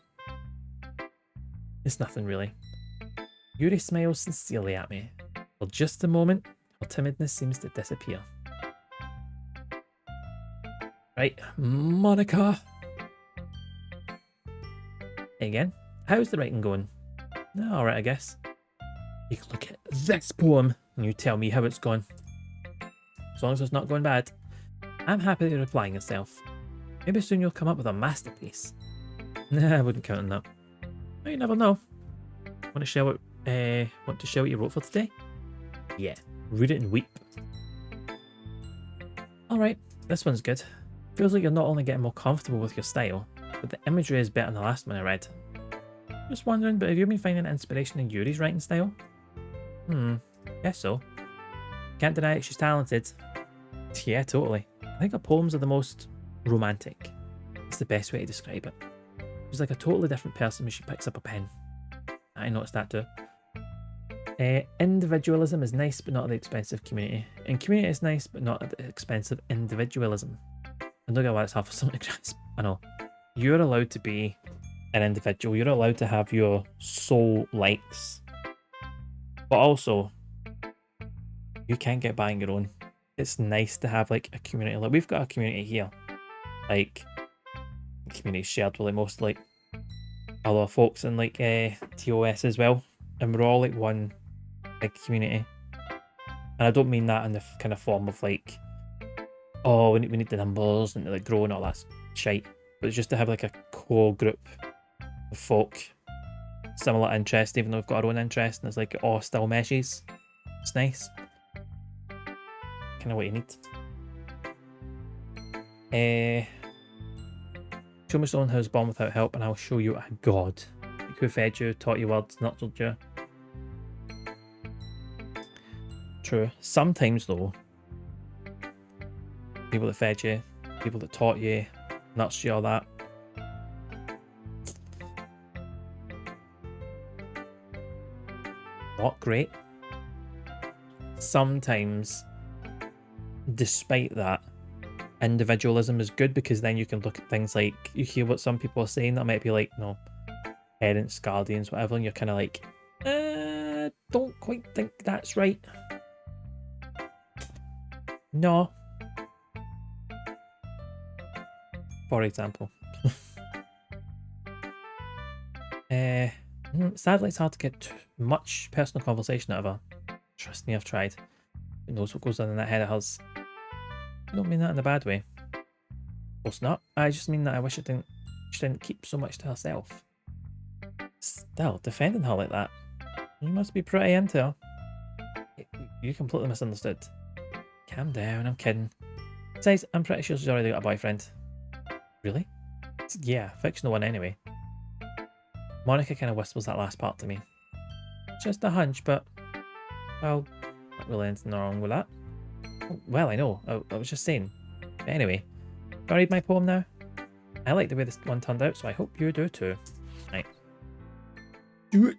S1: It's nothing really. Yuri smiles sincerely at me. For just a moment, her timidness seems to disappear. Right, Monica. Again, how's the writing going? Alright, I guess. You can look at this poem and you tell me how it's gone. As long as it's not going bad. I'm happy that you're applying yourself. Maybe soon you'll come up with a masterpiece. Nah, I wouldn't count on that. Well, you never know. Want to share what you wrote for today? Yeah, read it and weep. Alright, this one's good. Feels like you're not only getting more comfortable with your style, but the imagery is better than the last one I read. Just wondering, but have you been finding inspiration in Yuri's writing style? Guess so. Can't deny it, she's talented. Yeah, totally. I think her poems are the most romantic. It's the best way to describe it. She's like a totally different person when she picks up a pen. I noticed that too. Individualism is nice, but not at the expense of community. And community is nice, but not at the expense of individualism. And look at why it's hard for someone to grasp. I know. You're allowed to be an individual. You're allowed to have your soul likes. But also, you can't get by on your own. It's nice to have like a community. Like we've got a community here. Like, community shared with like most like other folks in like TOS as well. And we're all like one big community. And I don't mean that in the kind of form of like, oh, we need the numbers and like grow and all that shite. But it's just to have like a core group of folk, similar interest, even though we've got our own interest, and it's like it all still meshes. It's nice. Kind of what you need. Show me someone who's born without help, and I'll show you a god. Like who fed you, taught you words, nurtured you. True. Sometimes though, people that fed you, people that taught you, nurtured you, all that. Not great. Sometimes, despite that, individualism is good because then you can look at things like, you hear what some people are saying that might be like, no, parents, guardians, whatever, and you're kind of like, don't quite think that's right. No. For example. Sadly, it's hard to get much personal conversation out of her. Trust me, I've tried. Who knows what goes on in that head of hers. I don't mean that in a bad way. Of course not. I just mean that I wish she didn't keep so much to herself. Still, defending her like that. You must be pretty into her. You completely misunderstood. Calm down, I'm kidding. Besides, I'm pretty sure she's already got a boyfriend. Really? Yeah, fictional one anyway. Monica kind of whispers that last part to me. Just a hunch, but... well, not really anything wrong with that. Well, I know. I was just saying. But anyway, can I read my poem now? I like the way this one turned out, so I hope you do too. Right. Do it!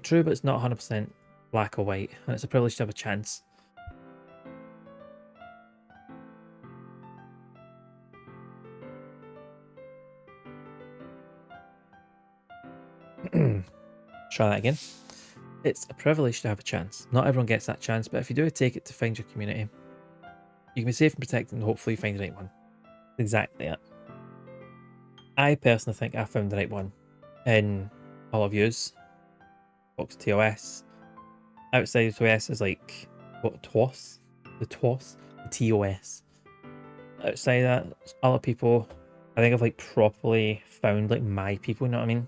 S1: True, but it's not 100% black or white, and it's a privilege to have a chance. Try that again. It's a privilege to have a chance. Not everyone gets that chance, but if you do take it to find your community, you can be safe and protected and hopefully find the right one. Exactly it. I personally think I found the right one in all of yous. Box TOS. Outside of TOS is like, what, TOS? The TOS? The TOS. Outside that, other people, I think I've like properly found like my people, you know what I mean?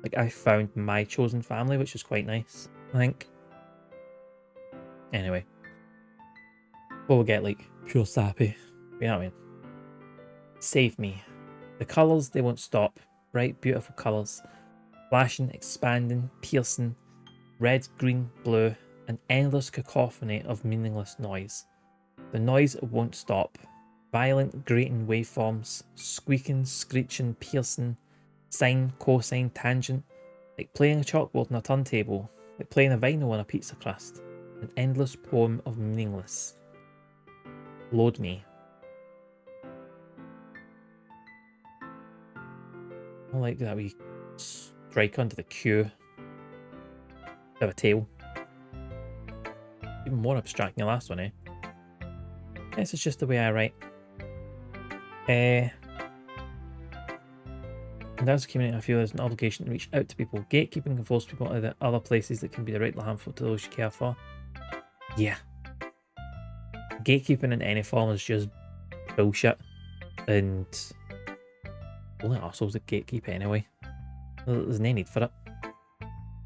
S1: Like I found my chosen family, which is quite nice, I think. Anyway. We'll get like pure sappy, you know what I mean? Save me. The colours, they won't stop. Bright, beautiful colours. Flashing, expanding, piercing. Red, green, blue. An endless cacophony of meaningless noise. The noise won't stop. Violent, grating waveforms. Squeaking, screeching, piercing. Sine, cosine, tangent. Like playing a chalkboard on a turntable. Like playing a vinyl on a pizza crust. An endless poem of meaningless. Load me. I like that we strike under the Q. Have a tail. Even more abstract than the last one, eh? This is just the way I write. And as a community, I feel there's an obligation to reach out to people. Gatekeeping can force people to other places that can be directly harmful to those you care for. Yeah. Gatekeeping in any form is just bullshit. And only arseholes that gatekeep anyway. There's no need for it.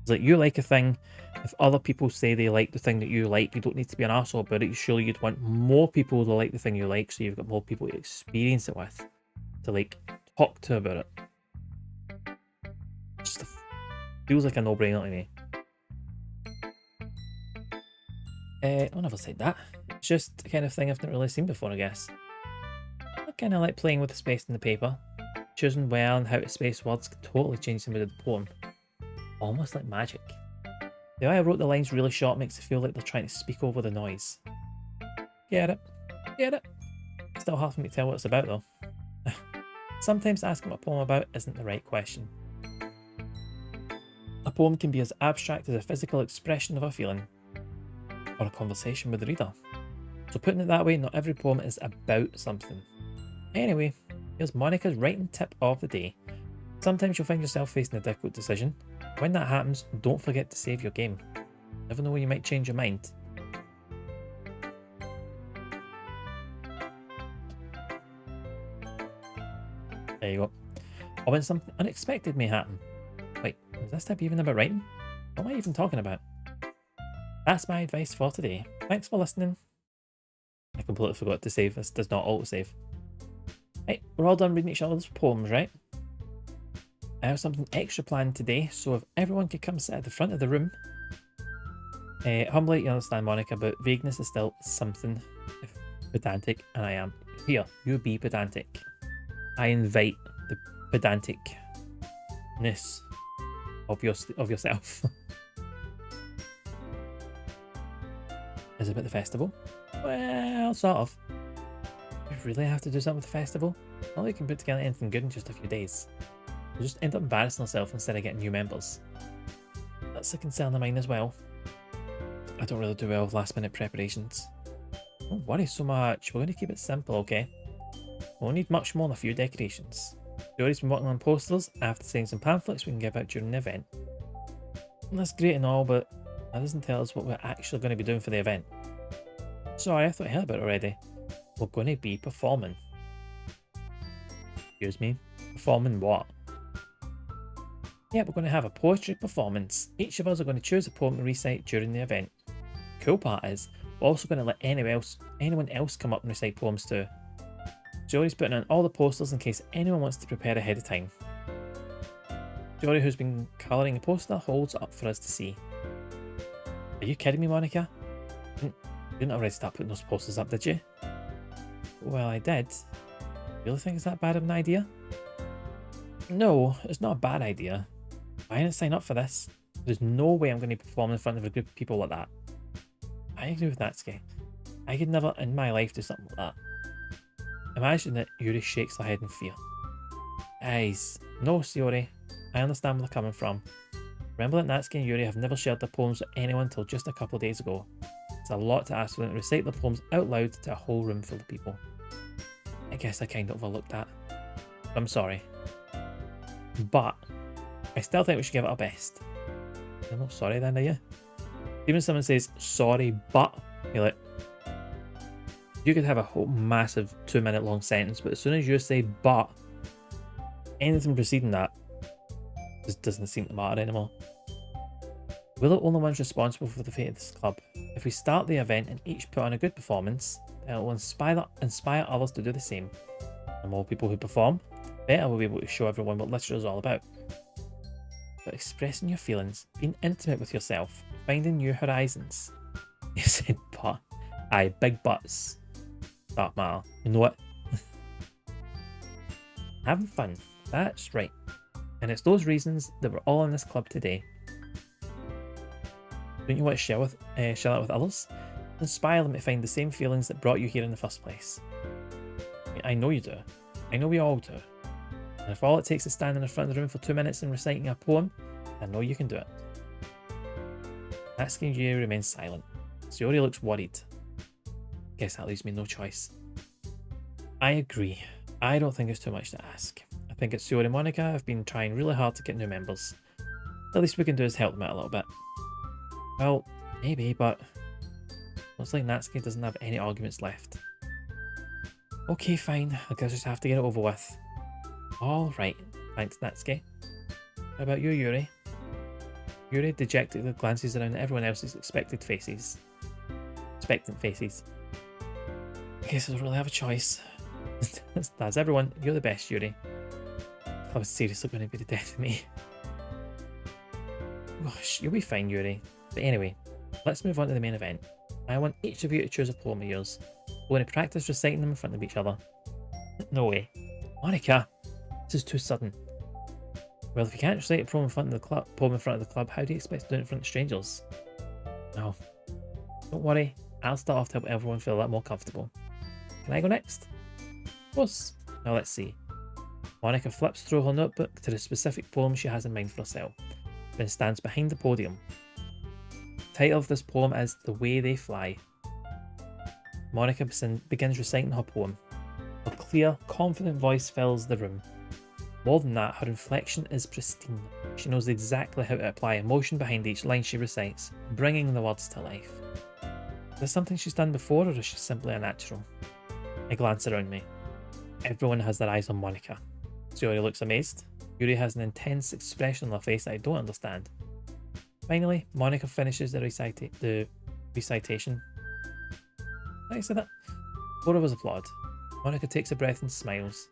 S1: It's like, you like a thing, if other people say they like the thing that you like, you don't need to be an arsehole about it. Surely you'd want more people to like the thing you like, so you've got more people to experience it with, to like talk to about it. Just feels like a no-brainer to me. I never said that. It's just the kind of thing I've not really seen before, I guess. I kind of like playing with the space in the paper. Choosing well and how to space words can totally change the mood of the poem. Almost like magic. The way I wrote the lines really short makes it feel like they're trying to speak over the noise. Get it? Get it? Still hard for me to tell what it's about though. Sometimes asking what a poem about isn't the right question. A poem can be as abstract as a physical expression of a feeling, or a conversation with the reader. So putting it that way, not every poem is about something. Anyway, here's Monica's writing tip of the day. Sometimes you'll find yourself facing a difficult decision. When that happens, don't forget to save your game. Never know when you might change your mind. There you go. Or when something unexpected may happen. Wait, is this tip even about writing? What am I even talking about? That's my advice for today. Thanks for listening. I completely forgot to save. This does not autosave. Right, we're all done reading each other's poems, right? I have something extra planned today, so if everyone could come sit at the front of the room. Humbly, you understand, Monica, but vagueness is still something pedantic, and I am. Here, you be pedantic. I invite the pedanticness of yourself. Is it about the festival? Well, sort of. We really have to do something with the festival? Not like we can put together anything good in just a few days. We'll just end up embarrassing ourselves instead of getting new members. That's a concern of mine as well. I don't really do well with last minute preparations. Don't worry so much, we're going to keep it simple, okay? We won't need much more than a few decorations. Jory's been working on posters after seeing some pamphlets we can give out during the event. And that's great and all, but that doesn't tell us what we're actually going to be doing for the event. Sorry, I thought I heard about it already. We're going to be performing. Excuse me? Performing what? Yeah, we're going to have a poetry performance. Each of us are going to choose a poem to recite during the event. The cool part is, we're also going to let anyone else come up and recite poems too. Jory's putting on all the posters in case anyone wants to prepare ahead of time. Jory, who's been colouring a poster, holds it up for us to see. Are you kidding me, Monica? You didn't already start putting those posters up, did you? Well, I did. Really think it's that bad of an idea? No, it's not a bad idea. I didn't sign up for this. There's no way I'm going to perform in front of a group of people like that. I agree with Natsuki. I could never in my life do something like that. Imagine that Yuri shakes her head in fear. Guys, no, Shiori. I understand where they're coming from. Remember that Natsuki and Yuri have never shared their poems with anyone until just a couple of days ago. It's a lot to ask for them to recite their poems out loud to a whole room full of people. I guess I kind of overlooked that. I'm sorry. But I still think we should give it our best. You're not sorry then, are you? Even if someone says, sorry, but, you're like, you could have a whole massive 2-minute long sentence, but as soon as you say but, anything preceding that just doesn't seem to matter anymore. We're the only ones responsible for the fate of this club. If we start the event and each put on a good performance, it will inspire others to do the same. The more people who perform, the better we'll be able to show everyone what literature is all about. But expressing your feelings, being intimate with yourself, finding new horizons. You said but. Aye, big butts. That matter. You know what? Having fun. That's right. And it's those reasons that we're all in this club today. Don't you want to share that with others? Inspire them to find the same feelings that brought you here in the first place. I know you do. I know we all do. And if all it takes is standing in front of the room for 2 minutes and reciting a poem, I know you can do it. Natsuki and Yuri remains silent. Shiori looks worried. Guess that leaves me no choice. I agree. I don't think it's too much to ask. I think it's Shiori and Monica have been trying really hard to get new members. The least we can do is help them out a little bit. Well, maybe, but looks like Natsuki doesn't have any arguments left. Okay, fine. I guess I just have to get it over with. Alright, thanks Natsuki. How about you, Yuri? Yuri dejectedly glances around at everyone else's expectant faces. I guess I don't really have a choice. That's everyone. You're the best, Yuri. I was seriously going to be the death of me. Gosh, you'll be fine, Yuri. But anyway, let's move on to the main event. I want each of you to choose a poem of yours. We're going to practice reciting them in front of each other. No way. Monica, this is too sudden. Well, if you can't recite a poem in front of the club, how do you expect to do it in front of strangers? No. Don't worry, I'll start off to help everyone feel a lot more comfortable. Can I go next? Of course. Now let's see. Monica flips through her notebook to the specific poem she has in mind for herself, then stands behind the podium. The title of this poem is The Way They Fly. Monica begins reciting her poem. Her clear, confident voice fills the room. More than that, her inflection is pristine. She knows exactly how to apply emotion behind each line she recites, bringing the words to life. Is this something she's done before, or is she simply a natural? I glance around me. Everyone has their eyes on Monica. Shiori looks amazed. Yuri has an intense expression on her face that I don't understand. Finally, Monica finishes the recitation. Did I say that? 4 of us applaud. Monica takes a breath and smiles.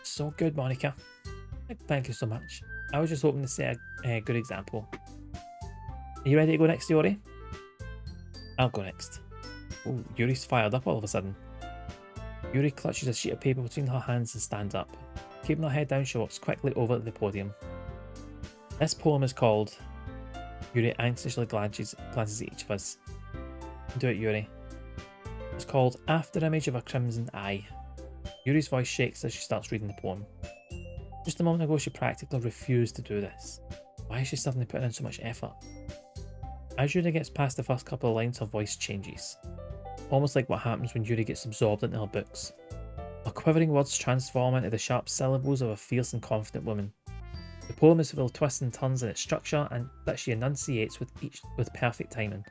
S1: So good, Monica. Thank you so much. I was just hoping to set a good example. Are you ready to go next, Yuri? I'll go next. Oh, Yuri's fired up all of a sudden. Yuri clutches a sheet of paper between her hands and stands up. Keeping her head down, she walks quickly over to the podium. This poem is called... Yuri anxiously glances at each of us. Do it, Yuri. It's called After Image of a Crimson Eye. Yuri's voice shakes as she starts reading the poem. Just a moment ago she practically refused to do this. Why is she suddenly putting in so much effort? As Yuri gets past the first couple of lines, her voice changes. Almost like what happens when Yuri gets absorbed into her books. Her quivering words transform into the sharp syllables of a fierce and confident woman. The poem is full of twists and turns in its structure and that she enunciates with perfect timing.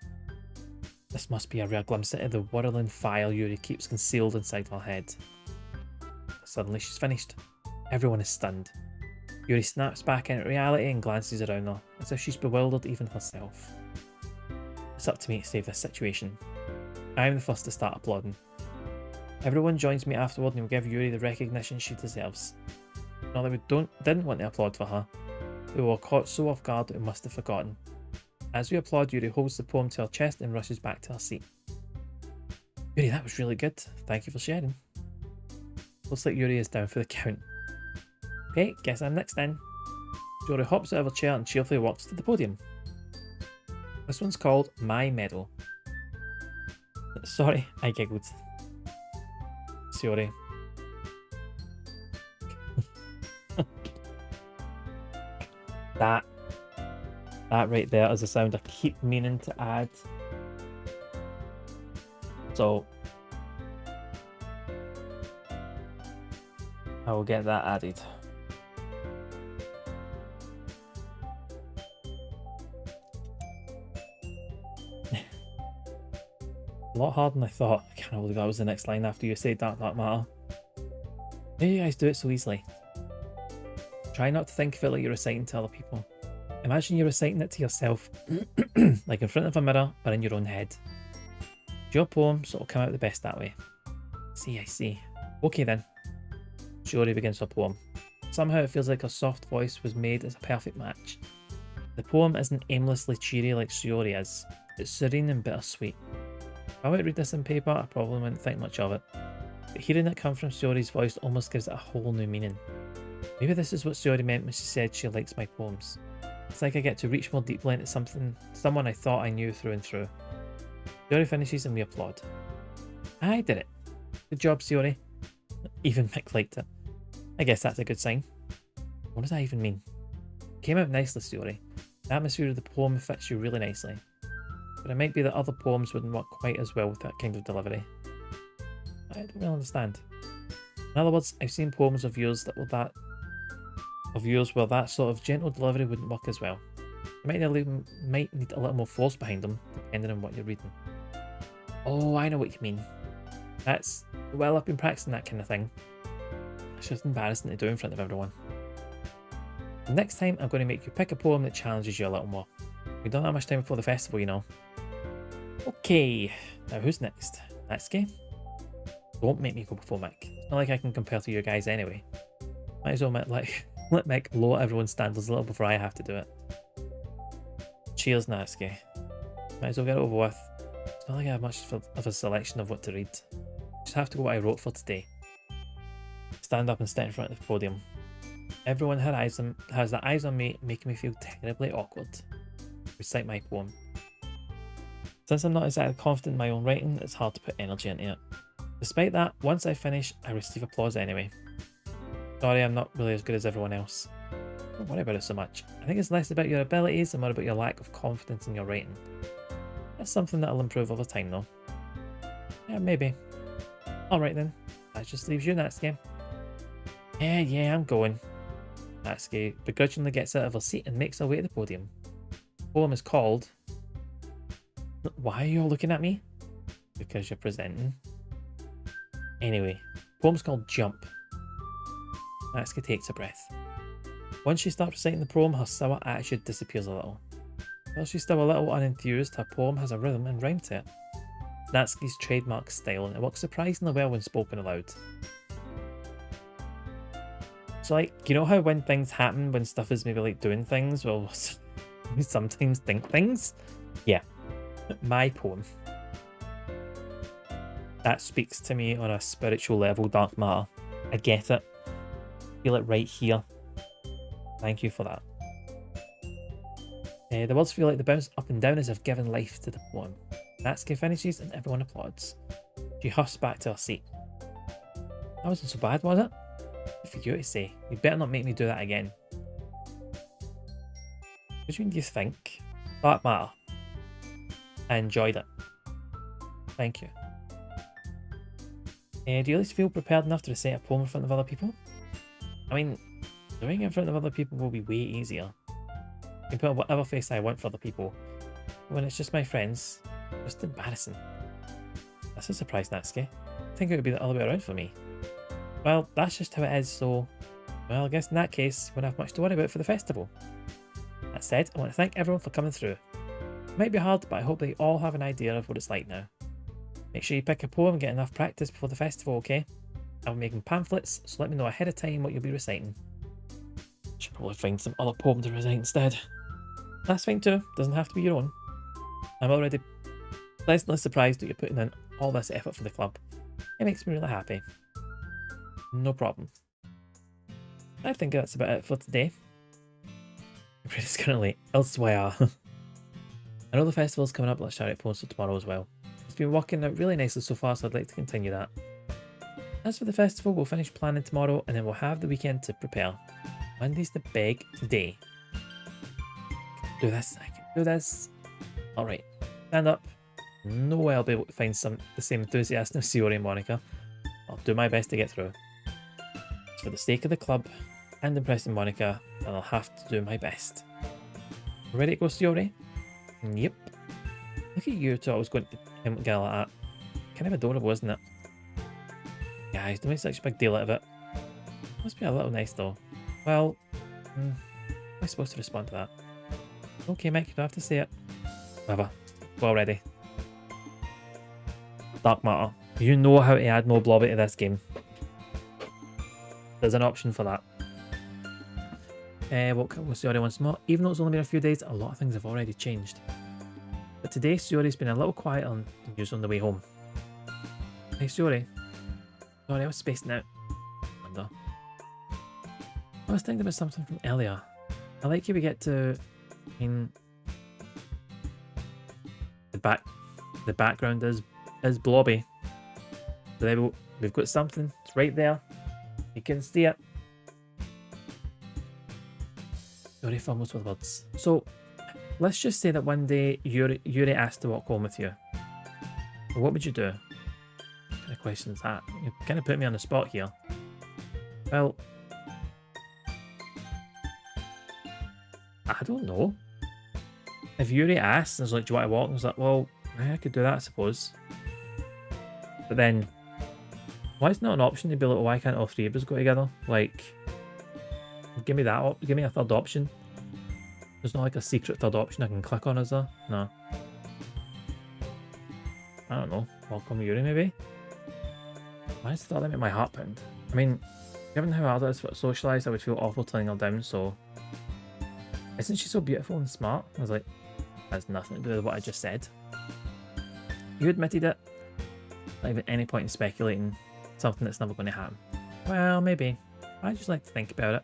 S1: This must be a rare glimpse into the whirling fire Yuri keeps concealed inside her head. Suddenly she's finished. Everyone is stunned. Yuri snaps back into reality and glances around her, as if she's bewildered even herself. It's up to me to save this situation. I am the first to start applauding. Everyone joins me afterward and will give Yuri the recognition she deserves. Not that we didn't want to applaud for her. We were caught so off guard that we must have forgotten. As we applaud, Yuri holds the poem to her chest and rushes back to her seat. Yuri, that was really good. Thank you for sharing. Looks like Yuri is down for the count. Okay, guess I'm next then. Yuri hops out of her chair and cheerfully walks to the podium. This one's called My Medal. Sorry, I giggled. Sorry. That right there is a sound I keep meaning to add. So I will get that added. A lot harder than I thought. I can't believe that was the next line after you said Dark Matter. How do you guys do it so easily? Try not to think of it like you're reciting to other people. Imagine you're reciting it to yourself, like in front of a mirror, but in your own head. It's your poem, so it'll come out the best that way. I see. Okay then. Shiori begins her poem. Somehow it feels like her soft voice was made as a perfect match. The poem isn't aimlessly cheery like Shiori is. It's serene and bittersweet. If I were to read this in paper, I probably wouldn't think much of it. But hearing it come from Shiori's voice almost gives it a whole new meaning. Maybe this is what Shiori meant when she said she likes my poems. It's like I get to reach more deeply into someone I thought I knew through and through. Shiori finishes and we applaud. I did it. Good job, Shiori. Even Mick liked it. I guess that's a good sign. What does that even mean? It came out nicely, Shiori. The atmosphere of the poem fits you really nicely. But it might be that other poems wouldn't work quite as well with that kind of delivery. I don't really understand. In other words, I've seen poems of yours where that sort of gentle delivery wouldn't work as well. You might need a little more force behind them, depending on what you're reading. Oh, I know what you mean. Well, I've been practicing that kind of thing. It's just embarrassing to do in front of everyone. Next time, I'm going to make you pick a poem that challenges you a little more. We don't have much time before the festival, you know. Okay, now who's next? Natsuki? Don't make me go before Mick. It's not like I can compare to you guys anyway. Might as well let Mick lower everyone's standards a little before I have to do it. Cheers, Natsuki. Might as well get it over with. It's not like I have much of a selection of what to read. Just have to go what I wrote for today. Stand up and stand in front of the podium. Everyone has their eyes on me, making me feel terribly awkward. Recite my poem. Since I'm not exactly confident in my own writing, it's hard to put energy into it. Despite that, once I finish, I receive applause anyway. Sorry, I'm not really as good as everyone else. Don't worry about it so much. I think it's less about your abilities and more about your lack of confidence in your writing. That's something that'll improve over time though. Yeah, maybe. Alright then, that just leaves you, Natsuki. Yeah, I'm going. Natsuki begrudgingly gets out of her seat and makes her way to the podium. The poem is called... Why are you all looking at me? Because you're presenting. Anyway, the poem's called Jump. Natsuki takes a breath. Once she starts reciting the poem, her sour attitude disappears a little. While she's still a little unenthused, her poem has a rhythm and rhyme to it. Natsuki's trademark style, and it works surprisingly well when spoken aloud. So like, you know how when things happen, when stuff is maybe like doing things, well, we sometimes think things? Yeah. My poem. That speaks to me on a spiritual level, Dark Matter. I get it. Feel it right here. Thank you for that. The words feel like they bounce up and down as if given life to the poem. Natsuki finishes and everyone applauds. She huffs back to her seat. That wasn't so bad, was it? For you to say. You better not make me do that again. Which one do you think? Dark Matter. I enjoyed it. Thank you. Do you at least feel prepared enough to recite a poem in front of other people? I mean, doing it in front of other people will be way easier. I can put on whatever face I want for other people. But when it's just my friends, it's just embarrassing. That's a surprise, Natsuki. I think it would be the other way around for me. Well, that's just how it is, so Well, I guess in that case, we won't have much to worry about for the festival. That said, I want to thank everyone for coming through. It might be hard, but I hope they all have an idea of what it's like now. Make sure you pick a poem and get enough practice before the festival, okay? I'll be making pamphlets, so let me know ahead of time what you'll be reciting. Should probably find some other poem to recite instead. That's fine too, doesn't have to be your own. I'm already pleasantly surprised that you're putting in all this effort for the club. It makes me really happy. No problem. I think that's about it for today. It's currently elsewhere. I know the festival's coming up, let's shout out poems for tomorrow as well. It's been working out really nicely so far, so I'd like to continue that. As for the festival, we'll finish planning tomorrow and then we'll have the weekend to prepare. Monday's the big day. I can do this, I can do this. Alright, stand up. No way I'll be able to find the same enthusiasm as Shiori and Monica. I'll do my best to get through. For the sake of the club and impressing Monica, I'll have to do my best. Ready to go, Shiori? Yep. Look at you two, I was going to get like that. Kind of adorable, isn't it? Guys, don't make such a big deal out of it. Must be a little nice though. Well, how am I supposed to respond to that? Okay, Mike, you don't have to say it. Whatever. Go already. Dark matter. You know how to add more blobby to this game. There's an option for that. We'll Shiori once more. Even though it's only been a few days, a lot of things have already changed. But today, Shiori's been a little quieter than usual on the way home. Hey, Shiori. Sorry, I was spacing out. Wonder. I was thinking about something from earlier. I like how we get to, the background is blobby. So there we've got something. It's right there. You can see it. Sorry, fumbles with words. So let's just say that one day Yuri asked to walk home with you. What would you do? What kind of question is that? You kind of put me on the spot here. Well, I don't know. If Yuri asked and was like, do you want to walk? And I was like, well, I could do that, I suppose. But then, why is it not an option to be like, why can't all three of us go together? Like, give me that, give me a third option. There's not like a secret third option I can click on, is there? No. I don't know. Welcome Yuri, maybe? Why does that make my heart pound? I mean, given how hard it is to socialise, I would feel awful turning her down, so... Isn't she so beautiful and smart? I was like, that's nothing to do with what I just said. You admitted it. Not even any point in speculating something that's never going to happen. Well, maybe. I just like to think about it.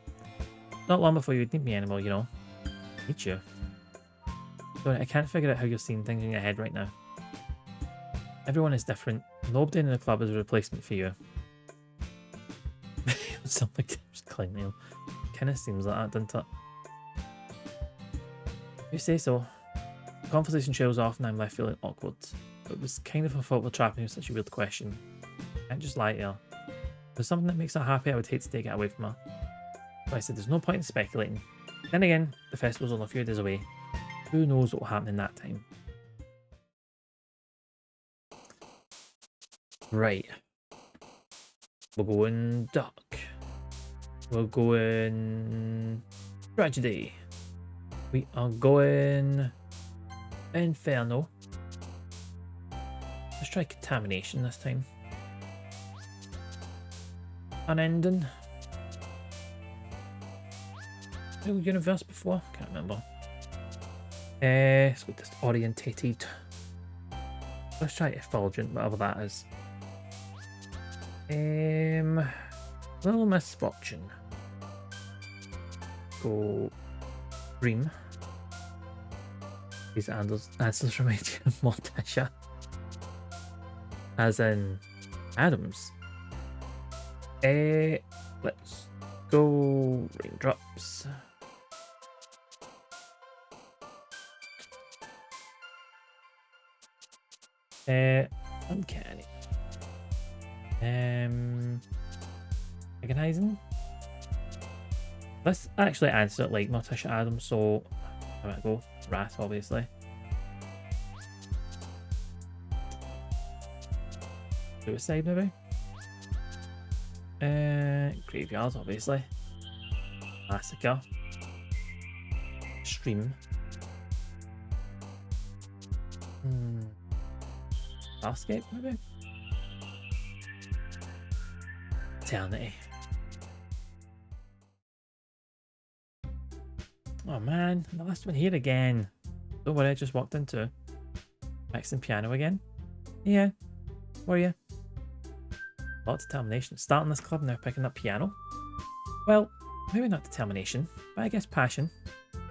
S1: Not long before you'd need me anymore, you know. Need you. Sorry, I can't figure out how you're seeing things in your head right now. Everyone is different. Nobody in the club is a replacement for you. Something just claiming. Kind of seems like that, doesn't it? You say so. The conversation trails off and I'm left feeling awkward. It was kind of her fault for trapping you with such a weird question. I can't just lie to her. If there's something that makes her happy, I would hate to take it away from her. So I said there's no point in speculating. Then again, the festival's only a few days away. Who knows what will happen in that time? Right. We're going dark. We're going tragedy. We are going Inferno. Let's try contamination this time. Unending. Universe before? Can't remember. Let's go disorientated. Let's try effulgent, whatever that is. Little misfortune. Go Dream. These answers remind you of Morticia. As in Adams. Let's go Raindrops. Uncanny. Agonizing. Let's actually answer it like Morticia Adams, so I'm gonna go Wrath, obviously. Suicide, maybe? Graveyard, obviously. Massacre. Stream. Starscape, maybe? Eternity. Oh man, the last one here again. Don't worry, I just walked into mixing piano again. Yeah, were you? A lot of determination. Starting this club now, picking up piano. Well, maybe not determination, but I guess passion.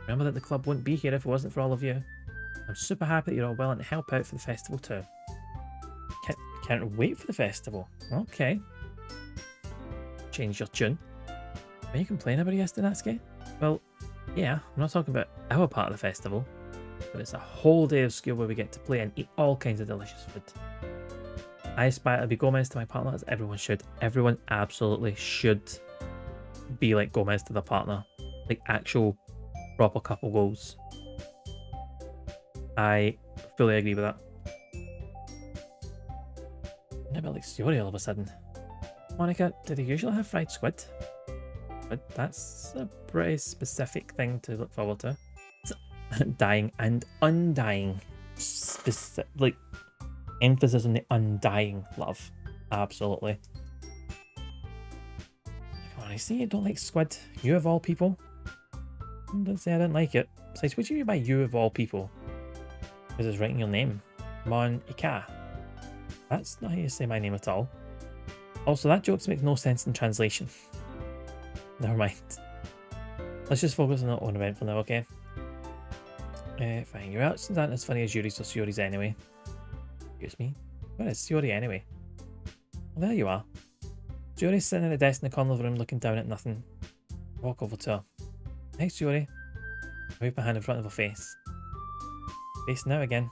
S1: Remember that the club wouldn't be here if it wasn't for all of you. I'm super happy that you're all willing to help out for the festival too. Can't wait for the festival. Okay. Change your tune. Are you complaining about it yesterday, Natsuki? Well, yeah, I'm not talking about our part of the festival, but it's a whole day of school where we get to play and eat all kinds of delicious food. I aspire to be Gomez to my partner, as everyone should. Everyone absolutely should be like Gomez to their partner. Like actual proper couple goals. I fully agree with that. Now about like Shiori all of a sudden. Monica, do they usually have fried squid? But that's a pretty specific thing to look forward to. Dying and undying. Like, emphasis on the undying love. Absolutely. Come on, I see you don't like squid. You of all people. Don't say I didn't like it. Besides, what do you mean by you of all people? Because it's writing your name. Monica. That's not how you say my name at all. Also, that joke makes no sense in translation. Never mind. Let's just focus on our own event for now, okay? Fine. Your actions aren't as funny as Yuri's or Shiori's anyway. Excuse me. Where is Shiori anyway? Well, there you are. Shiori's sitting at a desk in the corner of the room looking down at nothing. I walk over to her. Hey, Shiori. I wave my hand in front of her face. Facing out again.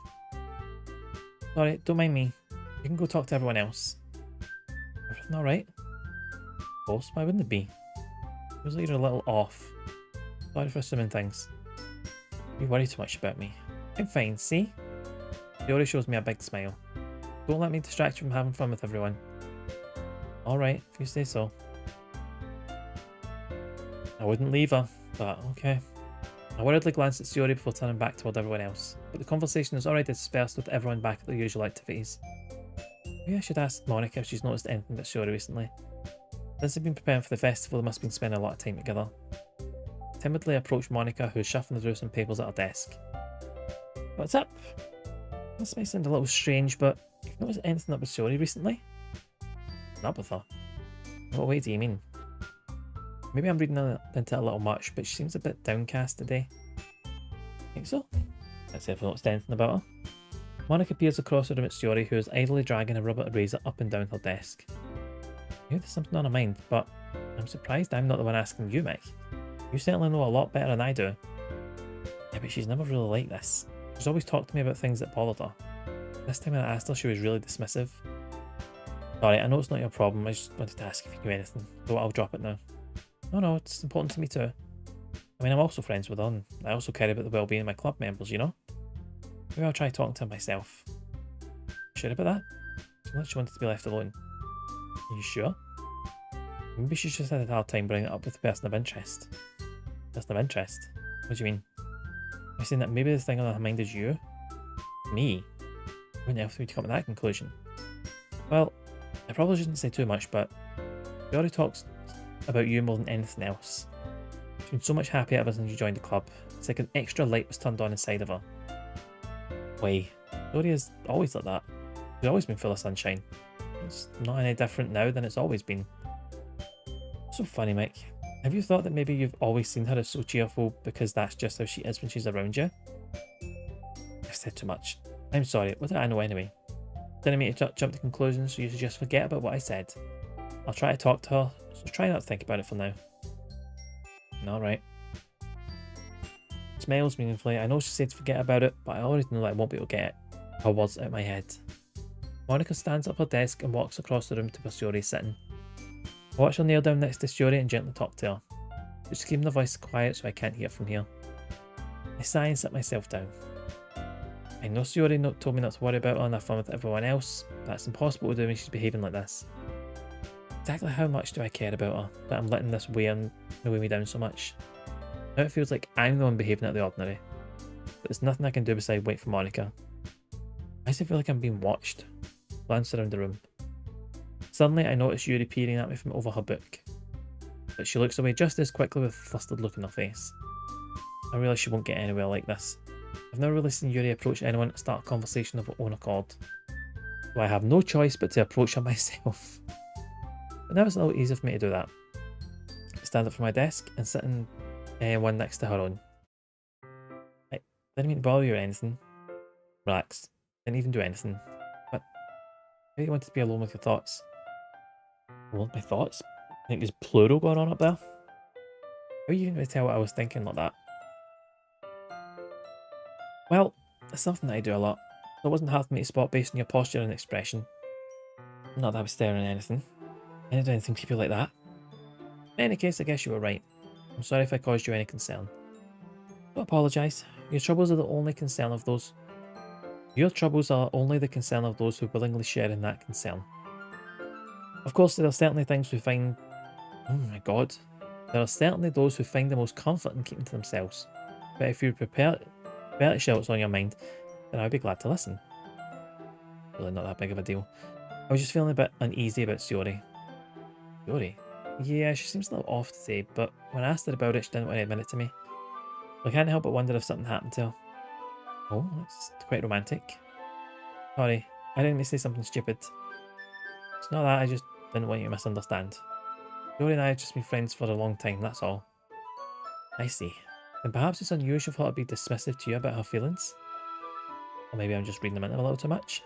S1: Sorry, don't mind me. You can go talk to everyone else. Everything alright? Of course, why wouldn't it be? Feels like you're a little off. Sorry for assuming things. You worry too much about me. I'm fine, see? Shiori shows me a big smile. Don't let me distract you from having fun with everyone. Alright, if you say so. I wouldn't leave her, but okay. I worriedly glanced at Shiori before turning back toward everyone else, but the conversation was already dispersed with everyone back at their usual activities. Maybe I should ask Monica if she's noticed anything about Shiori recently. Since they've been preparing for the festival, they must have been spending a lot of time together. I timidly approached Monica, who was shuffling through some papers at her desk. What's up? This may sound a little strange, but you've noticed anything up with Shiori recently? Not with her. What way do you mean? Maybe I'm reading into it a little much, but she seems a bit downcast today. Think so? Let's see if I've noticed anything about her. Monica peers across the room at Shiori, who is idly dragging a rubber eraser up and down her desk. Maybe there's something on her mind, but I'm surprised I'm not the one asking you, Mick. You certainly know a lot better than I do. Yeah, but she's never really like this. She's always talked to me about things that bothered her. This time when I asked her, she was really dismissive. Sorry, I know it's not your problem, I just wanted to ask if you knew anything, so I'll drop it now. No, it's important to me too. I mean, I'm also friends with her, and I also care about the well-being of my club members, you know? Maybe I'll try talking to her myself. Sure about that? Unless she wanted to be left alone. Are you sure? Maybe she's just had a hard time bringing it up with the person of interest. Person of interest? What do you mean? Am I saying that maybe the thing on her mind is you? Me? When else would you come to that conclusion? Well, I probably shouldn't say too much, but she already talks about you more than anything else. She's been so much happier ever since you joined the club. It's like an extra light was turned on inside of her. Way. Dory is always like that. She's always been full of sunshine. It's not any different now than it's always been. So funny, Mick. Have you thought that maybe you've always seen her as so cheerful because that's just how she is when she's around you? I've said too much. I'm sorry, what did I know anyway? Didn't mean to jump to conclusions, so you should just forget about what I said. I'll try to talk to her, so try not to think about it for now. Alright. Smiles meaningfully. I know she said to forget about it, but I already know that I won't be able to get her words out of my head. Monica stands up her desk and walks across the room to where Shiori is sitting. I watch her kneel down next to Shiori and gently talk to her. Just keeping the voice quiet so I can't hear from here. I sigh and sit myself down. I know Shiori told me not to worry about her and have fun with everyone else, but it's impossible to do when she's behaving like this. exactly how much do I care about her that I'm letting this weigh me down so much? Now it feels like I'm the one behaving out of the ordinary, but there's nothing I can do beside wait for Monica. I still feel like I'm being watched. Glance around the room. Suddenly I notice Yuri peering at me from over her book, but she looks away just as quickly with a flustered look in her face. I realise she won't get anywhere like this. I've never really seen Yuri approach anyone to start a conversation of her own accord, so I have no choice but to approach her myself. But now it's a little easier for me to do that. I stand up from my desk and sit in one next to her own. I didn't mean to bother you or anything. Relax. Didn't even do anything. But I really wanted to be alone with your thoughts. Alone with my thoughts? I think there's plural going on up there. How are you going to tell what I was thinking like that? Well, it's something that I do a lot, so it wasn't hard for me to spot based on your posture and expression. Not that I was staring at anything. I didn't do anything creepy like that. In any case, I guess you were right. I'm sorry if I caused you any concern. Don't apologise. Your troubles are the only concern of those. Your troubles are only the concern of those who willingly share in that concern. Of course, there are certainly things we find. Oh my god. There are certainly those who find the most comfort in keeping to themselves. But if you prepare to share what's on your mind, then I'd be glad to listen. Really not that big of a deal. I was just feeling a bit uneasy about Shiori. Shiori? Yeah, she seems a little off today, but when I asked her about it, she didn't want to admit it to me. I can't help but wonder if something happened to her. Oh, that's quite romantic. Sorry, I didn't mean to say something stupid. It's not that, I just didn't want you to misunderstand. Shiori and I have just been friends for a long time, that's all. I see. Then perhaps it's unusual for her to be dismissive to you about her feelings? Or maybe I'm just reading them into them a little too much?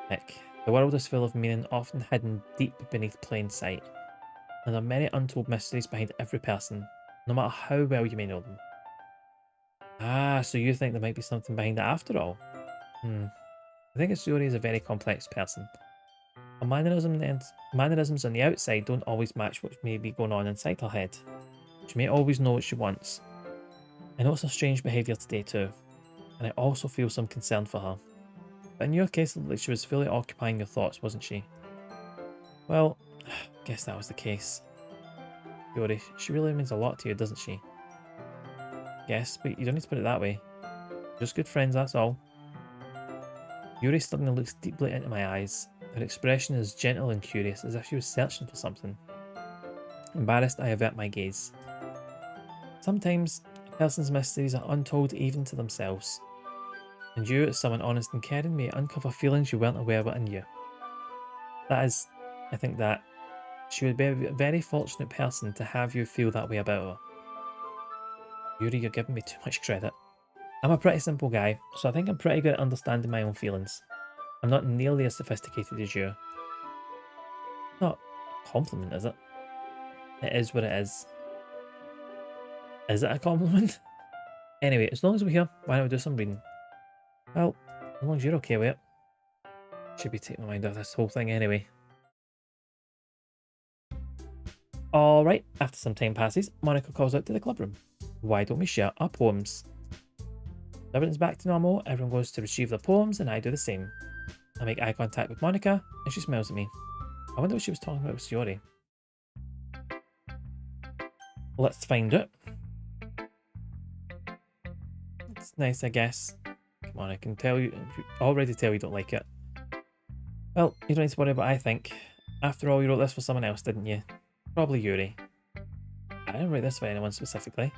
S1: Nick, the world is full of meaning often hidden deep beneath plain sight. And there are many untold mysteries behind every person, no matter how well you may know them. Ah, so you think there might be something behind it after all? I think Asuri is a very complex person. Her mannerisms on the outside don't always match what may be going on inside her head. She may always know what she wants. I notice her strange behaviour today too, and I also feel some concern for her. But in your case, it looked like she was fully occupying your thoughts, wasn't she? Well, I guess that was the case. Yuri, she really means a lot to you, doesn't she? Yes, but you don't need to put it that way. Just good friends, that's all. Yuri suddenly looks deeply into my eyes. Her expression is gentle and curious, as if she was searching for something. Embarrassed, I avert my gaze. Sometimes, a person's mysteries are untold even to themselves. And you, as someone honest and caring, may uncover feelings you weren't aware were in you. That is, I think that she would be a very fortunate person to have you feel that way about her. Yuri, you're giving me too much credit. I'm a pretty simple guy, so I think I'm pretty good at understanding my own feelings. I'm not nearly as sophisticated as you. Not a compliment, is it? It is what it is. Is it a compliment? Anyway, as long as we're here, why don't we do some reading? Well, as long as you're okay with it. Should be taking my mind off this whole thing anyway. Alright, after some time passes, Monica calls out to the club room. Why don't we share our poems? Everything's back to normal, everyone goes to retrieve their poems, and I do the same. I make eye contact with Monica, and she smiles at me. I wonder what she was talking about with Shiori. Let's find out. It's nice, I guess. Come on, I can tell you, already tell you don't like it. Well, you don't need to worry about what I think. After all, you wrote this for someone else, didn't you? Probably Yuri. I didn't write this for anyone specifically.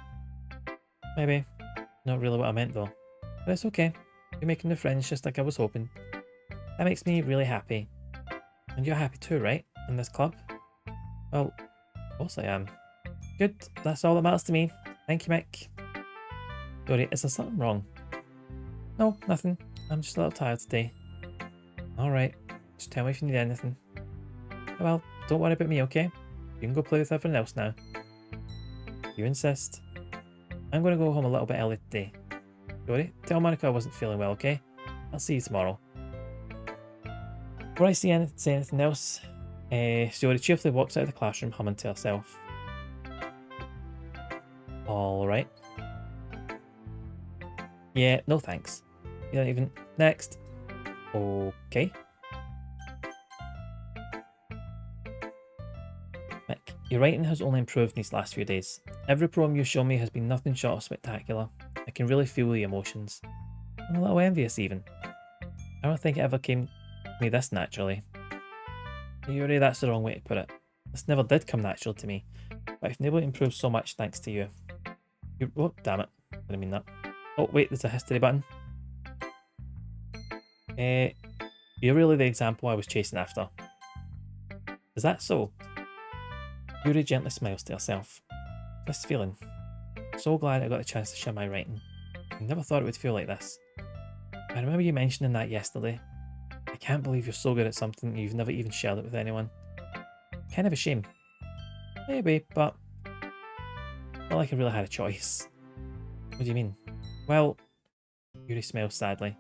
S1: Maybe. Not really what I meant though. But it's okay. You're making new friends just like I was hoping. That makes me really happy. And you're happy too, right? In this club? Well, of course I am. Good, that's all that matters to me. Thank you, Mick. Yuri, is there something wrong? No, nothing. I'm just a little tired today. Alright, just tell me if you need anything. Well, don't worry about me, okay? You can go play with everyone else now. You insist. I'm going to go home a little bit early today. Yuri, tell Monica I wasn't feeling well, okay? I'll see you tomorrow. Before I say anything else, Shiori cheerfully walks out of the classroom humming to herself. Alright. Yeah, no thanks. You don't even... Next. Okay. Your writing has only improved in these last few days. Every poem you show me has been nothing short of spectacular. I can really feel the emotions. I'm a little envious even. I don't think it ever came to me this naturally. Yuri, that's the wrong way to put it. This never did come natural to me, but I've been able to improve so much thanks to you. Oh, damn it. I didn't mean that. Oh, wait, there's a history button. You're really the example I was chasing after. Is that so? Yuri gently smiles to herself. This feeling. So glad I got a chance to share my writing. I never thought it would feel like this. I remember you mentioning that yesterday. I can't believe you're so good at something you've never even shared it with anyone. Kind of a shame. Maybe, but not like I really had a choice. What do you mean? Well, Yuri smiles sadly.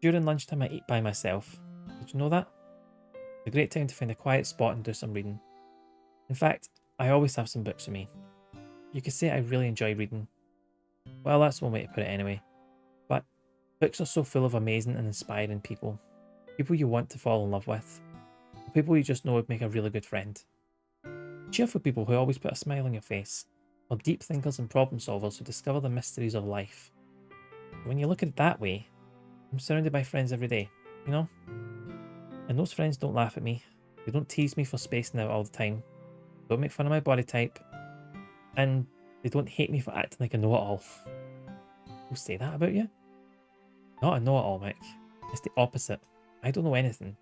S1: During lunchtime I eat by myself. Did you know that? It's a great time to find a quiet spot and do some reading. In fact, I always have some books with me. You could say I really enjoy reading. Well, that's one way to put it anyway. But books are so full of amazing and inspiring people. People you want to fall in love with. Or people you just know would make a really good friend. Cheerful people who always put a smile on your face. Or deep thinkers and problem solvers who discover the mysteries of life. When you look at it that way, I'm surrounded by friends every day, you know? And those friends don't laugh at me. They don't tease me for spacing out all the time. They don't make fun of my body type. And they don't hate me for acting like a know-it-all. Who say that about you? Not a know-it-all, Mick. It's the opposite. I don't know anything.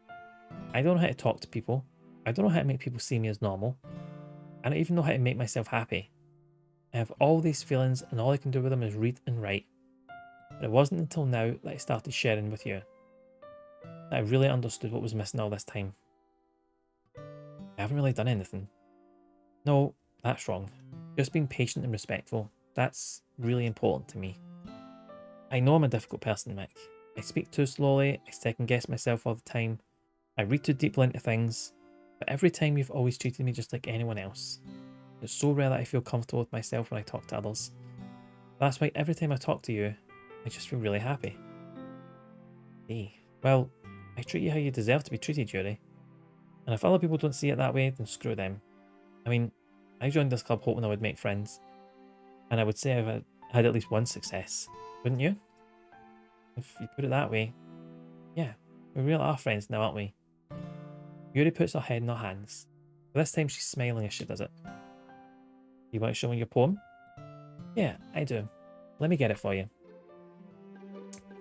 S1: I don't know how to talk to people. I don't know how to make people see me as normal. I don't even know how to make myself happy. I have all these feelings and all I can do with them is read and write. But it wasn't until now that I started sharing with you that I really understood what was missing all this time. I haven't really done anything. No, that's wrong. Just being patient and respectful. That's really important to me. I know I'm a difficult person, Mick. I speak too slowly, I second guess myself all the time, I read too deeply into things, but every time you've always treated me just like anyone else. It's so rare that I feel comfortable with myself when I talk to others. That's why every time I talk to you, I just feel really happy. Hey, well, I treat you how you deserve to be treated, Yuri. And if other people don't see it that way, then screw them. I mean, I joined this club hoping I would make friends. And I would say I've had at least one success. Wouldn't you? If you put it that way, yeah, we really are friends now, aren't we? Yuri puts her head in her hands. But this time she's smiling as she does it. You want to show me your poem? Yeah, I do. Let me get it for you.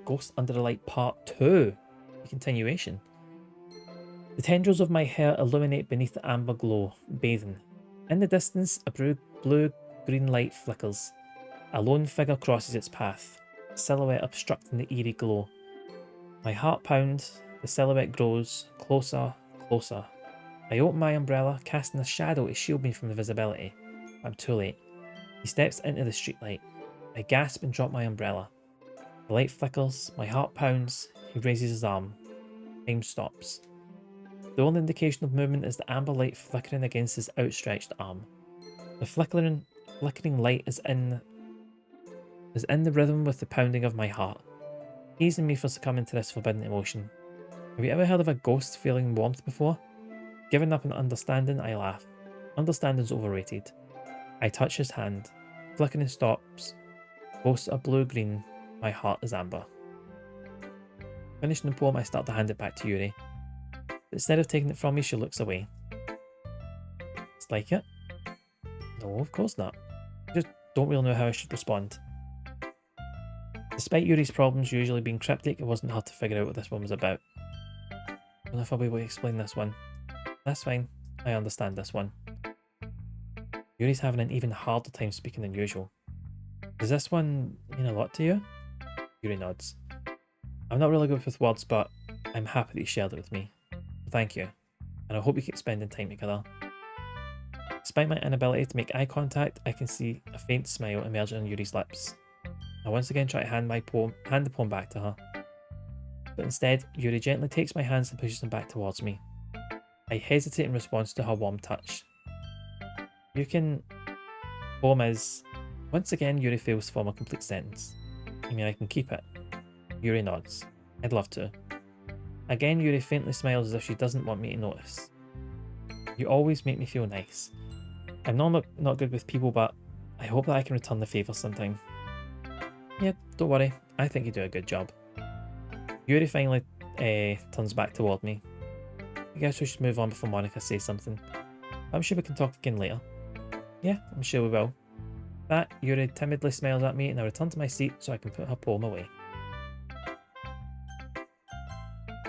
S1: Ghost Under the Light Part 2. The continuation. The tendrils of my hair illuminate beneath the amber glow, bathing. In the distance, a blue-green light flickers. A lone figure crosses its path, a silhouette obstructing the eerie glow. My heart pounds, the silhouette grows, closer, closer. I open my umbrella, casting a shadow to shield me from the visibility. I'm too late. He steps into the streetlight. I gasp and drop my umbrella. The light flickers, my heart pounds, he raises his arm. Time stops. The only indication of movement is the amber light flickering against his outstretched arm. The flickering light is in the rhythm with the pounding of my heart, teasing me for succumbing to this forbidden emotion. Have you ever heard of a ghost feeling warmth before? Giving up on understanding, I laugh. Understanding's overrated. I touch his hand. Flickering stops. Ghosts are blue-green. My heart is amber. Finishing the poem, I start to hand it back to Yuri. But instead of taking it from me, she looks away. It's like it? No, of course not. I just don't really know how I should respond. Despite Yuri's problems usually being cryptic, it wasn't hard to figure out what this one was about. I don't know if I'll be able to explain this one. That's fine. I understand this one. Yuri's having an even harder time speaking than usual. Does this one mean a lot to you? Yuri nods. I'm not really good with words, but I'm happy that you shared it with me. Thank you, and I hope we keep spending time together. Despite my inability to make eye contact, I can see a faint smile emerging on Yuri's lips. I once again try to hand the poem back to her. But instead, Yuri gently takes my hands and pushes them back towards me. I hesitate in response to her warm touch. You can... Poem is... Once again, Yuri fails to form a complete sentence. You mean I can keep it? Yuri nods. I'd love to. Again, Yuri faintly smiles as if she doesn't want me to notice. You always make me feel nice. I'm not good with people, but I hope that I can return the favour sometime. Yeah, don't worry. I think you do a good job. Yuri finally turns back toward me. I guess we should move on before Monica says something. I'm sure we can talk again later. Yeah, I'm sure we will. That Yuri timidly smiles at me and I return to my seat so I can put her poem away.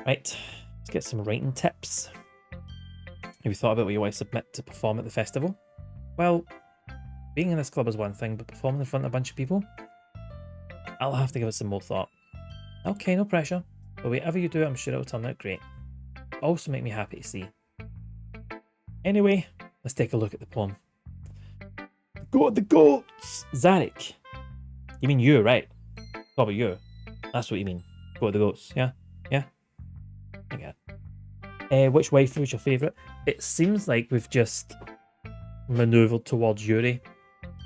S1: Right, let's get some writing tips. Have you thought about what you want to submit to perform at the festival? Well, being in this club is one thing, but performing in front of a bunch of people? I'll have to give it some more thought. Okay, no pressure, but whatever you do, I'm sure it'll turn out great. Also make me happy to see. Anyway, let's take a look at the poem. Got the goats! Zarek. You mean you, right? Probably you. That's what you mean. Got the goats, yeah? Yeah? Okay. Which waifu was your favourite? It seems like we've just manoeuvred towards Yuri.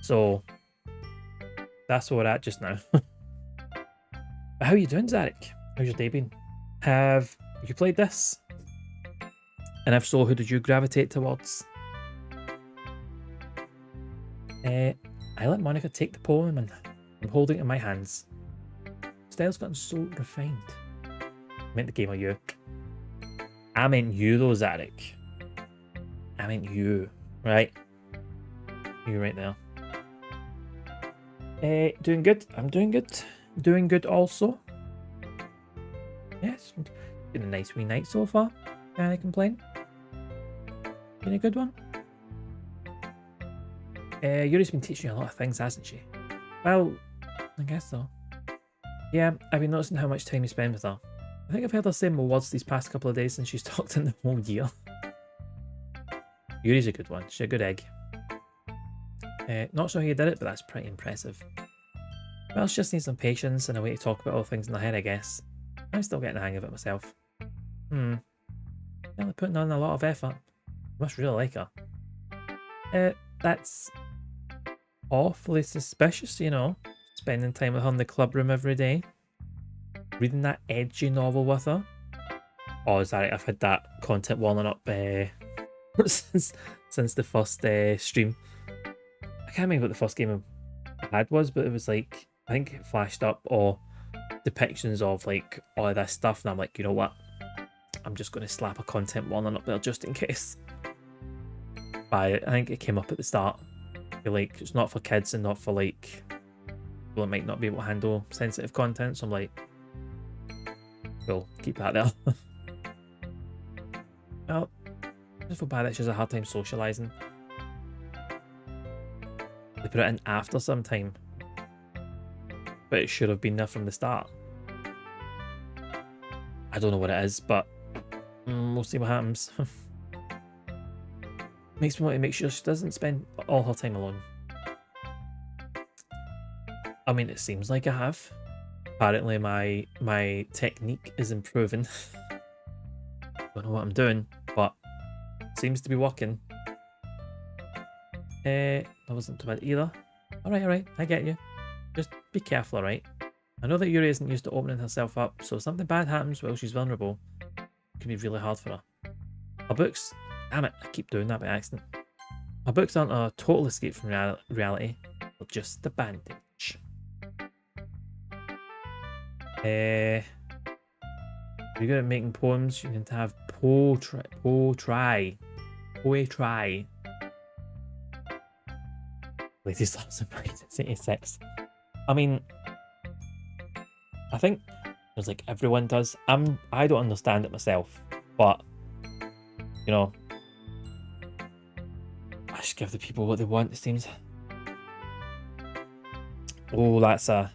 S1: So, that's where we're at just now. How are you doing, Zarek? How's your day been? Have you played this? And if so, who did you gravitate towards? I let Monica take the poem and I'm holding it in my hands. Style's gotten so refined. I meant the game or you. I meant you though, Zarek. I meant you. Right? You right there. Doing good. I'm doing good. Doing good also. Yes. Been a nice wee night so far. Can't I complain? Been a good one. Yuri's been teaching you a lot of things, hasn't she? Well, I guess so. Yeah, I've been noticing how much time you spend with her. I think I've heard her say more words these past couple of days than she's talked in the whole year. Yuri's a good one. She's a good egg. Not sure how you did it, but that's pretty impressive. Well, she just needs some patience and a way to talk about all things in her head, I guess. I'm still getting the hang of it myself. Really putting on a lot of effort. Must really like her. That's awfully suspicious, you know. Spending time with her in the club room every day. Reading that edgy novel with her. Oh, is that right? I've had that content warning up since the first stream. I can't remember what the first game I had was, but it was like, I think it flashed up or depictions of like all of this stuff, and I'm like, you know what? I'm just going to slap a content warning up there just in case. But I think it came up at the start. I feel like it's not for kids and not for like people that might not be able to handle sensitive content, so I'm like, cool, keep that there. Well, I just feel bad that she has a hard time socialising. They put it in after some time, but it should have been there from the start. I don't know what it is, but we'll see what happens. Makes me want to make sure she doesn't spend all her time alone. I mean, it seems like I have. Apparently my technique is improving. Don't know what I'm doing, but it seems to be working. That wasn't too bad either. Alright, I get you. Just be careful, alright? I know that Yuri isn't used to opening herself up, so if something bad happens while she's vulnerable, it can be really hard for her. Her books... Damn it, I keep doing that by accident. Her books aren't a total escape from reality, but just a bandage. If you're good at making poems, you need to have poetry. Latest lots of practice 86. I mean, I think it's like everyone does. I don't understand it myself, but you know, I should give the people what they want, it seems. Oh, that's a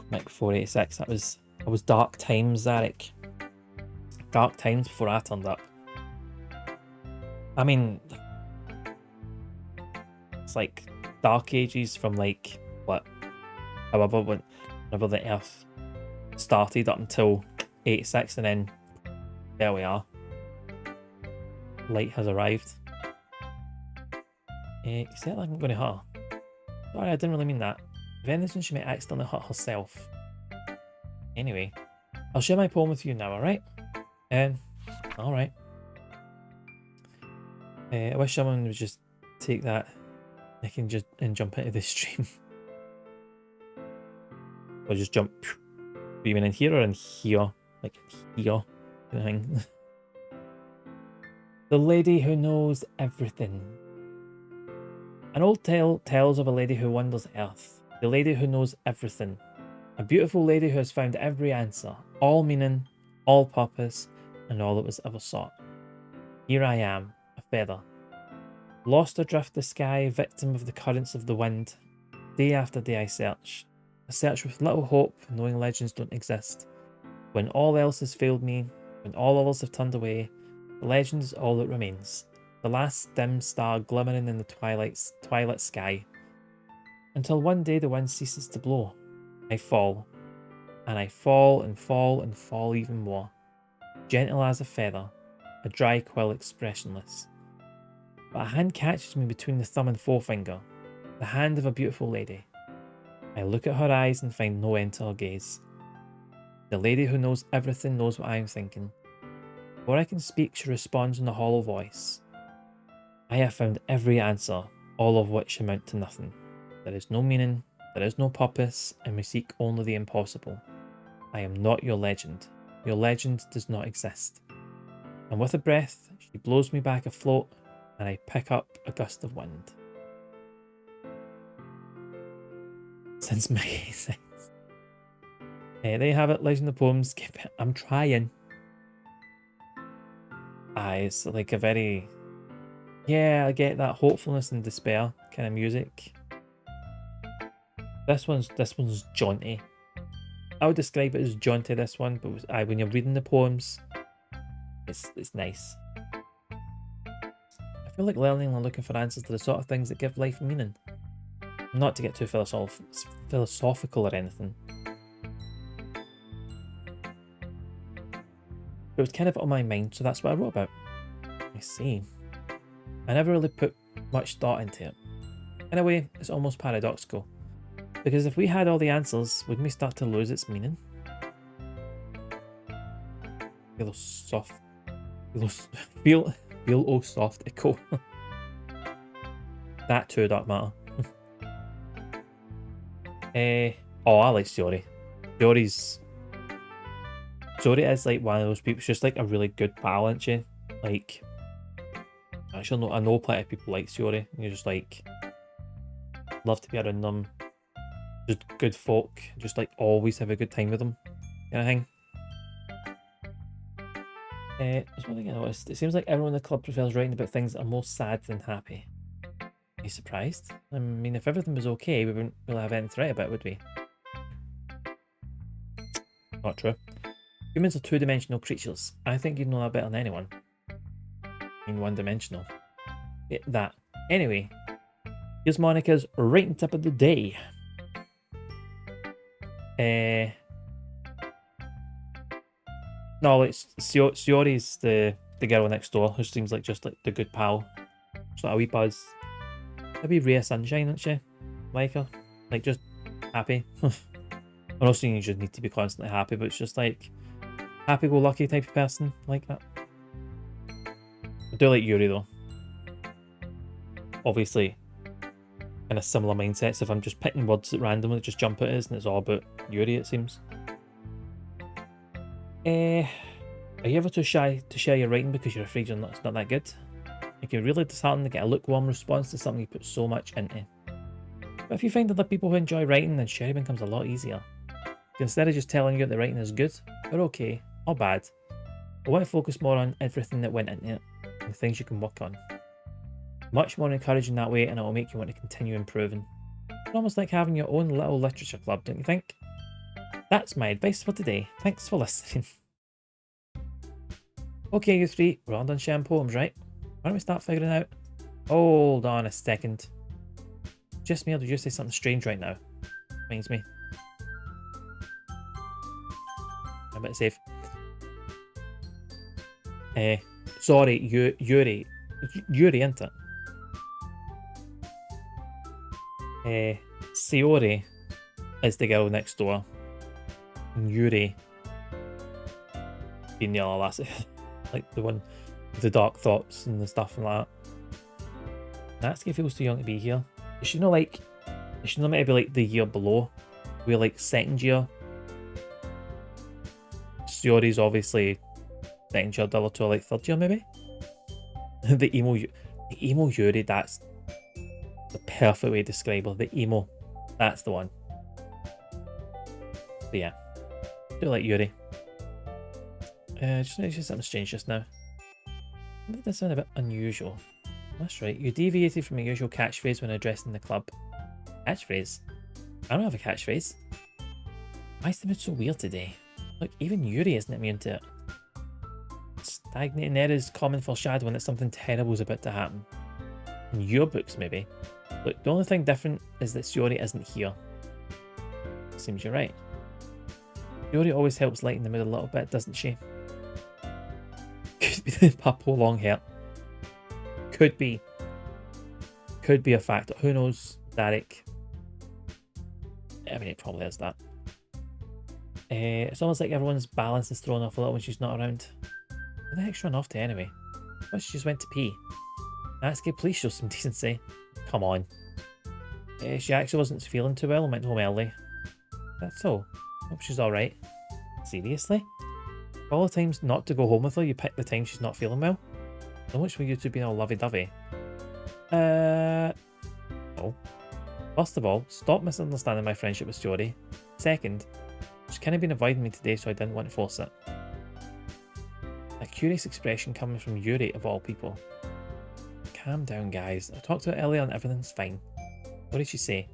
S1: Mic 486. That was dark times, Zarek. Dark times before I turned up. I mean, it's like dark ages from like what, whenever the Earth started up until 86, and then there we are. Light has arrived. Except I'm going to hurt her. Sorry, I didn't really mean that. If anything, she might accidentally hurt herself. Anyway, I'll share my poem with you now, alright? Alright. I wish someone would just take that and jump into the stream. Or just jump. You mean in here or in here? Like here, kind of thing. The lady who knows everything. An old tale tells of a lady who wanders earth. The lady who knows everything. A beautiful lady who has found every answer, all meaning, all purpose, and all that was ever sought. Here I am, a feather. Lost adrift the sky, victim of the currents of the wind. Day after day I search. I search with little hope, knowing legends don't exist. When all else has failed me, when all others have turned away, the legend is all that remains. The last dim star glimmering in the twilight sky. Until one day the wind ceases to blow. I fall. And I fall and fall and fall even more. Gentle as a feather, a dry quill expressionless. But a hand catches me between the thumb and forefinger, the hand of a beautiful lady. I look at her eyes and find no end to her gaze. The lady who knows everything knows what I am thinking. Before I can speak, she responds in a hollow voice. I have found every answer, all of which amount to nothing. There is no meaning, there is no purpose, and we seek only the impossible. I am not your legend. Your legend does not exist. And with a breath, she blows me back afloat, and I pick up a gust of wind. Since my sense. There you have it, Legend of Poems. I'm trying. It's like a very... Yeah, I get that hopefulness and despair kind of music. This one's jaunty. I would describe it as jaunty, this one, but when you're reading the poems, it's nice. I feel like learning and looking for answers to the sort of things that give life meaning. Not to get too philosophical or anything. But it was kind of on my mind, so that's what I wrote about. I see. I never really put much thought into it. In a way, it's almost paradoxical. Because if we had all the answers, wouldn't we start to lose its meaning? Feel soft echo. That too, dark matter. Oh, I like Shiori. Shiori is like one of those people. She's just like a really good pal, isn't she? Like, actually, I know plenty of people like Shiori. And you're just like, love to be around them. Just good folk. Just like always have a good time with them, kind of thing. There's one thing I noticed. It seems like everyone in the club prefers writing about things that are more sad than happy. Are you surprised? I mean, if everything was okay, we wouldn't really have anything to write about, would we? Not true. Humans are two-dimensional creatures. I think you'd know that better than anyone. I mean, one-dimensional. That. Anyway, here's Monica's writing tip of the day. No, it's Shiori's the girl next door who seems like just like the good pal. She's like a wee buzz. Maybe ray of sunshine, isn't she? Like her. Like just happy. I'm not saying you just need to be constantly happy, but it's just like happy-go-lucky type of person like that. I do like Yuri though. Obviously, in a similar mindset, so if I'm just picking words at random and just jump at us, and it's all about Yuri, it seems. Are you ever too shy to share your writing because you're afraid it's not that good? It can really dishearten to get a lukewarm response to something you put so much into. But if you find other people who enjoy writing, then sharing becomes a lot easier. Instead of just telling you that the writing is good, or okay, or bad, I want to focus more on everything that went into it, and the things you can work on. Much more encouraging that way, and it will make you want to continue improving. It's almost like having your own little literature club, don't you think? That's my advice for today. Thanks for listening. Okay, you three, we're all done sharing poems, right? Why don't we start figuring out... Hold on a second. Just me, or did you say something strange right now? Reminds me. I'm a bit safe. Sorry, Yuri. Yuri, isn't it? Shiori is the girl next door. And Yuri being the other lassie. Like the one the dark thoughts and the stuff and like that. Natsuki feels too young to be here. Is she not like, is she not maybe like the year below? We're like second year. Shiori's obviously second year, the other two are like third year maybe? the emo Yuri, that's the perfect way to describe her. The emo, that's the one. But yeah, I do like Yuri. Just noticed something strange just now. I think that sounded a bit unusual. That's right, you deviated from your usual catchphrase when addressing the club. Catchphrase? I don't have a catchphrase. Why is the mood so weird today? Look, even Yuri isn't immune to it. Stagnating there is common foreshadowing that something terrible is about to happen. In your books, maybe. Look, the only thing different is that Yuri isn't here. Seems you're right. Yuri always helps lighten the mood a little bit, doesn't she? Could be the purple long hair. Could be. Could be a factor. Who knows, Derek? I mean, it probably is that. It's almost like everyone's balance is thrown off a little when she's not around. Where the heck's run off to anyway? Oh, she just went to pee. Natsuki, please show some decency. Come on. She actually wasn't feeling too well and went home early. That's all. Hope she's alright. Seriously? All the times not to go home with her, you pick the time she's not feeling well? So much for you two being all lovey-dovey. No. First of all, stop misunderstanding my friendship with Shiori. Second, she's kind of been avoiding me today, so I didn't want to force it. A curious expression coming from Yuri of all people. Calm down, guys. I talked to her earlier and everything's fine. What did she say?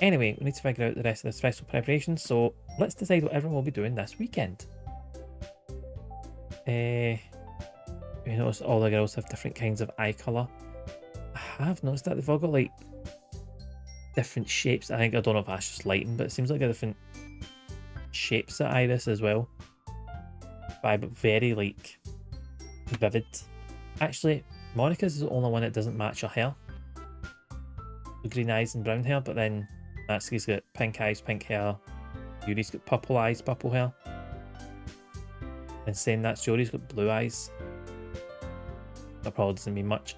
S1: Anyway, we need to figure out the rest of this festival preparation, so let's decide what everyone will be doing this weekend. You notice all the girls have different kinds of eye colour. I have noticed that they've all got like different shapes. I don't know if that's just lighting, but it seems like they're different shapes of iris as well. But very like vivid. Actually, Monica's is the only one that doesn't match her hair. Green eyes and brown hair, but then Natsuki's got pink eyes, pink hair. Yuri's got purple eyes, purple hair. And saying that, Shiori's got blue eyes. That probably doesn't mean much.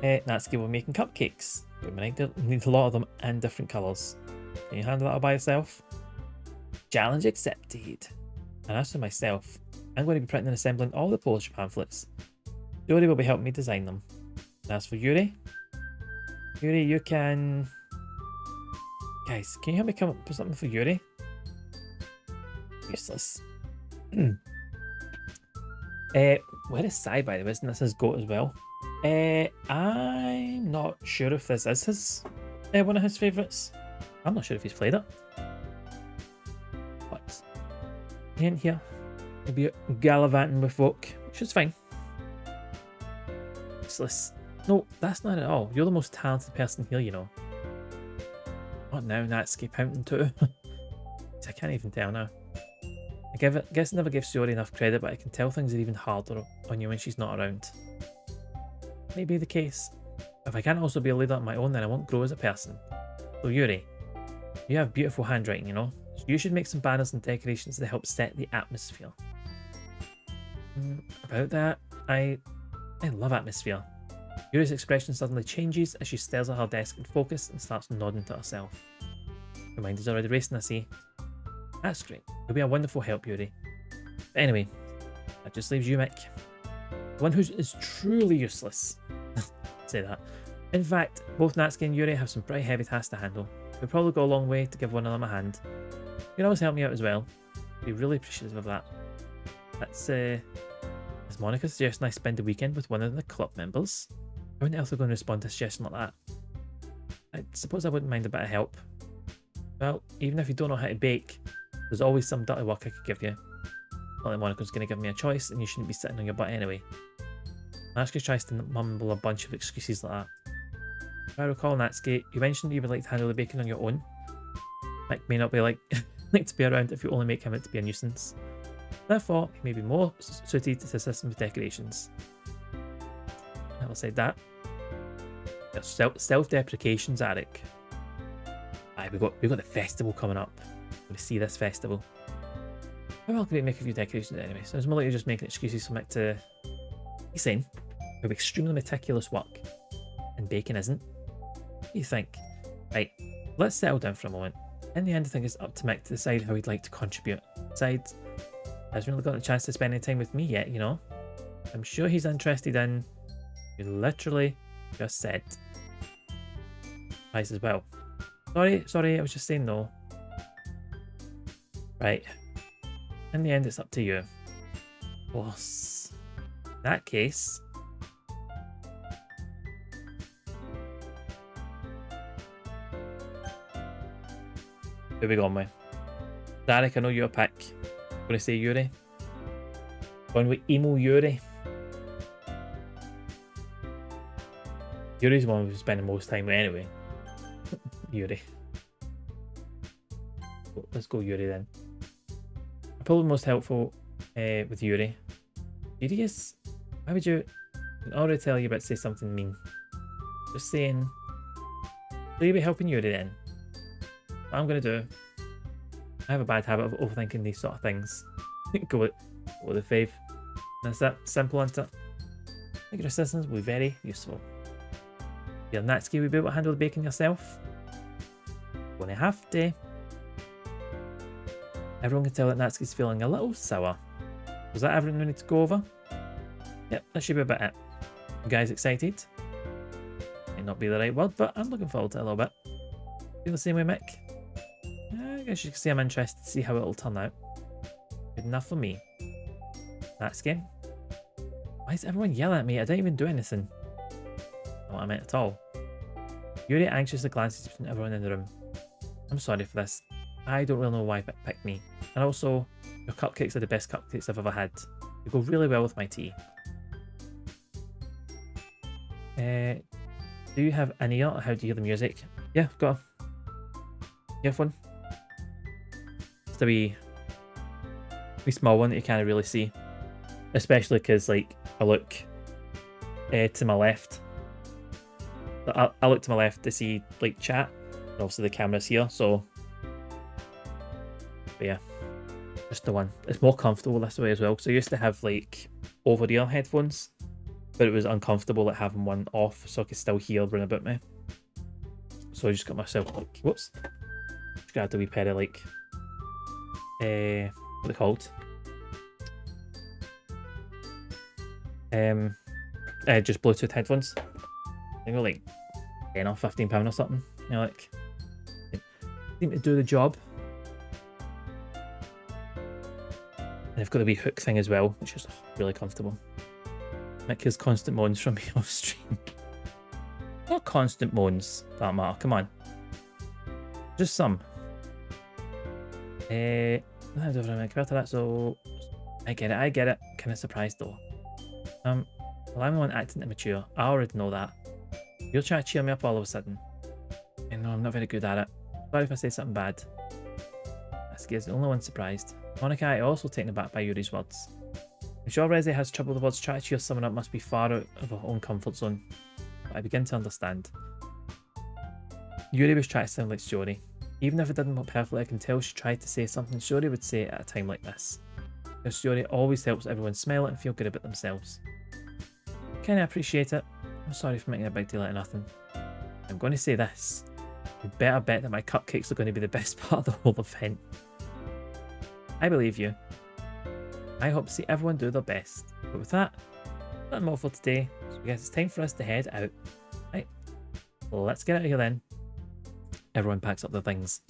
S1: Natsuki, we're making cupcakes, but we need a lot of them in different colours. Can you handle that all by yourself? Challenge accepted. And as for myself, I'm going to be printing and assembling all the Polish pamphlets. Shiori will be helping me design them. And as for Yuri, you can... Guys, can you help me come up with something for Yuri? Useless. Where is Sai, by the way? Isn't this his goat as well? I'm not sure if this is his one of his favourites. I'm not sure if he's played it. But in here, he'll be gallivanting with folk, which is fine. Useless. No, that's not at all. You're the most talented person here, you know. What now, Natsuki pouting too? I can't even tell now. I guess I never give Shiori enough credit, but I can tell things are even harder on you when she's not around. Maybe the case. If I can't also be a leader on my own, then I won't grow as a person. So Yuri, you have beautiful handwriting, you know. So you should make some banners and decorations to help set the atmosphere. About that, I love atmosphere. Yuri's expression suddenly changes as she stares at her desk in focus and starts nodding to herself. Her mind is already racing, I see. That's great. You'll be a wonderful help, Yuri. But anyway, that just leaves you, Mick. The one who is truly useless. Say that. In fact, both Natsuki and Yuri have some pretty heavy tasks to handle. We'll probably go a long way to give one of them a hand. You can always help me out as well. I'd be really appreciative of that. That's, is Monica suggesting I spend the weekend with one of the club members? How on earth are we going to respond to a suggestion like that? I suppose I wouldn't mind a bit of help. Well, even if you don't know how to bake, there's always some dirty work I could give you. Not like Monica's going to give me a choice, and you shouldn't be sitting on your butt anyway. Natsuki tries to mumble a bunch of excuses like that. If I recall, Natsuki, you mentioned you would like to handle the baking on your own. Mick may not be like to be around if you only make him out to be a nuisance. Therefore, he may be more suited to assist with decorations. Never said that. Self-deprecations, Eric. Aye, we've got the festival coming up. We're going to see this festival. I'm welcome to make a few decorations anyway, so it's more likely just making excuses for Mick to be sane, with extremely meticulous work, and bacon isn't. What do you think? Right, let's settle down for a moment. In the end, I think it's up to Mick to decide how he'd like to contribute. Besides, he hasn't really got a chance to spend any time with me yet, you know? I'm sure he's interested in... You literally just said. Price as well. Sorry, I was just saying no. Right. In the end, it's up to you. Boss. In that case... Who we going with? Derek, I know your pick. I'm going to say Yuri. Going with Emo Yuri. Yuri's the one we've spending most time with anyway. Yuri. Let's go Yuri then. Probably most helpful with Yuri. Yuri is... Why would you... I can already tell you about to say something mean. Just saying... Will you be helping Yuri then? What I'm going to do... I have a bad habit of overthinking these sort of things. go with the 5. That's it. Simple, isn't it? I think your assistance will be very useful. You're Natsuki, will you be able to handle the bacon yourself? Gonna have to. Everyone can tell that Natsuki's feeling a little sour. Was that everything we need to go over? Yep, that should be about it. You guys excited? Might not be the right word, but I'm looking forward to it a little bit. Feel the same way, Mick? I guess you can see I'm interested to see how it'll turn out. Good enough for me. Natsuki? Why is everyone yelling at me? I didn't even do anything. Not what I meant at all. Yuri anxiously glances between everyone in the room. I'm sorry for this. I don't really know why Mick picked me. And also, your cupcakes are the best cupcakes I've ever had. They go really well with my tea. Do you have an ear or how do you hear the music? Yeah, got a earphone. It's a wee small one that you can't really see. Especially because, like, I look to my left. I look to my left to see, like, chat. And obviously the camera's here, so... But yeah, just the one. It's more comfortable this way as well. So I used to have, like, over-ear headphones. But it was uncomfortable, like, having one off so I could still hear round about me. So I just got myself, like... Whoops. Just grabbed a wee pair of, like... what are they called? Just Bluetooth headphones. I think they're like 10 or 15 pound or something. You know, like, seem to do the job. And they've got a wee hook thing as well, which is really comfortable. Mick has constant moans from me off stream. Not constant moans, that matter. Come on, just some. Compared to that, so I get it. Kind of surprised though. Well, I'm the one acting immature. I already know that. You're trying to cheer me up all of a sudden. I know I'm not very good at it. Sorry if I say something bad. Asuki is the only one surprised. Monika is also taken aback by Yuri's words. I'm sure Reze has trouble with the words trying to cheer someone up must be far out of her own comfort zone. But I begin to understand. Yuri was trying to sound like Shiori. Even if it didn't work perfectly, I can tell she tried to say something Shiori would say at a time like this. Because Shiori always helps everyone smile and feel good about themselves. Kinda appreciate it. I'm sorry for making a big deal out of nothing. I'm going to say this. You better bet that my cupcakes are going to be the best part of the whole event. I believe you. I hope to see everyone do their best. But with that, that's all for today. So I guess it's time for us to head out. Right. Well, let's get out of here then. Everyone packs up their things.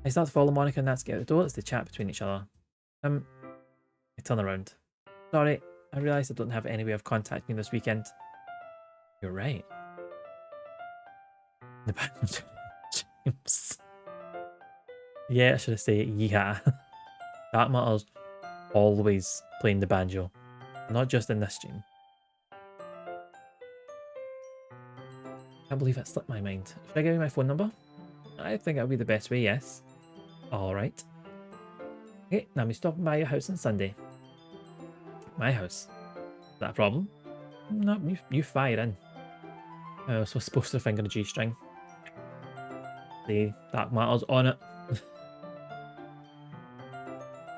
S1: I start to follow Monika and Natsuki out the door as they chat between each other. I turn around. Sorry, I realise I don't have any way of contacting you this weekend. You're right. The band James. Yeah, I should have said yeah. That matters. Always playing the banjo. Not just in this stream. Can't believe it slipped my mind. Should I give you my phone number? I think that would be the best way, yes. Alright. Okay, now I'm stopping by your house on Sunday. My house. Is that a problem? No, you fire in. So we're supposed to finger a G-string. The Dark Matter's on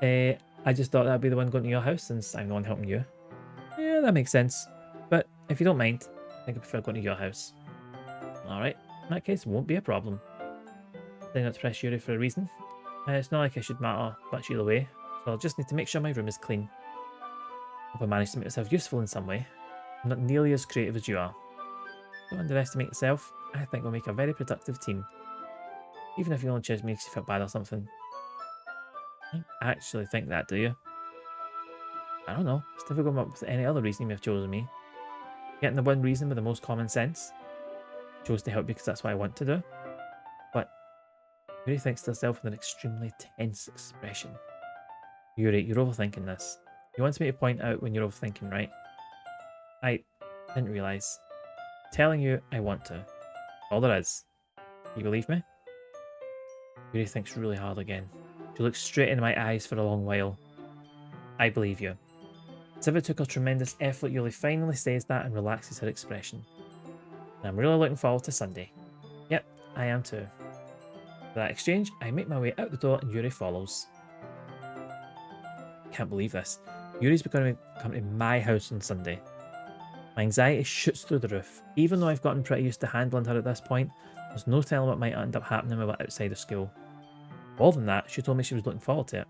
S1: it. I just thought that'd be the one going to your house since I'm the one helping you. Yeah, that makes sense. But if you don't mind, I think I prefer going to your house. Alright, in that case, it won't be a problem. Then not to press Yuri for a reason. It's not like I should matter much either way, so I'll just need to make sure my room is clean. Hope I manage to make myself useful in some way. I'm not nearly as creative as you are. Don't underestimate yourself. I think we'll make a very productive team. Even if you only just makes you feel bad or something. You don't actually think that, do you? I don't know. It's difficult to come up with any other reason you may have chosen me. Getting the one reason with the most common sense. Chose to help because that's what I want to do. But Yuri thinks to herself with an extremely tense expression. Yuri, you're overthinking this. You want me to point out when you're overthinking, right? I didn't realise. Telling you I want to. All there is. You believe me? Yuri thinks really hard again. She looks straight into my eyes for a long while. I believe you. As if it took a tremendous effort, Yuri finally says that and relaxes her expression. And I'm really looking forward to Sunday. Yep, I am too. For that exchange, I make my way out the door and Yuri follows. Can't believe this. Yuri's going to come to my house on Sunday. My anxiety shoots through the roof. Even though I've gotten pretty used to handling her at this point, there's no telling what might end up happening with her outside of school. More than that, she told me she was looking forward to it.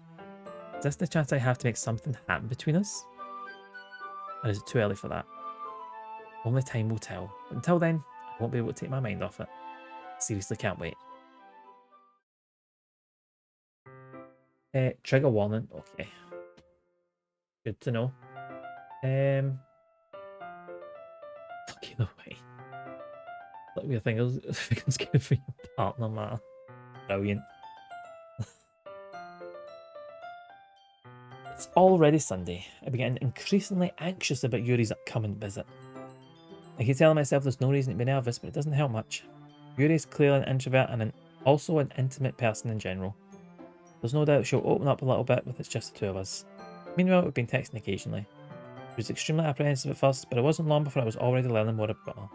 S1: Is this the chance I have to make something happen between us? Or is it too early for that? Only time will tell. But until then, I won't be able to take my mind off it. Seriously can't wait. Trigger warning. Okay. Good to know. Fuck either way. Let me think it's good for your partner, man. Brilliant. It's already Sunday. I begin increasingly anxious about Yuri's upcoming visit. I keep telling myself there's no reason to be nervous, but it doesn't help much. Yuri is clearly an introvert and also an intimate person in general. There's no doubt she'll open up a little bit if it's just the two of us. Meanwhile, we've been texting occasionally. She was extremely apprehensive at first, but it wasn't long before I was already learning more about her.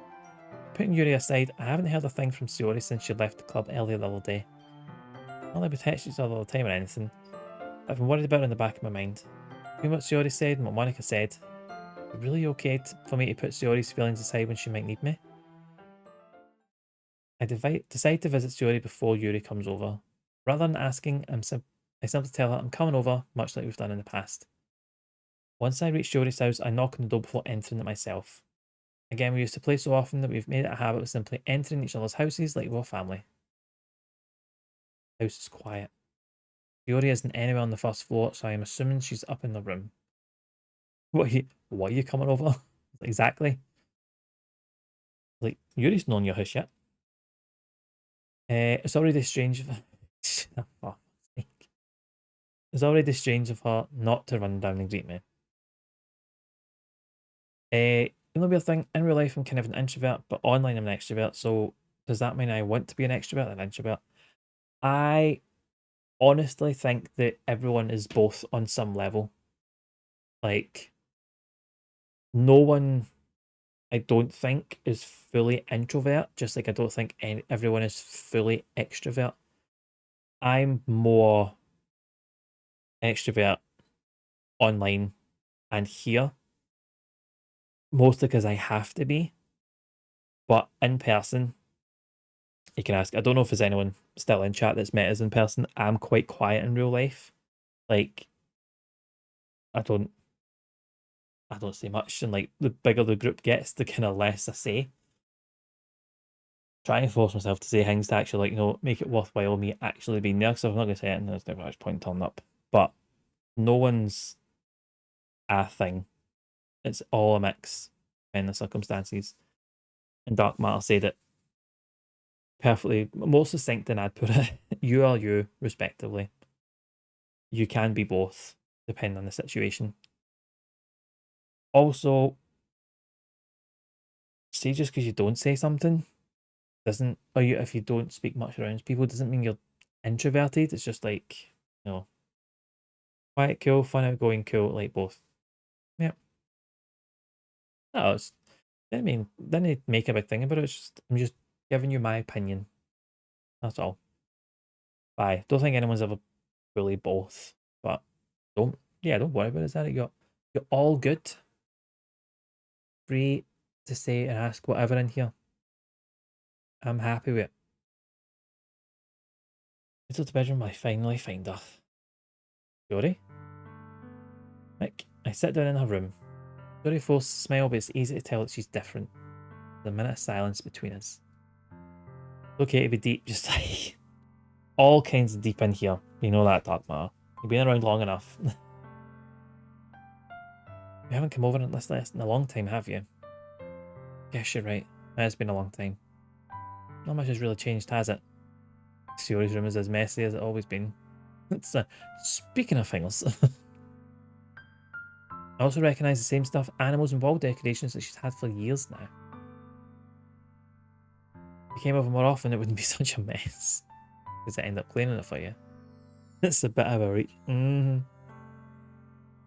S1: Putting Yuri aside, I haven't heard a thing from Sayori since she left the club earlier the other day. Not like we text each other all the time or anything, but I've been worried about it in the back of my mind. Between what Sayori said and what Monica said, is it really okay for me to put Sayori's feelings aside when she might need me? I decide to visit Sayori before Yuri comes over. Rather than asking, I simply tell her I'm coming over, much like we've done in the past. Once I reach Yuri's house, I knock on the door before entering it myself. Again, we used to play so often that we've made it a habit of simply entering each other's houses like we're family. The house is quiet. Yuri isn't anywhere on the first floor, so I'm assuming she's up in the room. What are you coming over? Exactly. Like, Yuri's not in your house yet. It's already strange of oh, it's already strange of her not to run down and greet me. The only weird thing, in real life I'm kind of an introvert, but online I'm an extrovert, so does that mean I want to be an extrovert or an introvert? I honestly think that everyone is both on some level. Like, no one, I don't think, is fully introvert, just like I don't think everyone is fully extrovert. I'm more extrovert online and here, mostly because I have to be, but in person, you can ask. I don't know if there's anyone still in chat that's met us in person. I'm quite quiet in real life. Like, I don't say much, and like the bigger the group gets, the kind of less I say. Try and force myself to say things to actually, like, make it worthwhile me actually being there. Because if I'm not going to say it, and there's never much point turning up. But no one's a thing. It's all a mix in the circumstances. And Dark Matter said it perfectly, more succinct than I'd put it. You are you, respectively. You can be both, depending on the situation. Also, see, just because you don't say something doesn't, or if you don't speak much around people, doesn't mean you're introverted. It's just like, quiet, cool, fun, outgoing, cool, like both. Yep. No, didn't make a big thing about it. I'm just giving you my opinion. That's all. Bye. Don't think anyone's ever fully both, but don't. Yeah, don't worry about it, Zarek. You're all good. Free to say and ask whatever in here. I'm happy with it. Into the bedroom, I finally find her. Dory? Mick, I sit down in her room. Dory forced a smile, but it's easy to tell that she's different. There's a minute of silence between us. It's okay to be deep, just like all kinds of deep in here. You know that, Dark Matter. You've been around long enough. You haven't come over on this list in a long time, have you? Yes, you're right. It's been a long time. Not much has really changed, has it? Siore's room is as messy as it's always been. It's speaking of things. I also recognise the same stuff, animals and wall decorations that she's had for years now. If you came over more often, it wouldn't be such a mess. Because I end up cleaning it for you. It's a bit of a reach.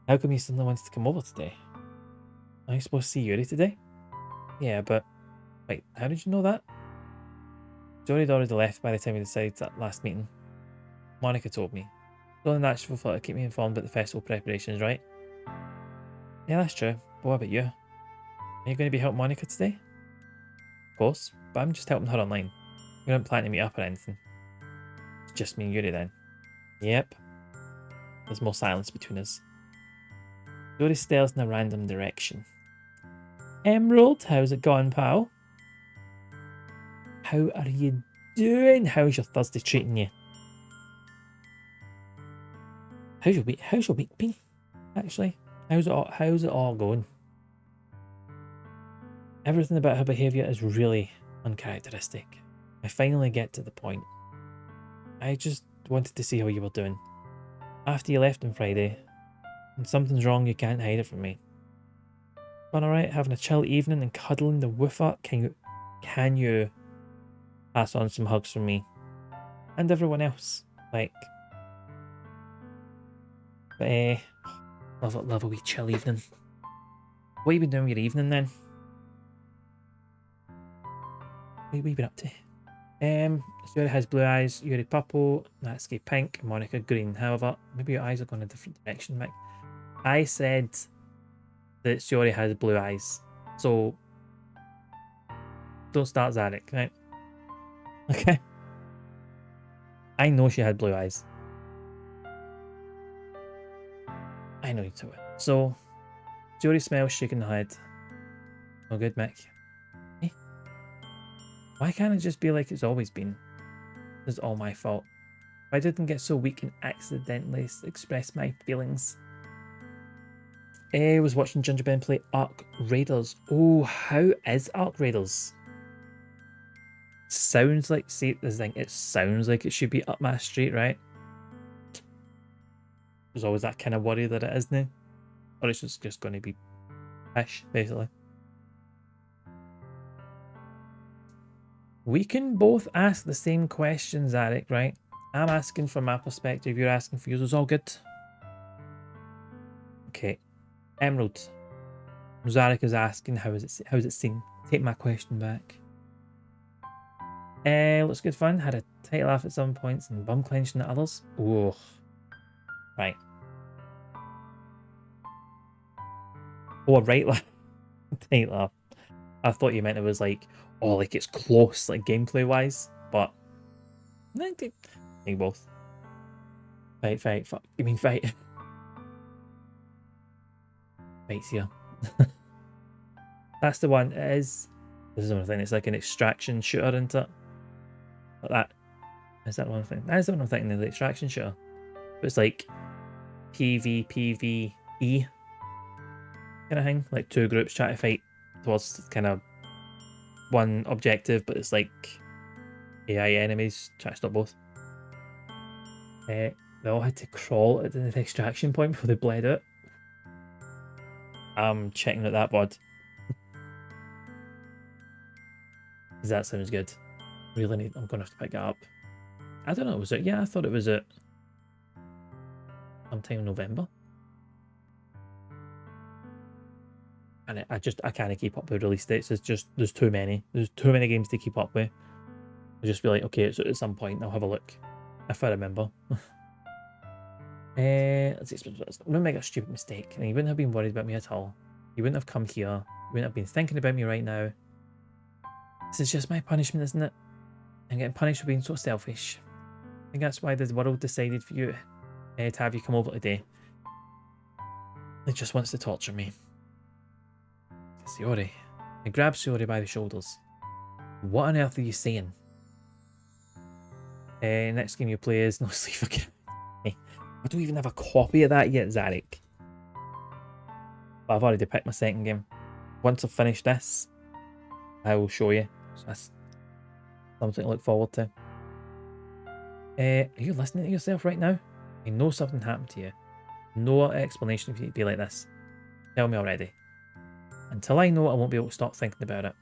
S1: How come you suddenly wanted to come over today? Are you supposed to see Yuri today? Yeah, but... Wait, how did you know that? Yuri had already left by the time we decided that last meeting. Monica told me. It's only natural for her to keep me informed about the festival preparations, right? Yeah, that's true. But what about you? Are you going to be helping Monica today? Of course, but I'm just helping her online. We don't plan to meet up or anything. It's just me and Yuri then. Yep. There's more silence between us. Yuri stares in a random direction. Emerald, how's it going, pal? How are you doing? How's your Thursday treating you? How's your week been? Actually, how's it all going? Everything about her behaviour is really uncharacteristic. I finally get to the point. I just wanted to see how you were doing. After you left on Friday, and something's wrong, you can't hide it from me. Fun alright, having a chill evening and cuddling the woofer? Can you pass on some hugs from me? And everyone else. Like... But love a wee chill evening. What have you been doing with your evening then? What have you been up to? Yuri has blue eyes, Yuri purple, Natsuki pink, Monica green. However, maybe your eyes are going a different direction, Mick. I said that Shiori has blue eyes, so don't start Zarek, right? Okay. I know she had blue eyes. I know you too. So, Shiori smells, shaking her head. No good, Mick. Eh? Why can't it just be like it's always been? It's all my fault. I didn't get so weak and accidentally express my feelings. I was watching Ginger Ben play Ark Raiders. Oh, how is Ark Raiders? Sounds like, see, this thing, it sounds like it should be up my street, right? There's always that kind of worry that it is now. Or it's just going to be pish, basically. We can both ask the same questions, Zarek, right? I'm asking from my perspective, you're asking for yours. It's all good. Okay. Emerald. Zarek is asking, how's it seem? Take my question back. Looks good fun. Had a tight laugh at some points and bum clenching at others. Ooh. Right. Oh, a right laugh. Tight laugh. I thought you meant it was like, oh, like it's close, like gameplay wise, but I think both. Fight. Fuck. You mean fight? Fight's here. That's the one. It is. This is the one thing. It's like an extraction shooter, isn't it? Like that. Is that one thing? That is the one I'm thinking of, the extraction shooter. But it's like PvE kind of thing. Like two groups try to fight towards kind of one objective, but it's like AI enemies trying to stop both. They all had to crawl at the extraction point before they bled out. I'm checking out that VOD. That sounds good. Really need. I'm gonna have to pick it up. I don't know. Was it? Yeah, I thought it was at sometime in November. And I can't keep up with release dates. There's too many. There's too many games to keep up with. I'll just be like, okay, so at some point I'll have a look if I remember. Let's not make a stupid mistake, and you wouldn't have been worried about me at all. You wouldn't have come here. You wouldn't have been thinking about me right now. This is just my punishment, isn't it? I'm getting punished for being so selfish. I think that's why the world decided for you to have you come over today. It just wants to torture me. Sayori. I grab Sayori by the shoulders. What on earth are you saying? Next game you play is No Sleep for Kid. I don't even have a copy of that yet, Zarek. But I've already picked my second game. Once I've finished this, I will show you. So that's something to look forward to. Are you listening to yourself right now? I know something happened to you. No explanation for you to be like this. Tell me already. Until I know, I won't be able to stop thinking about it.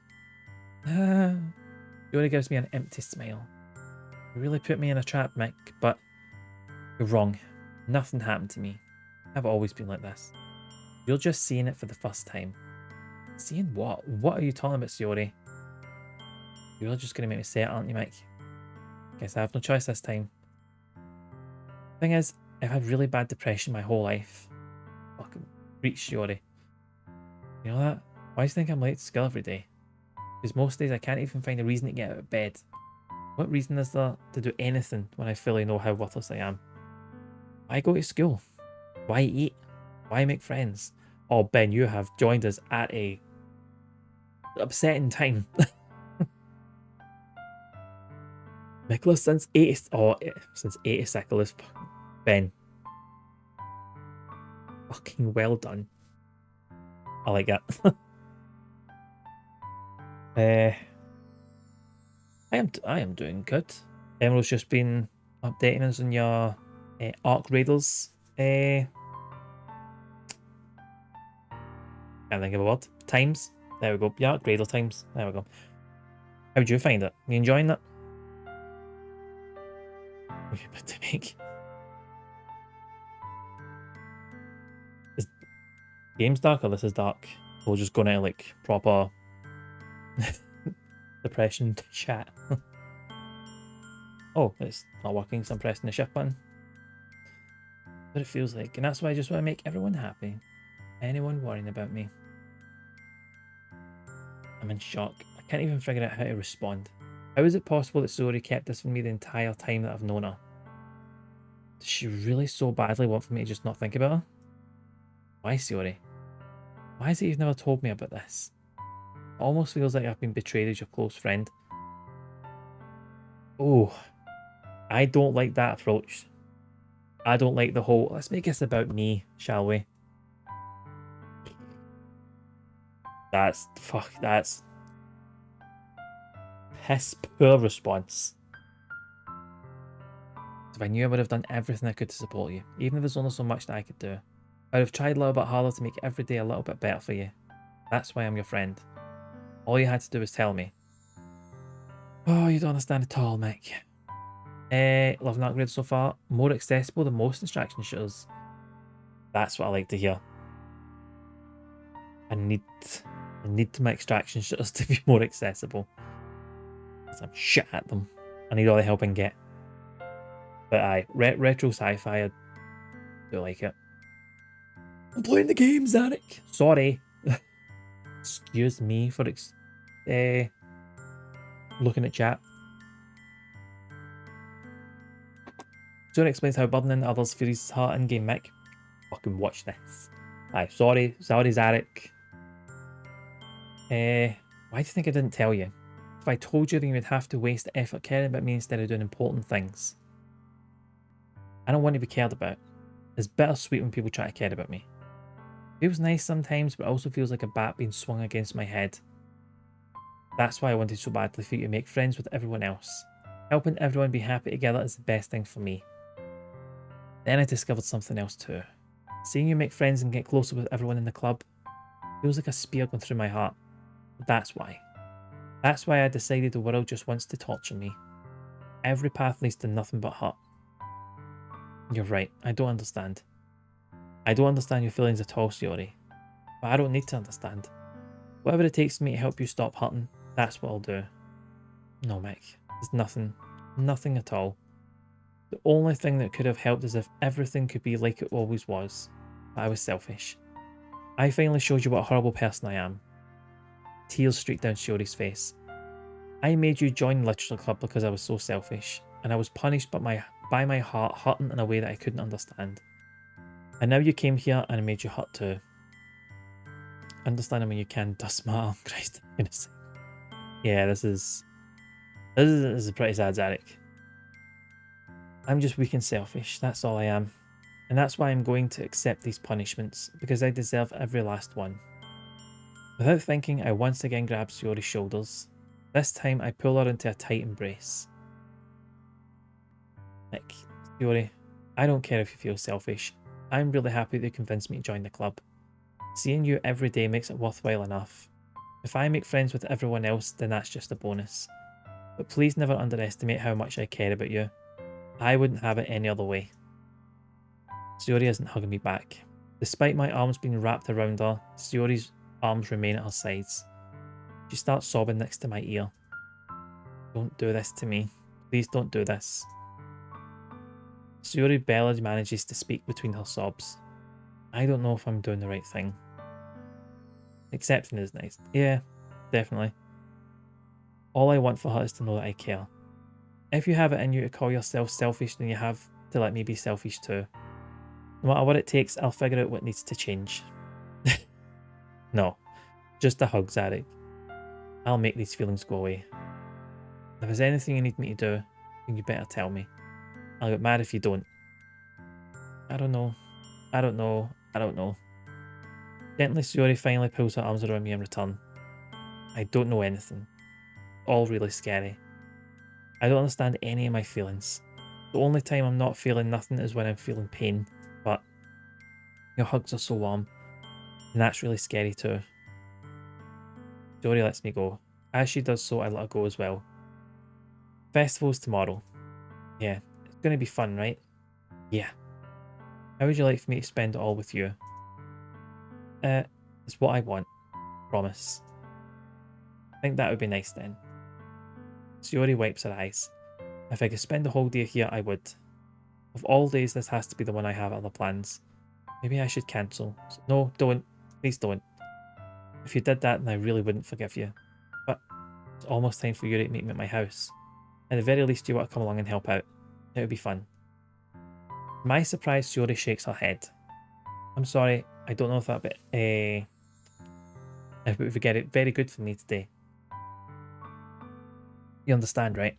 S1: It only gives me an empty smile. You really put me in a trap, Mick, but you're wrong. Nothing happened to me. I've always been like this. You're just seeing it for the first time. Seeing what? What are you talking about, Sayori? You're just going to make me say it, aren't you, Mick? Guess I have no choice this time. Thing is, I've had really bad depression my whole life. Fucking preach, Sayori. You know that? Why do you think I'm late to school every day? Because most days I can't even find a reason to get out of bed. What reason is there to do anything when I fully know how worthless I am? Why go to school? Why eat? Why make friends? Oh, Ben, you have joined us at a upsetting time. Nicholas, since 86, Ben. Fucking well done. I like that. I am doing good. Emerald's just been updating us on your Arc Raiders. Can't think of a word. Times. There we go. Yeah, Arc Raider times. There we go. How would you find it? You enjoying that? But to make is game's dark or this is dark? We're just going to like proper depression chat. Oh, it's not working, so I'm pressing the shift button. But it feels like, and that's why I just want to make everyone happy. Anyone worrying about me. I'm in shock. I can't even figure out how to respond. How is it possible that Sayori kept this from me the entire time that I've known her? Does she really so badly want for me to just not think about her? Why, Sayori? Why is it you've never told me about this? It almost feels like I've been betrayed as your close friend. Oh, I don't like that approach. I don't like the whole, let's make this about me, shall we? That's piss poor response. If I knew I would have done everything I could to support you, even if there's only so much that I could do. I would have tried a little bit harder to make every day a little bit better for you. That's why I'm your friend. All you had to do was tell me. Oh, you don't understand at all, Mick. Love an upgrade so far. More accessible than most distraction shooters. That's what I like to hear. I need my extraction shooters to be more accessible. Because I'm shit at them. I need all the help I can get. But aye, retro sci-fi, I do like it. I'm playing the game, Zarek. Sorry. Excuse me for looking at chat. John explains how burdening others frees his heart in-game, Mick. Fucking watch this. Aye, sorry, Zarek. Why do you think I didn't tell you? If I told you, then you would have to waste effort caring about me instead of doing important things. I don't want to be cared about. It's bittersweet when people try to care about me. It feels nice sometimes, but it also feels like a bat being swung against my head. That's why I wanted so badly for you to make friends with everyone else. Helping everyone be happy together is the best thing for me. Then I discovered something else too. Seeing you make friends and get closer with everyone in the club feels like a spear going through my heart. But that's why. That's why I decided the world just wants to torture me. Every path leads to nothing but hurt. You're right, I don't understand. I don't understand your feelings at all, Sayori. But I don't need to understand. Whatever it takes for me to help you stop hurting, that's what I'll do. No, Mick. There's nothing at all. The only thing that could have helped is if everything could be like it always was. But I was selfish. I finally showed you what a horrible person I am. Tears streaked down Shiori's face. I made you join the literature club because I was so selfish, and I was punished by my heart hurting in a way that I couldn't understand. And now you came here and I made you hurt too. Understanding when you can does matter. Christ, I'm gonna say. Yeah, this is pretty sad, Zarek. I'm just weak and selfish, that's all I am. And that's why I'm going to accept these punishments, because I deserve every last one. Without thinking, I once again grab Shiori's shoulders. This time, I pull her into a tight embrace. Nick, Shiori, I don't care if you feel selfish. I'm really happy that you convinced me to join the club. Seeing you every day makes it worthwhile enough. If I make friends with everyone else, then that's just a bonus. But please never underestimate how much I care about you. I wouldn't have it any other way. Shiori isn't hugging me back. Despite my arms being wrapped around her, Shiori's arms remain at her sides. She starts sobbing next to my ear. Don't do this to me. Please don't do this. Shiori barely manages to speak between her sobs. I don't know if I'm doing the right thing. Accepting is nice. Yeah, definitely. All I want for her is to know that I care. If you have it in you to call yourself selfish, then you have to let me be selfish too. No matter what it takes, I'll figure out what needs to change. No, just a hug, Zarek. I'll make these feelings go away. If there's anything you need me to do, then you better tell me. I'll get mad if you don't. I don't know. I don't know. I don't know. Gently, Shiori finally pulls her arms around me in return. I don't know anything. All really scary. I don't understand any of my feelings. The only time I'm not feeling nothing is when I'm feeling pain, but your hugs are so warm, and that's really scary too. Shiori lets me go. As she does so, I let her go as well. Festival's tomorrow. Yeah, it's going to be fun, right? Yeah. How would you like for me to spend it all with you? It's what I want. Promise. I think that would be nice then. Shiori wipes her eyes. If I could spend the whole day here, I would. Of all days, this has to be the one I have other plans. Maybe I should cancel. No, don't. Please don't. If you did that, then I really wouldn't forgive you. But it's almost time for you to meet me at my house. At the very least, you want to come along and help out. It would be fun. To my surprise, Shiori shakes her head. I'm sorry, I don't know if that would get it very good for me today. You understand, right?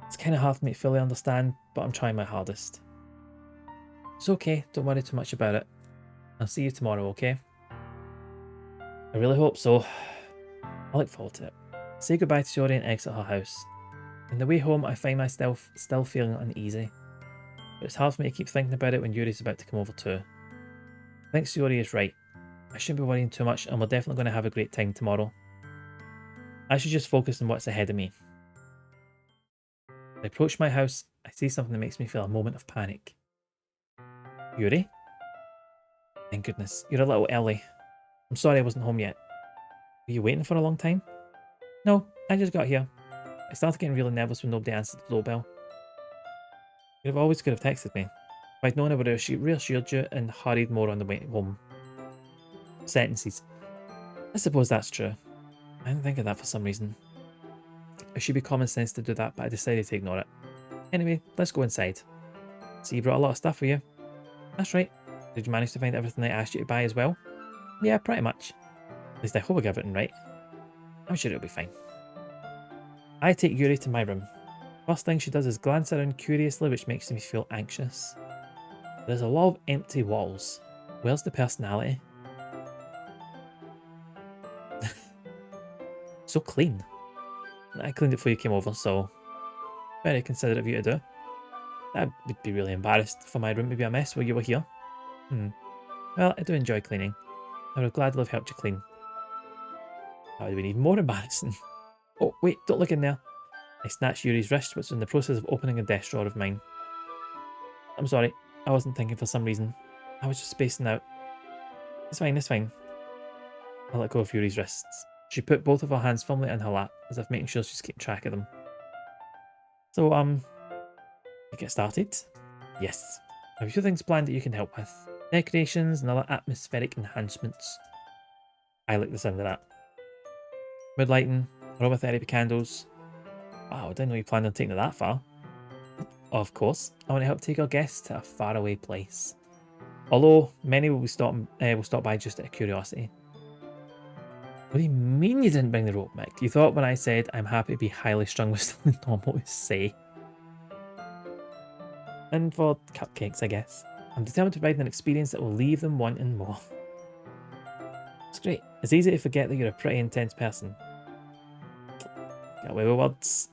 S1: It's kind of hard for me to fully understand, but I'm trying my hardest. It's okay, don't worry too much about it. I'll see you tomorrow, okay? I really hope so. I look forward to it. Say goodbye to Shiori and exit her house. On the way home, I find myself still feeling uneasy. But it's hard for me to keep thinking about it when Yuri's about to come over too. I think Shiori is right. I shouldn't be worrying too much, and we're definitely going to have a great time tomorrow. I should just focus on what's ahead of me. As I approach my house, I see something that makes me feel a moment of panic. Yuri? Thank goodness, you're a little early. I'm sorry I wasn't home yet. Were you waiting for a long time? No, I just got here. I started getting really nervous when nobody answered the doorbell. You always could have texted me. If I'd known I would have reassured you and hurried more on the way home. Sentences. I suppose that's true. I didn't think of that for some reason. It should be common sense to do that, but I decided to ignore it. Anyway, let's go inside. So you brought a lot of stuff for you? That's right. Did you manage to find everything I asked you to buy as well? Yeah, pretty much. At least I hope I got everything right. I'm sure it'll be fine. I take Yuri to my room. First thing she does is glance around curiously, which makes me feel anxious. There's a lot of empty walls. Where's the personality? So clean. I cleaned it before you came over, so very considerate of you to do. I would be really embarrassed for my room to be a mess while you were here. Well, I do enjoy cleaning. I would gladly have helped you clean. That would have been even more embarrassing. Oh, wait, don't look in there. I snatched Yuri's wrist, which was in the process of opening a desk drawer of mine. I'm sorry, I wasn't thinking for some reason. I was just spacing out. It's fine, it's fine. I let go of Yuri's wrists. She put both of her hands firmly in her lap, as if making sure she's keeping track of them. So, Get started? Yes. I have a few things planned that you can help with. Decorations and other atmospheric enhancements. I like the sound of that. Mood lighting, aromatherapy candles. Wow, I didn't know you planned on taking it that far. Of course, I want to help take our guests to a faraway place. Although many will stop by just out of curiosity. What do you mean you didn't bring the rope, Mick? You thought when I said I'm happy to be highly strung was something normal to say. And for cupcakes, I guess. I'm determined to provide an experience that will leave them wanting more. It's great. It's easy to forget that you're a pretty intense person. Get away with words.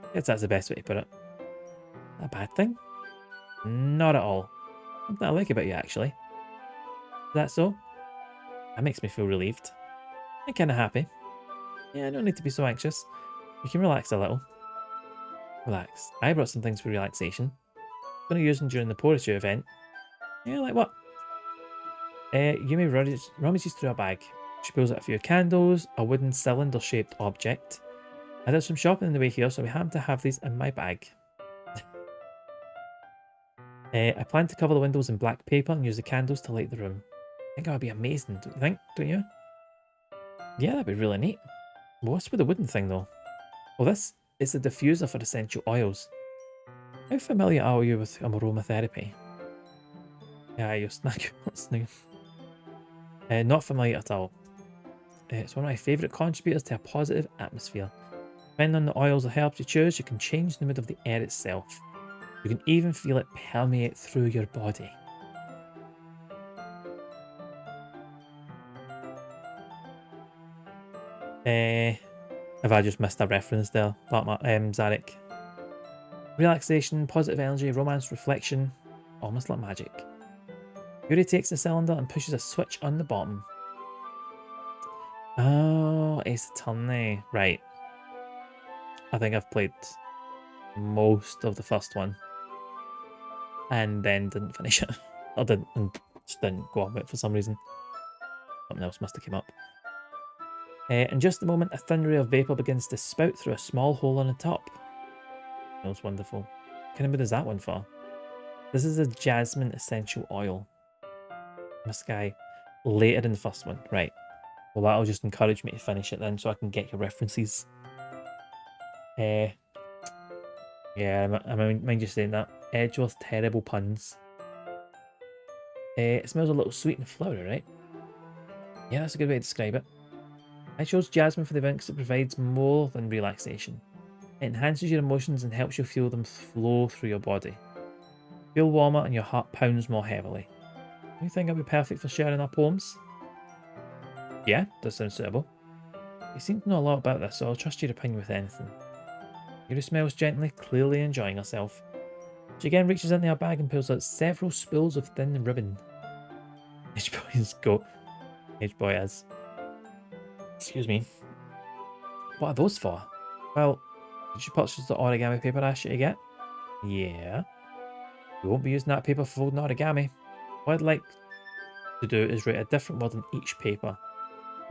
S1: I guess that's the best way to put it. Is that a bad thing? Not at all. Something I like about you, actually. Is that so? That makes me feel relieved. I'm kind of happy. Yeah, I don't need to be so anxious. You can relax a little. Relax. I brought some things for relaxation. I'm going to use them during the poetry event. Yeah, like what? Yumi rummages through a bag. She pulls out a few candles, a wooden cylinder-shaped object. I did some shopping on the way here, so we happen to have these in my bag. I plan to cover the windows in black paper and use the candles to light the room. I think that would be amazing, don't you think? Don't you? Yeah, that'd be really neat. What's with the wooden thing, though? Well, this is the diffuser for essential oils. How familiar are you with aromatherapy? Yeah, you're snacking. Not familiar at all. It's one of my favourite contributors to a positive atmosphere. Depending on the oils or herbs you choose, you can change the mood of the air itself. You can even feel it permeate through your body. Have I just missed a reference there? Zarek. Relaxation, positive energy, romance, reflection. Almost like magic. Yuri takes the cylinder and pushes a switch on the bottom. Oh, Ace Attorney. Right. I think I've played most of the first one. And then didn't finish it. Or didn't, and just didn't go on with it for some reason. Something else must have come up. In just a moment, a thin ray of vapour begins to spout through a small hole on the top. Smells wonderful. What kind of mood is that one for? This is a jasmine essential oil. This guy later in the first one. Right. Well, that'll just encourage me to finish it then so I can get your references. Yeah, I mind you saying that. Edgeworth's terrible puns. It smells a little sweet and flowery, right? Yeah, that's a good way to describe it. I chose jasmine for the event because it provides more than relaxation. It enhances your emotions and helps you feel them flow through your body. Feel warmer and your heart pounds more heavily. Do you think I'd be perfect for sharing our poems? Yeah, does sound suitable. You seem to know a lot about this, so I'll trust your opinion with anything. Yuri smells gently, clearly enjoying herself. She again reaches into her bag and pulls out several spools of thin ribbon. H-boy is. Excuse me. What are those for? Well, did you purchase the origami paper I asked you to get? Yeah. We won't be using that paper for folding origami. What I'd like to do is write a different word on each paper.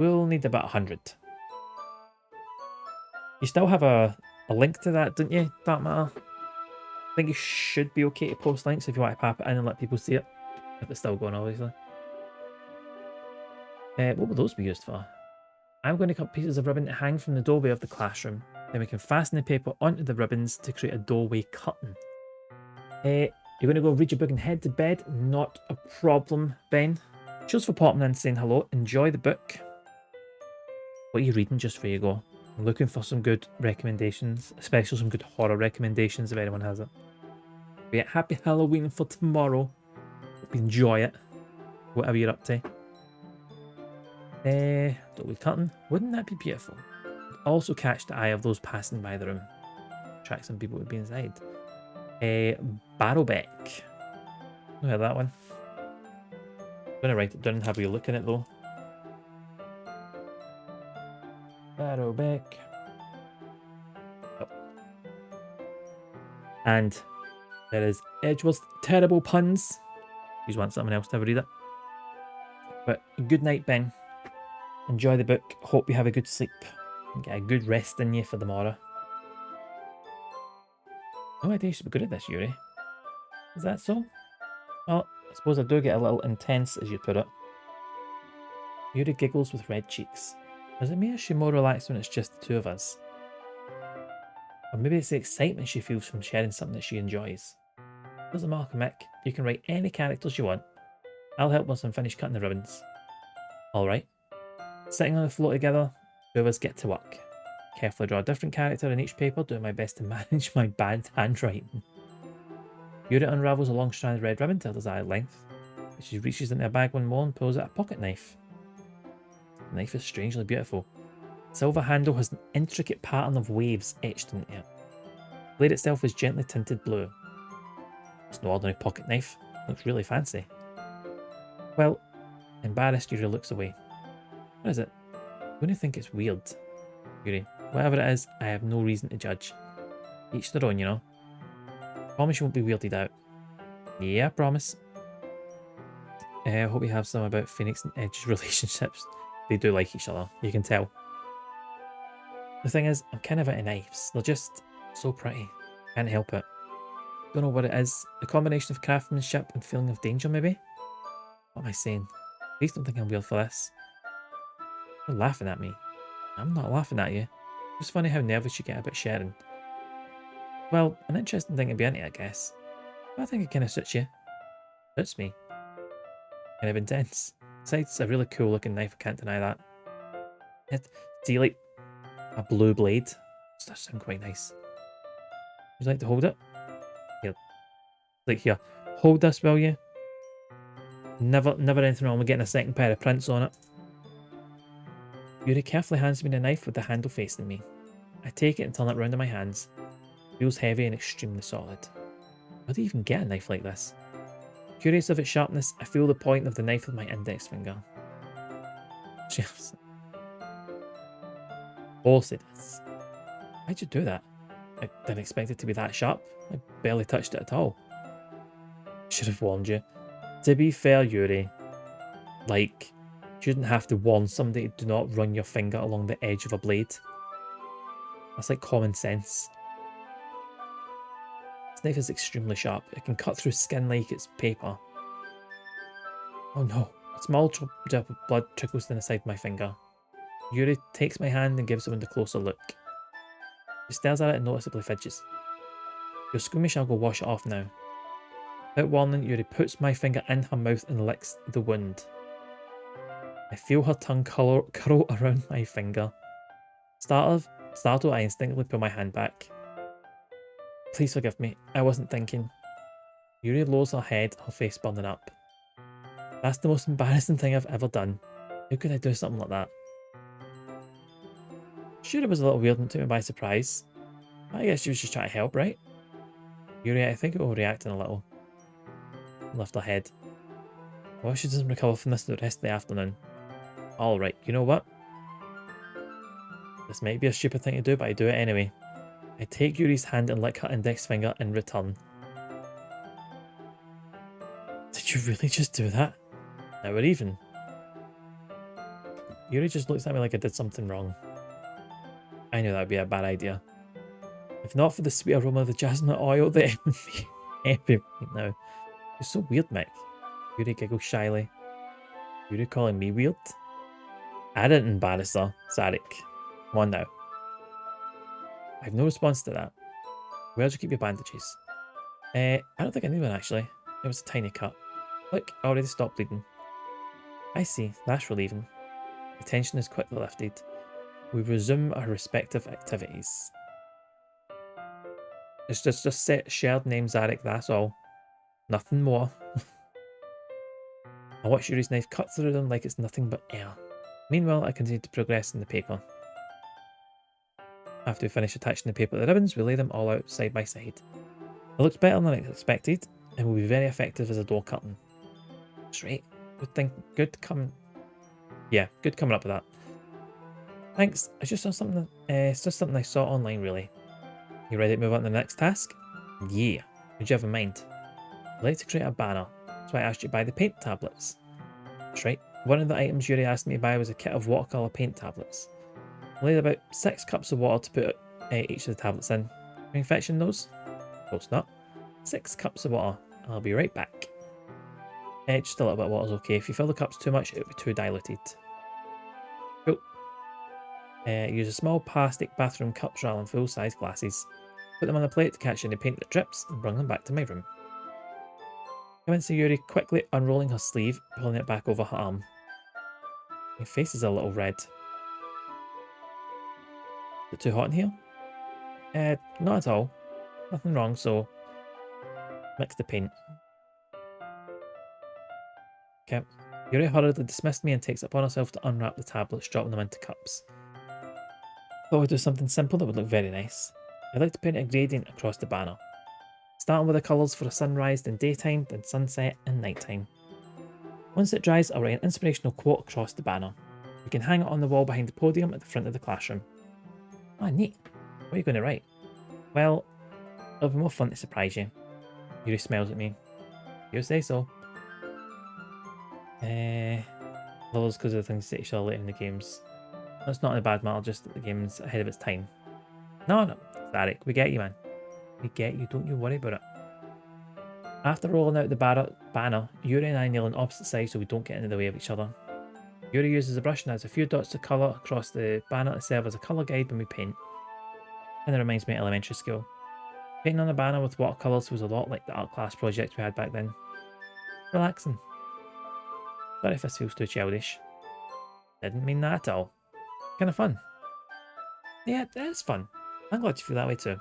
S1: We'll need about 100. You still have a link to that, don't you, Dark Matter? I think you should be okay to post links if you want to pop it in and let people see it. If it's still going, obviously. What would those be used for? I'm going to cut pieces of ribbon to hang from the doorway of the classroom. Then we can fasten the paper onto the ribbons to create a doorway curtain. You're going to go read your book and head to bed? Not a problem, Ben. Cheers for popping in and saying hello. Enjoy the book. What are you reading just before you go? I'm looking for some good recommendations, especially some good horror recommendations if anyone has it. But yeah, happy Halloween for tomorrow. Hope you enjoy it, whatever you're up to. Doorway curtain. Wouldn't that be beautiful? Also catch the eye of those passing by the room. Attract some people to be inside. Barrowbeck. Look at that one. I'm going to write it down and have a look at it though. Barrowbeck. Oh. And there is Edgeworth's terrible puns. You want someone else to have a read it. But good night, Ben. Enjoy the book. Hope you have a good sleep. And get a good rest in you for tomorrow. No idea you should be good at this, Yuri. Is that so? Well, I suppose I do get a little intense, as you put it. Yuri giggles with red cheeks. Does it make her more relaxed when it's just the two of us? Or maybe it's the excitement she feels from sharing something that she enjoys. Doesn't matter, Mick. You can write any characters you want. I'll help once I'm finished cutting the ribbons. Alright. Sitting on the floor together, two of us get to work. Carefully draw a different character in each paper, doing my best to manage my bad handwriting. Yuri unravels a long strand of red ribbon to her desired length. She reaches into a bag one more and pulls out a pocket knife. The knife is strangely beautiful. The silver handle has an intricate pattern of waves etched into it. The blade itself is gently tinted blue. It's no ordinary pocket knife. It looks really fancy. Well, embarrassed, Yuri looks away. What is it? Don't you think it's weird? Yuri, whatever it is, I have no reason to judge. Each their own, you know. Promise you won't be weirded out. Yeah, promise. I hope you have some about Phoenix and Edge's relationships. They do like each other, you can tell. The thing is, I'm kind of into knives. They're just so pretty. Can't help it. Don't know what it is. A combination of craftsmanship and feeling of danger, maybe? What am I saying? Please don't think I'm weird for this. You're laughing at me. I'm not laughing at you. It's funny how nervous you get about sharing. Well, an interesting thing to be into, I guess. But I think it kind of suits you. Suits me. Kind of intense. Besides, it's a really cool looking knife, I can't deny that. Do you like a blue blade? Does that sound quite nice? Would you like to hold it? Here. Like here. Hold this, will you? Never anything wrong with getting a second pair of prints on it. Yuri carefully hands me the knife with the handle facing me. I take it and turn it round in my hands. It feels heavy and extremely solid. How do you even get a knife like this? Curious of its sharpness, I feel the point of the knife with my index finger. Jeez. Of course it is. Why'd you do that? I didn't expect it to be that sharp. I barely touched it at all. Should have warned you. To be fair, Yuri, like, you shouldn't have to warn somebody to do not run your finger along the edge of a blade. That's like common sense. This knife is extremely sharp. It can cut through skin like it's paper. Oh no, a small drop of blood trickles down the side of my finger. Yuri takes my hand and gives the wound a closer look. She stares at it and noticeably fidgets. You're squeamish, I'll go wash it off now. Without warning, Yuri puts my finger in her mouth and licks the wound. I feel her tongue curl around my finger. Startled, I instinctively pull my hand back. Please forgive me, I wasn't thinking. Yuri lowers her head, her face burning up. That's the most embarrassing thing I've ever done. How could I do something like that? Sure, it was a little weird and took me by surprise. I guess she was just trying to help, right? Yuri, I think it will react in a little. Lift her head. What if she doesn't recover from this the rest of the afternoon? Alright, you know what? This might be a stupid thing to do, but I do it anyway. I take Yuri's hand and lick her index finger in return. Did you really just do that? Now we're even. Yuri just looks at me like I did something wrong. I knew that would be a bad idea. If not for the sweet aroma of the jasmine oil, the end would be heavy right now. You're so weird, Mick. Yuri giggles shyly. Yuri calling me weird? I didn't embarrass her, Zarek. Come on now. I have no response to that. Where'd you keep your bandages? I don't think I need one actually. It was a tiny cut. Look, I already stopped bleeding. I see, that's relieving. The tension is quickly lifted. We resume our respective activities. It's just shared name Zarek, that's all. Nothing more. I watch Yuri's knife cut through them like it's nothing but air. Meanwhile, I continue to progress in the paper. After we finish attaching the paper to the ribbons, we lay them all out side by side. It looks better than I expected, and will be very effective as a door curtain. That's right. Good coming up with that. Thanks. I just saw something. It's just something I saw online, really. You ready to move on to the next task? Yeah. What do you have in mind? I'd like to create a banner, so I asked you to buy the paint tablets. That's right. One of the items Yuri asked me to buy was a kit of watercolour paint tablets. I laid about 6 cups of water to put each of the tablets in. Are you fetching those? Of course not. 6 cups of water. I'll be right back. Just a little bit of water's okay. If you fill the cups too much, it'll be too diluted. Cool. Use a small plastic bathroom cups rather than full-size glasses. Put them on the plate to catch any paint that drips and bring them back to my room. Convince Yuri, quickly unrolling her sleeve, pulling it back over her arm. My face is a little red. Is it too hot in here? Not at all. Nothing wrong, so mix the paint. Okay. Yuri hurriedly dismissed me and takes it upon herself to unwrap the tablets, dropping them into cups. Thought I'd do something simple that would look very nice. I'd like to paint a gradient across the banner. Starting with the colours for a sunrise in daytime, then sunset and nighttime. Once it dries, I'll write an inspirational quote across the banner. You can hang it on the wall behind the podium at the front of the classroom. Ah, neat. What are you going to write? Well, it'll be more fun to surprise you. Yuri smiles at me. You say so. Those because of the things that you saw later in the games. That's not in a bad matter, just that the game's ahead of its time. No, Zarek, we get you, man. We get you, don't you worry about it. After rolling out the banner, Yuri and I kneel on opposite sides so we don't get in the way of each other. Yuri uses a brush and adds a few dots of colour across the banner to serve as a colour guide when we paint. And it reminds me of elementary school. Painting on a banner with watercolours was a lot like the art class project we had back then. Relaxing. Sorry if this feels too childish. Didn't mean that at all. Kind of fun. Yeah, it is fun. I'm glad you feel that way too.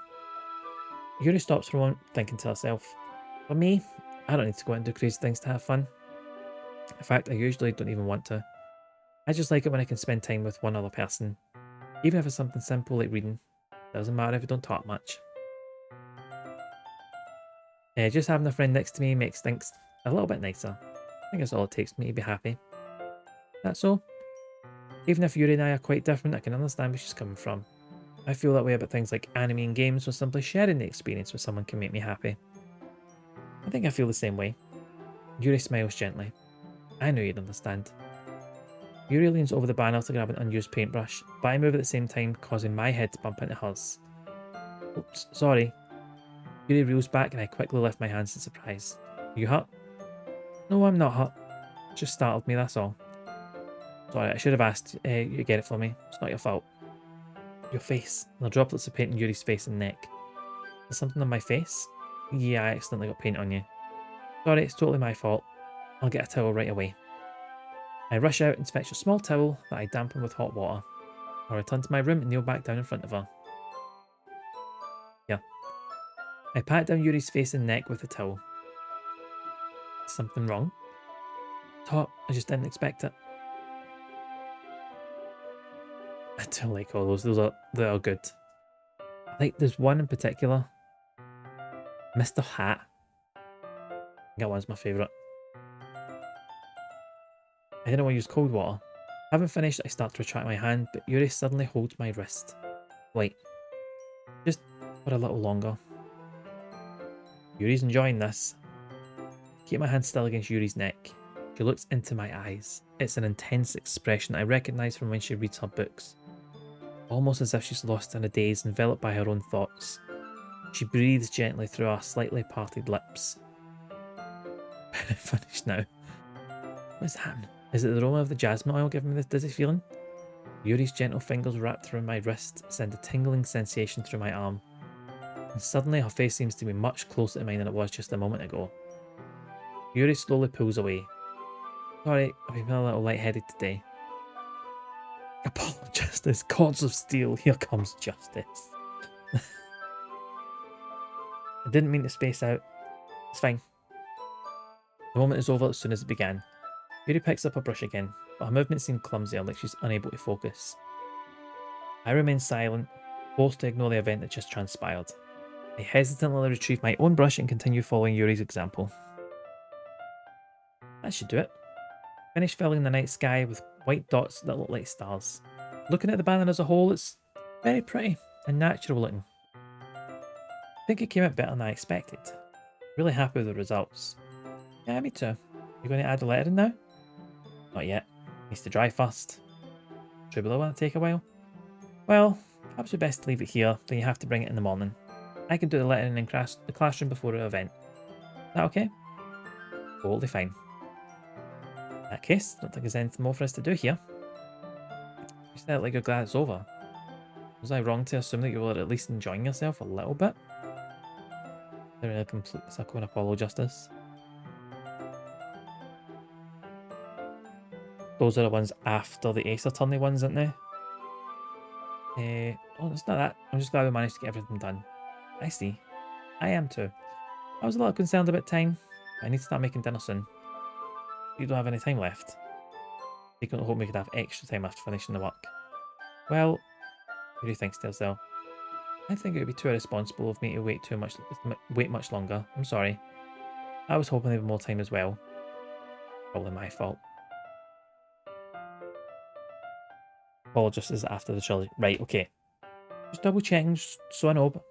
S1: Yuri stops for a moment, thinking to herself. For me, I don't need to go out and do crazy things to have fun. In fact, I usually don't even want to. I just like it when I can spend time with one other person. Even if it's something simple like reading. Doesn't matter if we don't talk much. Just having a friend next to me makes things a little bit nicer. I think that's all it takes for me to be happy. That's all. Even if Yuri and I are quite different, I can understand where she's coming from. I feel that way about things like anime and games, so simply sharing the experience with someone can make me happy. I think I feel the same way. Yuri smiles gently. I knew you'd understand. Yuri leans over the banner to grab an unused paintbrush, but I move at the same time, causing my head to bump into hers. Oops, sorry. Yuri reels back and I quickly lift my hands in surprise. Are you hurt? No, I'm not hurt. It just startled me, that's all. Sorry, I should have asked you to get it for me. It's not your fault. Your face. There are droplets of paint on Yuri's face and neck. There's something on my face? Yeah, I accidentally got paint on you. Sorry, it's totally my fault. I'll get a towel right away. I rush out and fetch a small towel that I dampen with hot water. I return to my room and kneel back down in front of her. Yeah. I pat down Yuri's face and neck with the towel. Something wrong? Top, I just didn't expect it. I do like all those. They are good. I like there's one in particular. Mr. Hat. That one's my favourite. I didn't want to use cold water. Having finished, I start to retract my hand, but Yuri suddenly holds my wrist. Wait. Just for a little longer. Yuri's enjoying this. Keep my hand still against Yuri's neck. She looks into my eyes. It's an intense expression I recognise from when she reads her books. Almost as if she's lost in a daze, enveloped by her own thoughts. She breathes gently through her slightly parted lips. Finished now. What's happening? Is it the aroma of the jasmine oil giving me this dizzy feeling? Yuri's gentle fingers wrapped through my wrist send a tingling sensation through my arm. And suddenly her face seems to be much closer to mine than it was just a moment ago. Yuri slowly pulls away. Sorry, I've been a little lightheaded today. Justice, gods of steel, here comes justice. I didn't mean to space out. It's fine. The moment is over as soon as it began. Yuri picks up a brush again, but her movements seem clumsier, like she's unable to focus. I remain silent, forced to ignore the event that just transpired. I hesitantly retrieve my own brush and continue following Yuri's example. That should do it. Finish filling the night sky with white dots that look like stars. Looking at the banner as a whole, it's very pretty and natural looking. I think it came out better than I expected. Really happy with the results. Yeah, me too. You going to add a letter in now? Not yet. Needs to dry first. True below want to take a while? Well, perhaps we best leave it here, then you have to bring it in the morning. I can do the lettering in the classroom before the event. that okay? Totally fine. In that case, I don't think there's anything more for us to do here. You sound like you're glad it's over. Was I wrong to assume that you were at least enjoying yourself a little bit? They're in a complete circle and Apollo justice. Those are the ones after the Ace Attorney ones, aren't they? Oh, it's not that. I'm just glad we managed to get everything done. I see. I am too. I was a little concerned about time. I need to start making dinner soon. You don't have any time left. You couldn't hope we could have extra time after finishing the work. Well, what do you think, Stilzell? I think it would be too irresponsible of me to wait much longer. I'm sorry. I was hoping there would be more time as well. Probably my fault. Apologist is after the trilogy. Right, okay. Just double checking so I know, but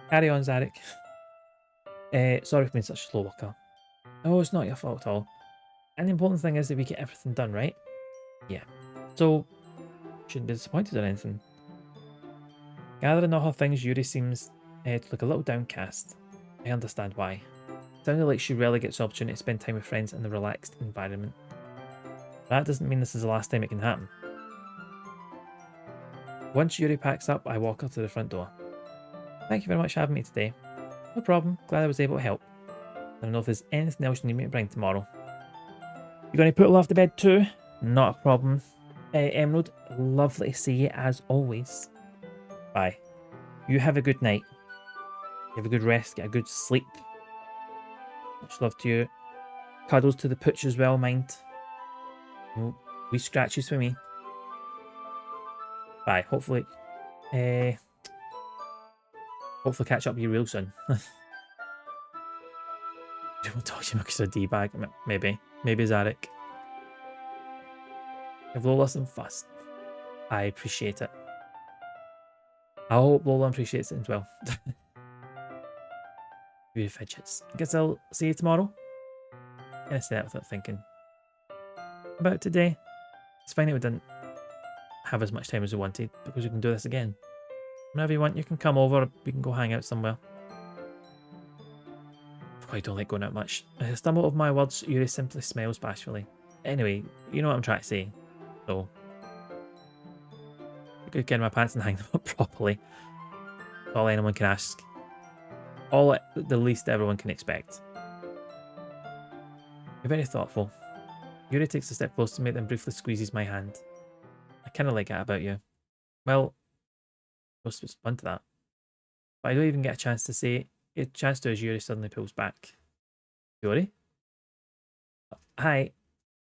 S1: carry on, Zarek. Sorry for being such a slow worker. No, it's not your fault at all. And the important thing is that we get everything done, right? Yeah. So, shouldn't be disappointed or anything. Gathering all her things, Yuri seems to look a little downcast. I understand why. It sounded like she rarely gets the opportunity to spend time with friends in a relaxed environment. That doesn't mean this is the last time it can happen. Once Yuri packs up, I walk her to the front door. Thank you very much for having me today. No problem, glad I was able to help. I don't know if there's anything else you need me to bring tomorrow. You going to put Love to bed too? Not a problem. Emerald, lovely to see you as always. Bye. You have a good night. You have a good rest, get a good sleep. Much love to you. Cuddles to the pooch as well, mind. Wee scratches for me. Bye. Hopefully catch up with you real soon. Don't talk to me because of a D-bag. Maybe Zarek. If Lola some fuss, I appreciate it. I hope Lola appreciates it as well. You fidgets. I guess I'll see you tomorrow. I say that without thinking. About today, it's fine that we didn't have as much time as we wanted because we can do this again. Whenever you want, you can come over. We can go hang out somewhere. I don't like going out much. I stumble over my words. Yuri simply smiles bashfully. Anyway, you know what I'm trying to say. So, I could get in my pants and hang them up properly. All anyone can ask. All the least everyone can expect. You're very thoughtful. Yuri takes a step closer to me, then briefly squeezes my hand. I kind of like that about you. Well, I was supposed to respond to that. But I don't even get a chance to say it. A chance to as Yuri suddenly pulls back. Yuri? Hi.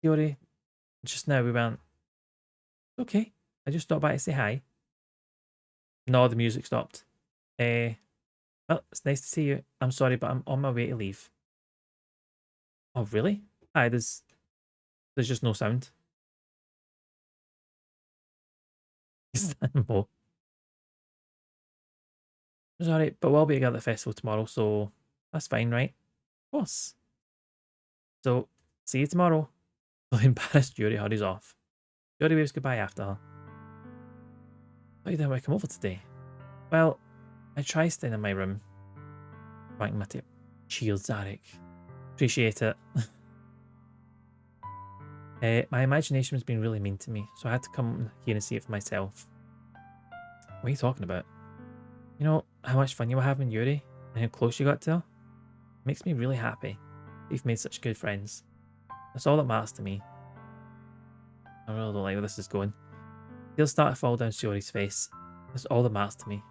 S1: Yuri. Just now we went... Okay. I just stopped by to say hi. No, the music stopped. Well, it's nice to see you. I'm sorry, but I'm on my way to leave. Oh, really? Hi, there's just no sound. Istanbul. It's alright, but we'll be together at the festival tomorrow, so that's fine, right? Of course. So, see you tomorrow. The embarrassed Yuri hurries off. Yuri waves goodbye after her. Why didn't I come over today? Well, I tried staying in my room. Wanking my tape. Cheers, Zarek. Appreciate it. My imagination has been really mean to me, so I had to come here and see it for myself. What are you talking about? You know how much fun you were having, Yuri, and how close you got to her? It makes me really happy. You've made such good friends. That's all that matters to me. I really don't like where this is going. Tears start to fall down Yuri's face. That's all that matters to me.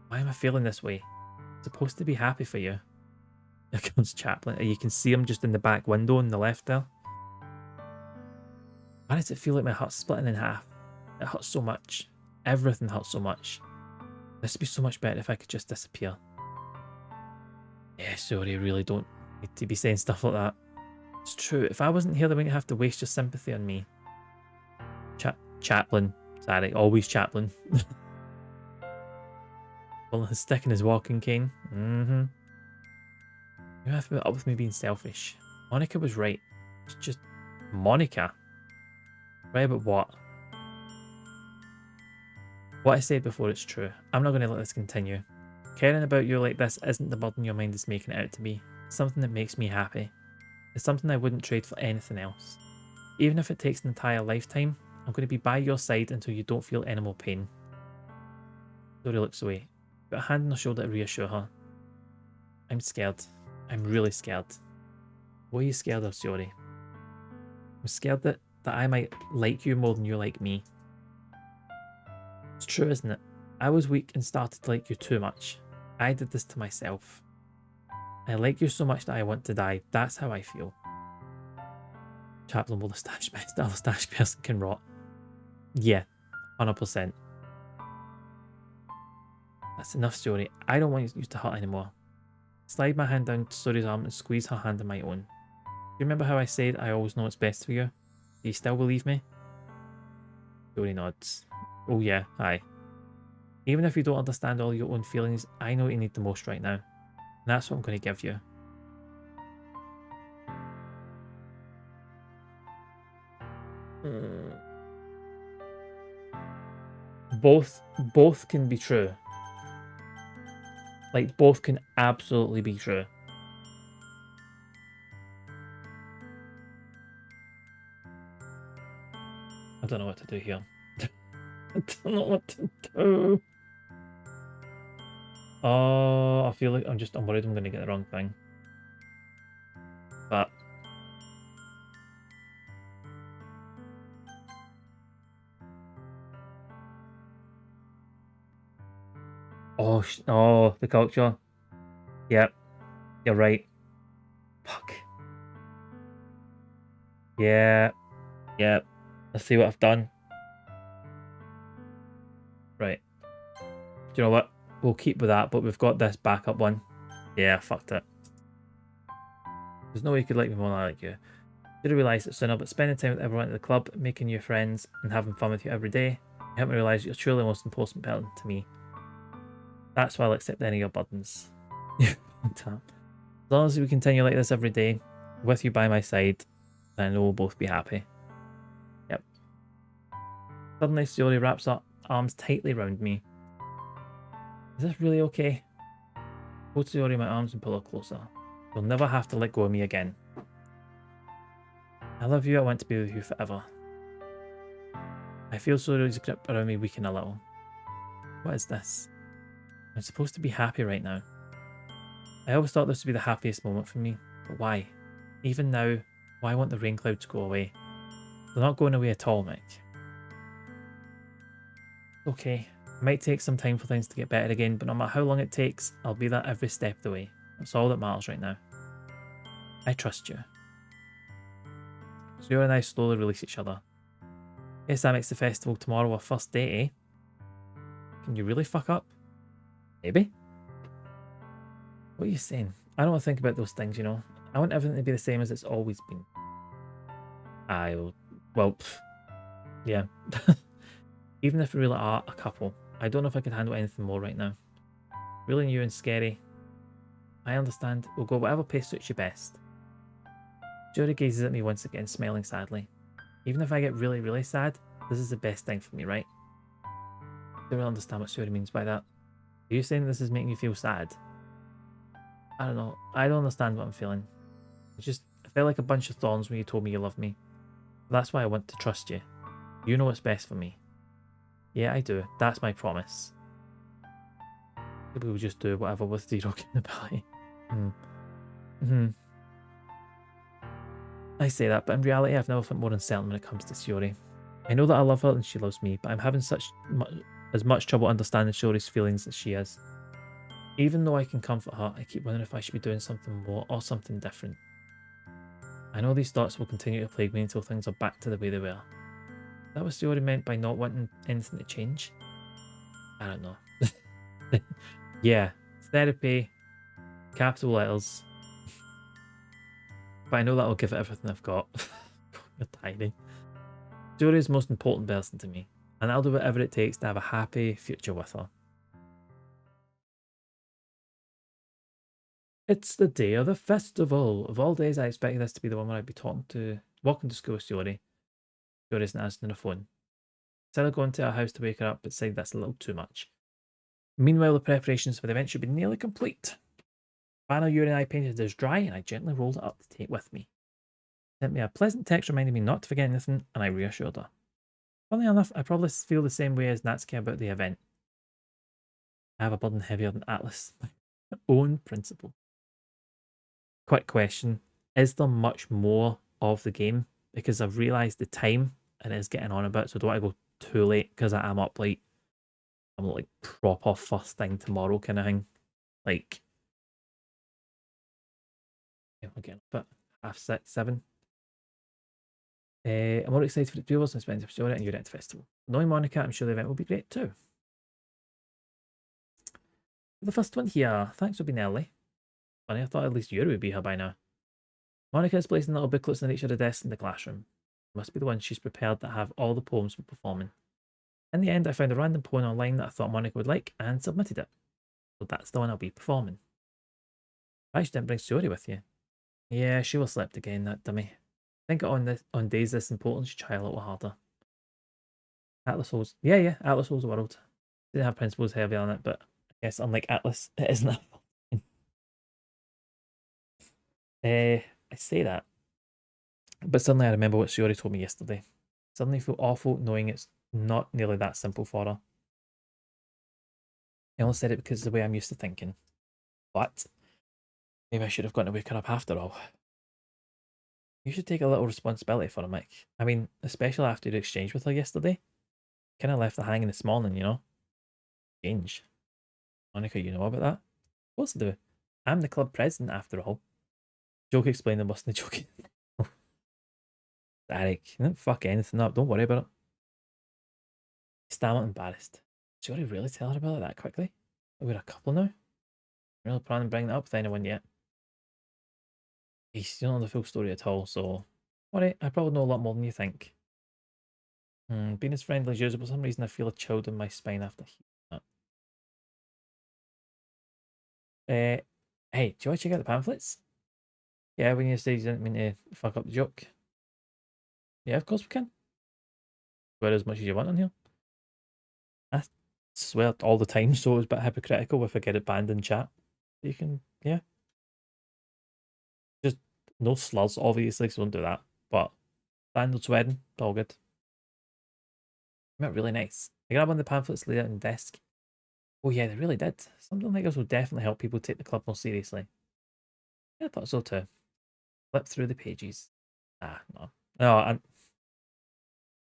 S1: Why am I feeling this way? I'm supposed to be happy for you. Here comes Chaplin. You can see him just in the back window on the left there. Why does it feel like my heart's splitting in half? It hurts so much. Everything hurts so much. This would be so much better if I could just disappear. Yeah, sorry, I really don't need to be saying stuff like that. It's true. If I wasn't here, they wouldn't have to waste your sympathy on me. Chaplin. Sorry, always Chaplin. Well, his stick in his walking cane. You have to put up with me being selfish. Monica was right. It's just Monica. Right about what? What I said before, it's true. I'm not going to let this continue. Caring about you like this isn't the burden your mind is making it out to be. It's something that makes me happy. It's something I wouldn't trade for anything else. Even if it takes an entire lifetime, I'm going to be by your side until you don't feel any more pain. Dori looks away. Put a hand on her shoulder to reassure her. I'm scared. I'm really scared. What are you scared of, Shiori? I'm scared that I might like you more than you like me. It's true, isn't it? I was weak and started to like you too much. I did this to myself. I like you so much that I want to die. That's how I feel. Chaplain will the other stash person can rot. Yeah, 100%. That's enough, Shiori. I don't want you to hurt anymore. Slide my hand down to Shiori's arm and squeeze her hand in my own. Do you remember how I said I always know what's best for you? Do you still believe me? Shiori nods. Oh yeah, aye. Even if you don't understand all your own feelings, I know what you need the most right now. And that's what I'm going to give you. Both can be true. Like, both can absolutely be true. I don't know what to do here. I don't know what to do. Oh, I feel like I'm worried I'm going to get the wrong thing. But oh, the culture. Yep, you're right. Fuck. Yeah, yep. Let's see what I've done. Right. Do you know what? We'll keep with that, but we've got this backup one. Yeah, I fucked it. There's no way you could like me more than I like you. Did I realise it sooner, but spending time with everyone at the club, making new friends, and having fun with you every day, helped me realise you're truly the most important person to me. That's why I'll accept any of your burdens. As long as we continue like this every day, with you by my side, then we'll both be happy. Yep. Suddenly, Shiori wraps up, arms tightly round me. Is this really okay? Hold Shiori in my arms and pull her closer. You'll never have to let go of me again. I love you, I want to be with you forever. I feel Shiori's grip around me weaken a little. What is this? I'm supposed to be happy right now. I always thought this would be the happiest moment for me, but why? Even now, why want the rain cloud to go away? They're not going away at all, Mick. Okay, it might take some time for things to get better again, but no matter how long it takes, I'll be there every step of the way. That's all that matters right now. I trust you. So you and I slowly release each other. Guess that makes the festival tomorrow our first date, eh? Can you really fuck up? Maybe. What are you saying? I don't want to think about those things, you know. I want everything to be the same as it's always been. Yeah. Even if we really are a couple, I don't know if I can handle anything more right now. Really new and scary. I understand. We'll go whatever pace suits you best. Jodie gazes at me once again, smiling sadly. Even if I get really, really sad, this is the best thing for me, right? I don't really understand what Jodie means by that. Are you saying this is making you feel sad? I don't know. I don't understand what I'm feeling. I felt like a bunch of thorns when you told me you love me. That's why I want to trust you. You know what's best for me. Yeah, I do. That's my promise. Maybe we'll just do whatever with zero capability. I say that, but in reality, I've never felt more uncertain when it comes to Shiori. I know that I love her and she loves me, but I'm having as much trouble understanding Shiori's feelings as she is. Even though I can comfort her, I keep wondering if I should be doing something more or something different. I know these thoughts will continue to plague me until things are back to the way they were. Is that what Shiori meant by not wanting anything to change? I don't know. Yeah, therapy, capital letters. But I know that'll give it everything I've got. You're tiny. Shiori is the most important person to me, and I'll do whatever it takes to have a happy future with her. It's the day of the festival. Of all days, I expected this to be the one where I'd be walking to school with Shiori. Shiori isn't answering her phone. Instead of going to her house to wake her up, but saying that's a little too much. Meanwhile, the preparations for the event should be nearly complete. Final urine I painted is dry, and I gently rolled it up to take with me. Sent me a pleasant text reminding me not to forget anything, and I reassured her. Funnily enough, I probably feel the same way as Natsuki about the event. I have a burden heavier than Atlas. My own principle. Quick question. Is there much more of the game? Because I've realised the time and it is getting on a bit, so I don't want to go too late because I'm up like, I'm like proper first thing tomorrow kind of thing. Like, yeah, we're getting up at 6:30, 7. I'm more excited for the viewers and spending time and you're at the festival. Knowing Monica, I'm sure the event will be great too. The first one here. Thanks for being early. Funny, I thought at least Yuri would be here by now. Monica is placing little booklets on each of the desks in the classroom. Must be the one she's prepared that have all the poems we're performing. In the end, I found a random poem online that I thought Monica would like and submitted it. So that's the one I'll be performing. Right, you didn't bring Suri with you. Yeah, she will slept again, that dummy. Think on days this important, she try a little harder. Atlas holds, yeah, Atlas holds the world. Didn't have principles heavy on it, but I guess unlike Atlas, it isn't that. I say that, but suddenly I remember what Shiori told me yesterday. Suddenly feel awful knowing it's not nearly that simple for her. I only said it because of the way I'm used to thinking. But maybe I should have gone to wake her up after all. You should take a little responsibility for her, Mick. I mean, especially after your exchange with her yesterday. Kind of left her hanging this morning, you know? Change. Monica, you know about that? Of course I do. I'm the club president after all. Joke explained I wasn't joking. Derek, you didn't fuck anything up. Don't worry about it. Stammered, embarrassed. Should I really tell her about it that quickly? We're a couple now. I'm really planning on bringing it up with anyone yet. You don't know the full story at all, so alright, I probably know a lot more than you think. Being as friendly as usual, for some reason I feel a chill down my spine after hearing that. Hey, do you want to check out the pamphlets? Yeah, when you say you didn't mean to fuck up the joke. Yeah, of course we can. Swear as much as you want on here. I swear all the time, so it's a bit hypocritical if I get it banned in chat. You can, yeah. Just no slurs, obviously, so don't do that. But standard swearing, all good. Really nice. I grabbed one of the pamphlets laid out on the desk. Oh yeah, they really did. Something like this will definitely help people take the club more seriously. Yeah, I thought so too. Flip through the pages. Ah, no. No, I'm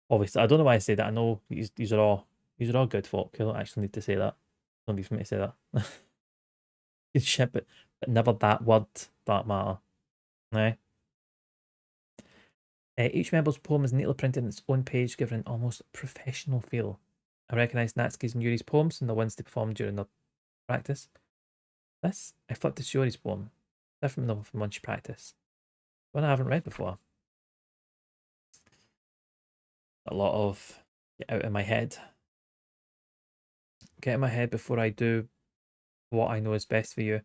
S1: obviously I don't know why I say that. I know these are all good folk. I don't actually need to say that. Don't be for me to say that. Good shit, but never that word that matter. Nah. Each member's poem is neatly printed on its own page, giving an almost professional feel. I recognise Natsuki's and Yuri's poems and the ones they performed during their practice. This, I flipped to Yuri's poem, different from the from lunch practice. One I haven't read before. A lot of get out of my head. Get out of my head before I do what I know is best for you.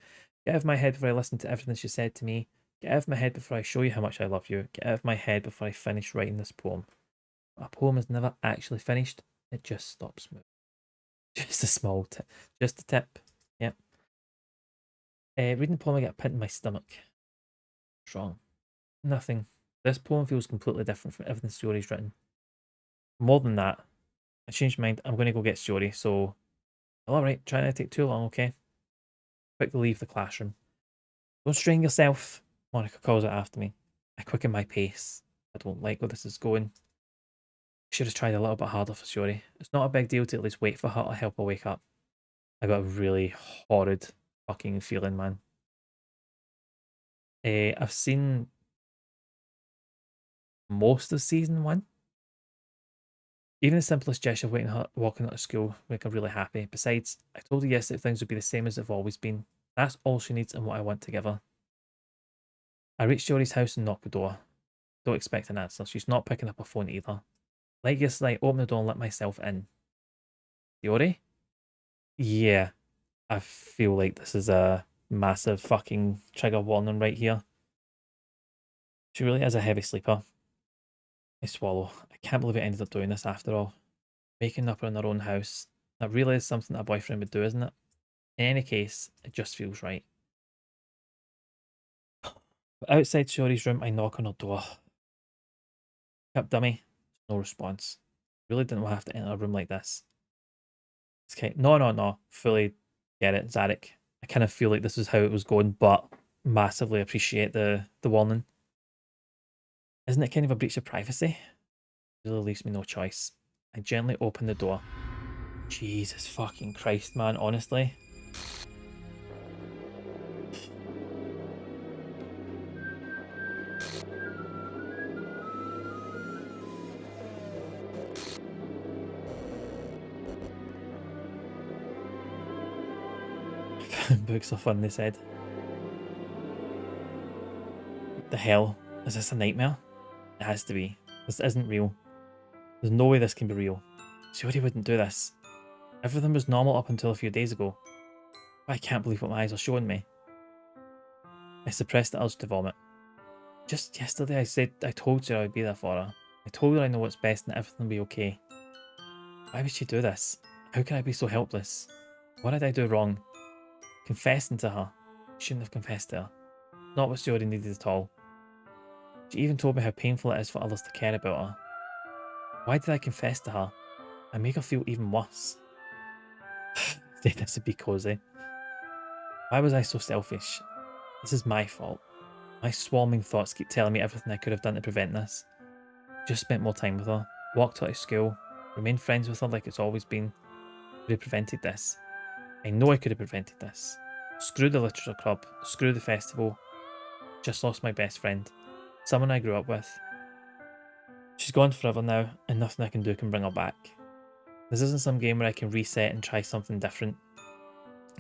S1: Get out of my head before I listen to everything she said to me. Get out of my head before I show you how much I love you. Get out of my head before I finish writing this poem. A poem is never actually finished. It just stops moving. Just a small tip. Just a tip. Yep. Reading the poem, I get a pit in my stomach. What's wrong? Nothing. This poem feels completely different from everything Story's written. More than that, I changed my mind. I'm going to go get Story, so... Alright, try not to take too long, okay? Quickly leave the classroom. Don't strain yourself, Monica calls it after me. I quicken my pace. I don't like where this is going. I should have tried a little bit harder for Story. It's not a big deal to at least wait for her to help her wake up. I got a really horrid fucking feeling, man. I've seen most of season 1. Even the simplest gesture of walking out of school make her really happy. Besides, I told her yesterday things would be the same as they've always been. That's all she needs and what I want to give her. I reach Jory's house and knock the door. Don't expect an answer. She's not picking up her phone either. Like yesterday, I open the door and let myself in. Jory? Yeah, I feel like this is a massive fucking trigger warning right here. She really is a heavy sleeper. I swallow. I can't believe it ended up doing this after all. Waking up in their own house. That really is something that a boyfriend would do, isn't it? In any case, it just feels right. Outside Shiori's room, I knock on her door. Up, dummy. No response. Really didn't want to have to enter a room like this. It's okay. No. Fully get it, Zarek. I kind of feel like this is how it was going, but massively appreciate the warning. Isn't it kind of a breach of privacy? It really leaves me no choice. I gently open the door. Jesus fucking Christ, man, honestly. Books are fun, they said. What the hell? Is this a nightmare? It has to be. This isn't real. There's no way this can be real. Shiori wouldn't do this. Everything was normal up until a few days ago. I can't believe what my eyes are showing me. I suppressed the urge to vomit. Just yesterday I told her I'd be there for her. I told her I know what's best and everything will be okay. Why would she do this? How can I be so helpless? What did I do wrong? Confessing to her. I shouldn't have confessed to her. Not what Shiori needed at all. She even told me how painful it is for others to care about her. Why did I confess to her? I make her feel even worse. This would be cozy. Why was I so selfish? This is my fault. My swarming thoughts keep telling me everything I could have done to prevent this. Just spent more time with her, walked her to school, remained friends with her like it's always been. Could have prevented this. I know I could have prevented this. Screw the literature club, screw the festival. Just lost my best friend. Someone I grew up with. She's gone forever now, and nothing I can do can bring her back. This isn't some game where I can reset and try something different.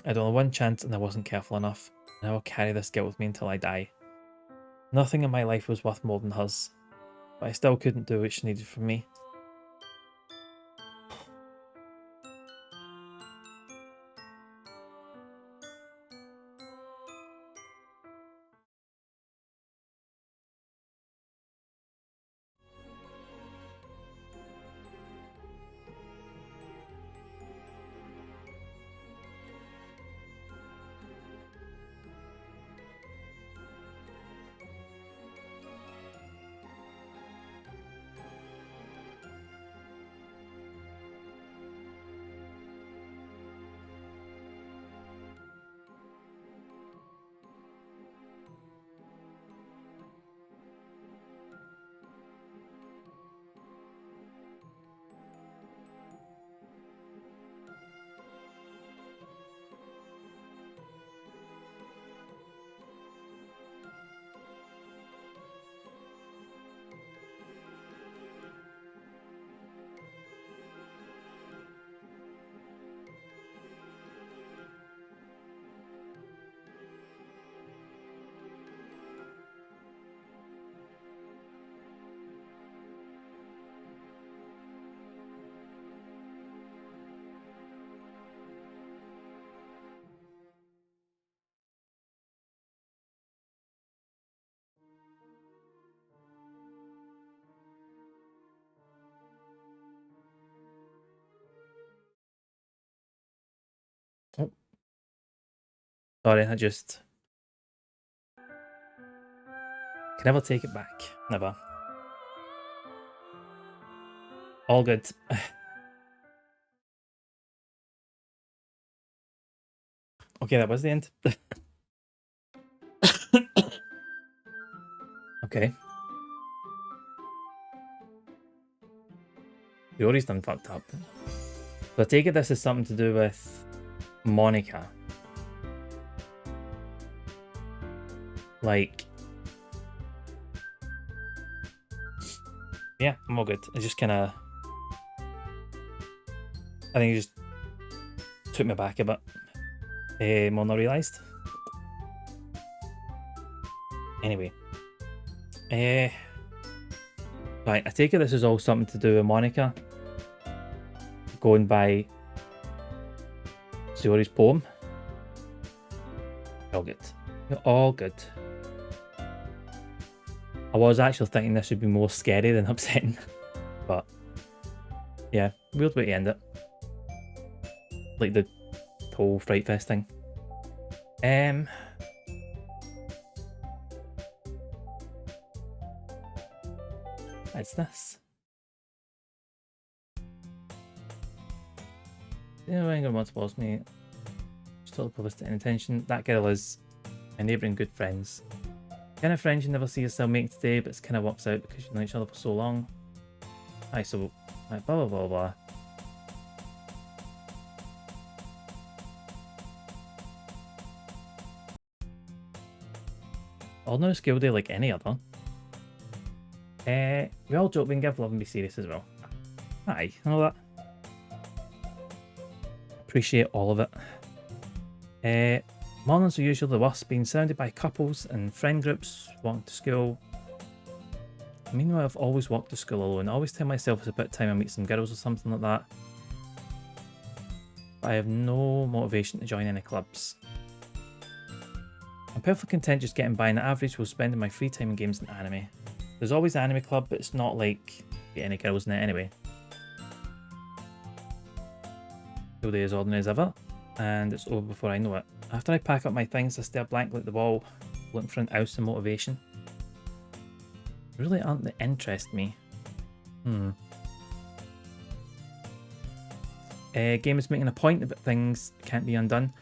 S1: I had only one chance and I wasn't careful enough, and I will carry this guilt with me until I die. Nothing in my life was worth more than hers, but I still couldn't do what she needed from me. Oh. Sorry, I just... can never take it back. Never. All good. Okay, that was the end. Okay. Yori's done fucked up. So I take it this is something to do with Monica. Like... yeah, I'm all good. It just kind of... I think it just took me back a bit. More than I realised. Anyway. Right, I take it this is all something to do with Monica. Going by Shiori's poem. All good. You're all good. I was actually thinking this would be more scary than upsetting. But yeah, weird way to end it. Like the whole Fright Fest thing. is this? The anger once was me. Just total publicity and attention. That girl is my neighbour and good friends. Kind of friends you never see yourself make today, but it kind of works out because you know each other for so long. Aye, so blah blah blah blah. Ordinary skill day like any other. We all joke we can give love and be serious as well. Aye, I know that. Appreciate all of it. Mornings are usually the worst, being surrounded by couples and friend groups, walking to school. Meanwhile, I've always walked to school alone. I always tell myself it's about time I meet some girls or something like that. But I have no motivation to join any clubs. I'm perfectly content just getting by on the average while spending my free time in games and anime. There's always an anime club, but it's not like get any girls in it anyway. School day is ordinary as ever, and it's over before I know it. After I pack up my things, I stare blankly at the wall, looking for an ounce of motivation. They really aren't that interest me. Game is making a point that things can't be undone.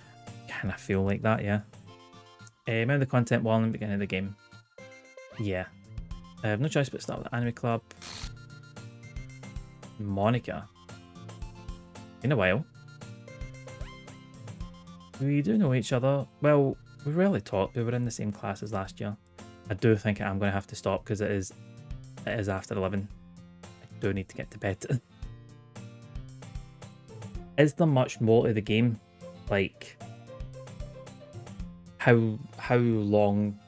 S1: Kind of feel like that, yeah. Remember the content warning at the beginning of the game. Yeah. I have no choice but to start with the anime club. Monica. Been a while. We do know each other. Well, we rarely talk. We were in the same class as last year. I do think I'm going to have to stop because it is after 11. I do need to get to bed. Is there much more to the game? Like, how long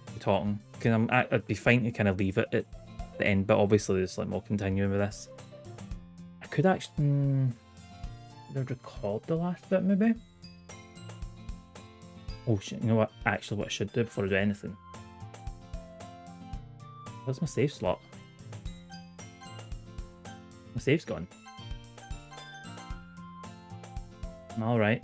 S1: are we talking? Because I'd be fine to kind of leave it at the end, but obviously there's like more continuing with this. I could actually record the last bit maybe. Oh shit! You know what? Actually, what I should do before I do anything. Where's my save slot? My save's gone. Alright.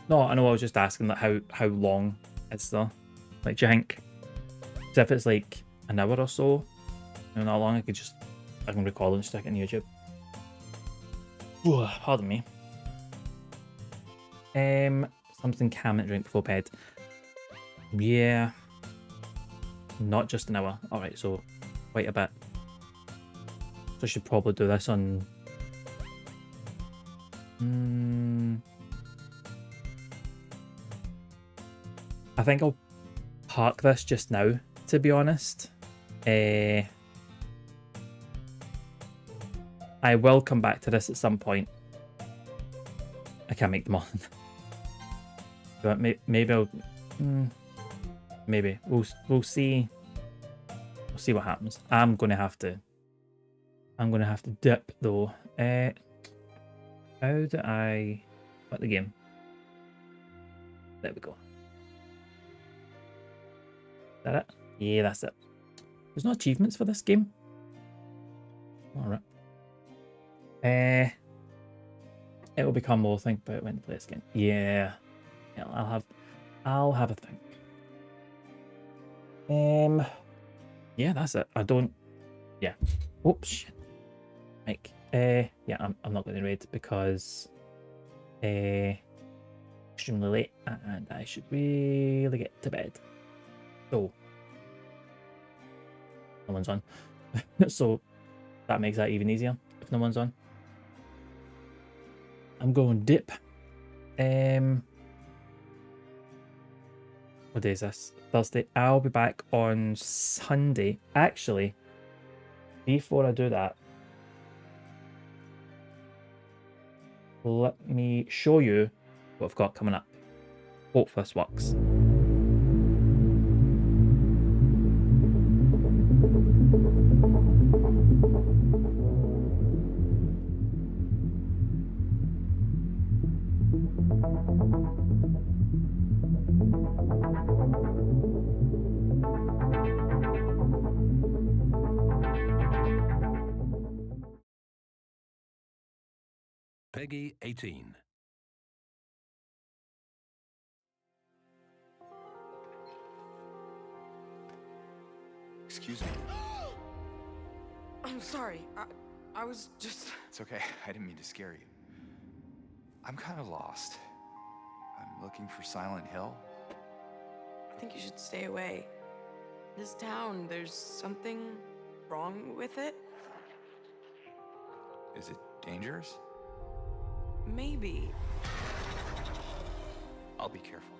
S1: No, I know I was just asking that how long is there? Like, do you think? So if it's like an hour or so, you know, how long I can record and stick it on YouTube. Ooh, pardon me. Something calm and drink before bed. Yeah. Not just an hour. Alright, so quite a bit. So I should probably do this on... I think I'll park this just now, to be honest. I will come back to this at some point. I can't make them all. But maybe I'll... maybe. We'll see. We'll see what happens. I'm gonna have to dip though. How do I quit the game? There we go. Is that it? Yeah, that's it. There's no achievements for this game. Alright. It'll become more think about when to play this game. Yeah. I'll have a think. Yeah, that's it. I don't... Yeah. Oops, shit. Like, yeah, I'm not going to raid because extremely late and I should really get to bed. So, no one's on. So, that makes that even easier if no one's on. I'm going dip. What day is this? Thursday. I'll be back on Sunday. Actually, before I do that, let me show you what I've got coming up. Hope this works.
S2: Peggy 18.
S3: Excuse me.
S4: I'm sorry. I was just...
S3: It's okay. I didn't mean to scare you. I'm kind of lost. I'm looking for Silent Hill.
S4: I think you should stay away. This town, there's something wrong with it?
S3: Is it dangerous?
S4: Maybe.
S3: I'll be careful.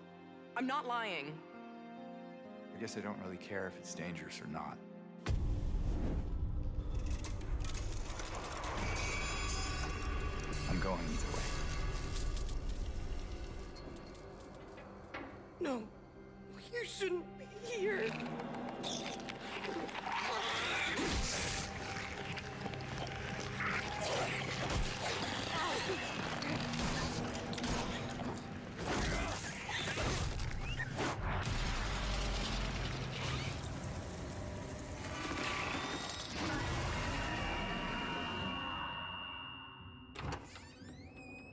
S4: I'm not lying.
S3: I guess I don't really care if it's dangerous or not. I'm going either way.
S4: No, you shouldn't be here.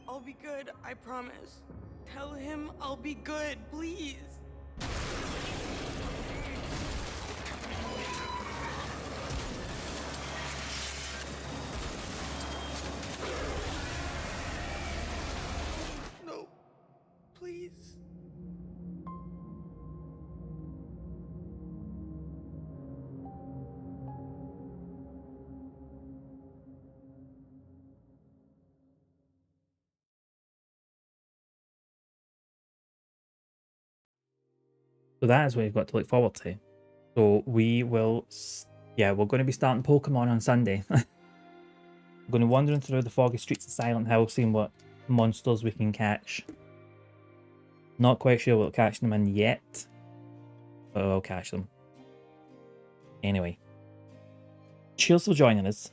S4: I'll be good, I promise. Tell him I'll be good, please. No, please.
S1: So that is what you've got to look forward to. So we will, yeah, we're going to be starting Pokemon on Sunday. We're going to be wandering through the foggy streets of Silent Hill, seeing what monsters we can catch. Not quite sure we'll catch them in yet, but we'll catch them. Anyway, cheers for joining us.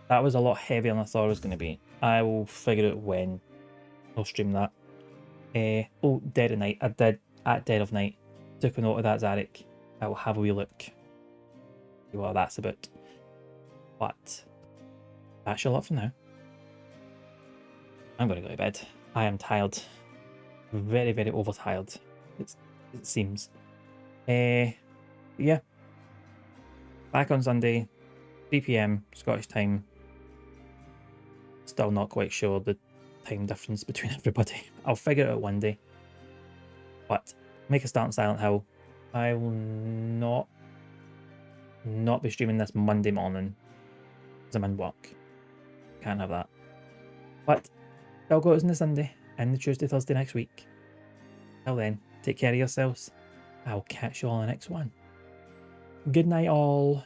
S1: That was a lot heavier than I thought it was going to be. I will figure out when I'll stream that. Oh, Dead of Night. I did, at Dead of Night, took a note of that, Zarek. I will have a wee look. See what that's about. But that's your lot for now. I'm going to go to bed. I am tired. Very, very overtired. It seems. Yeah. Back on Sunday, 3 PM Scottish time. Still not quite sure the time difference between everybody. I'll figure it out one day. But make a start on Silent Hill. I will not be streaming this Monday morning because I'm in work. Can't have that. But I'll go out on the Sunday and the Tuesday, Thursday next week. Till then, take care of yourselves. I'll catch you all in the next one. Good night, all.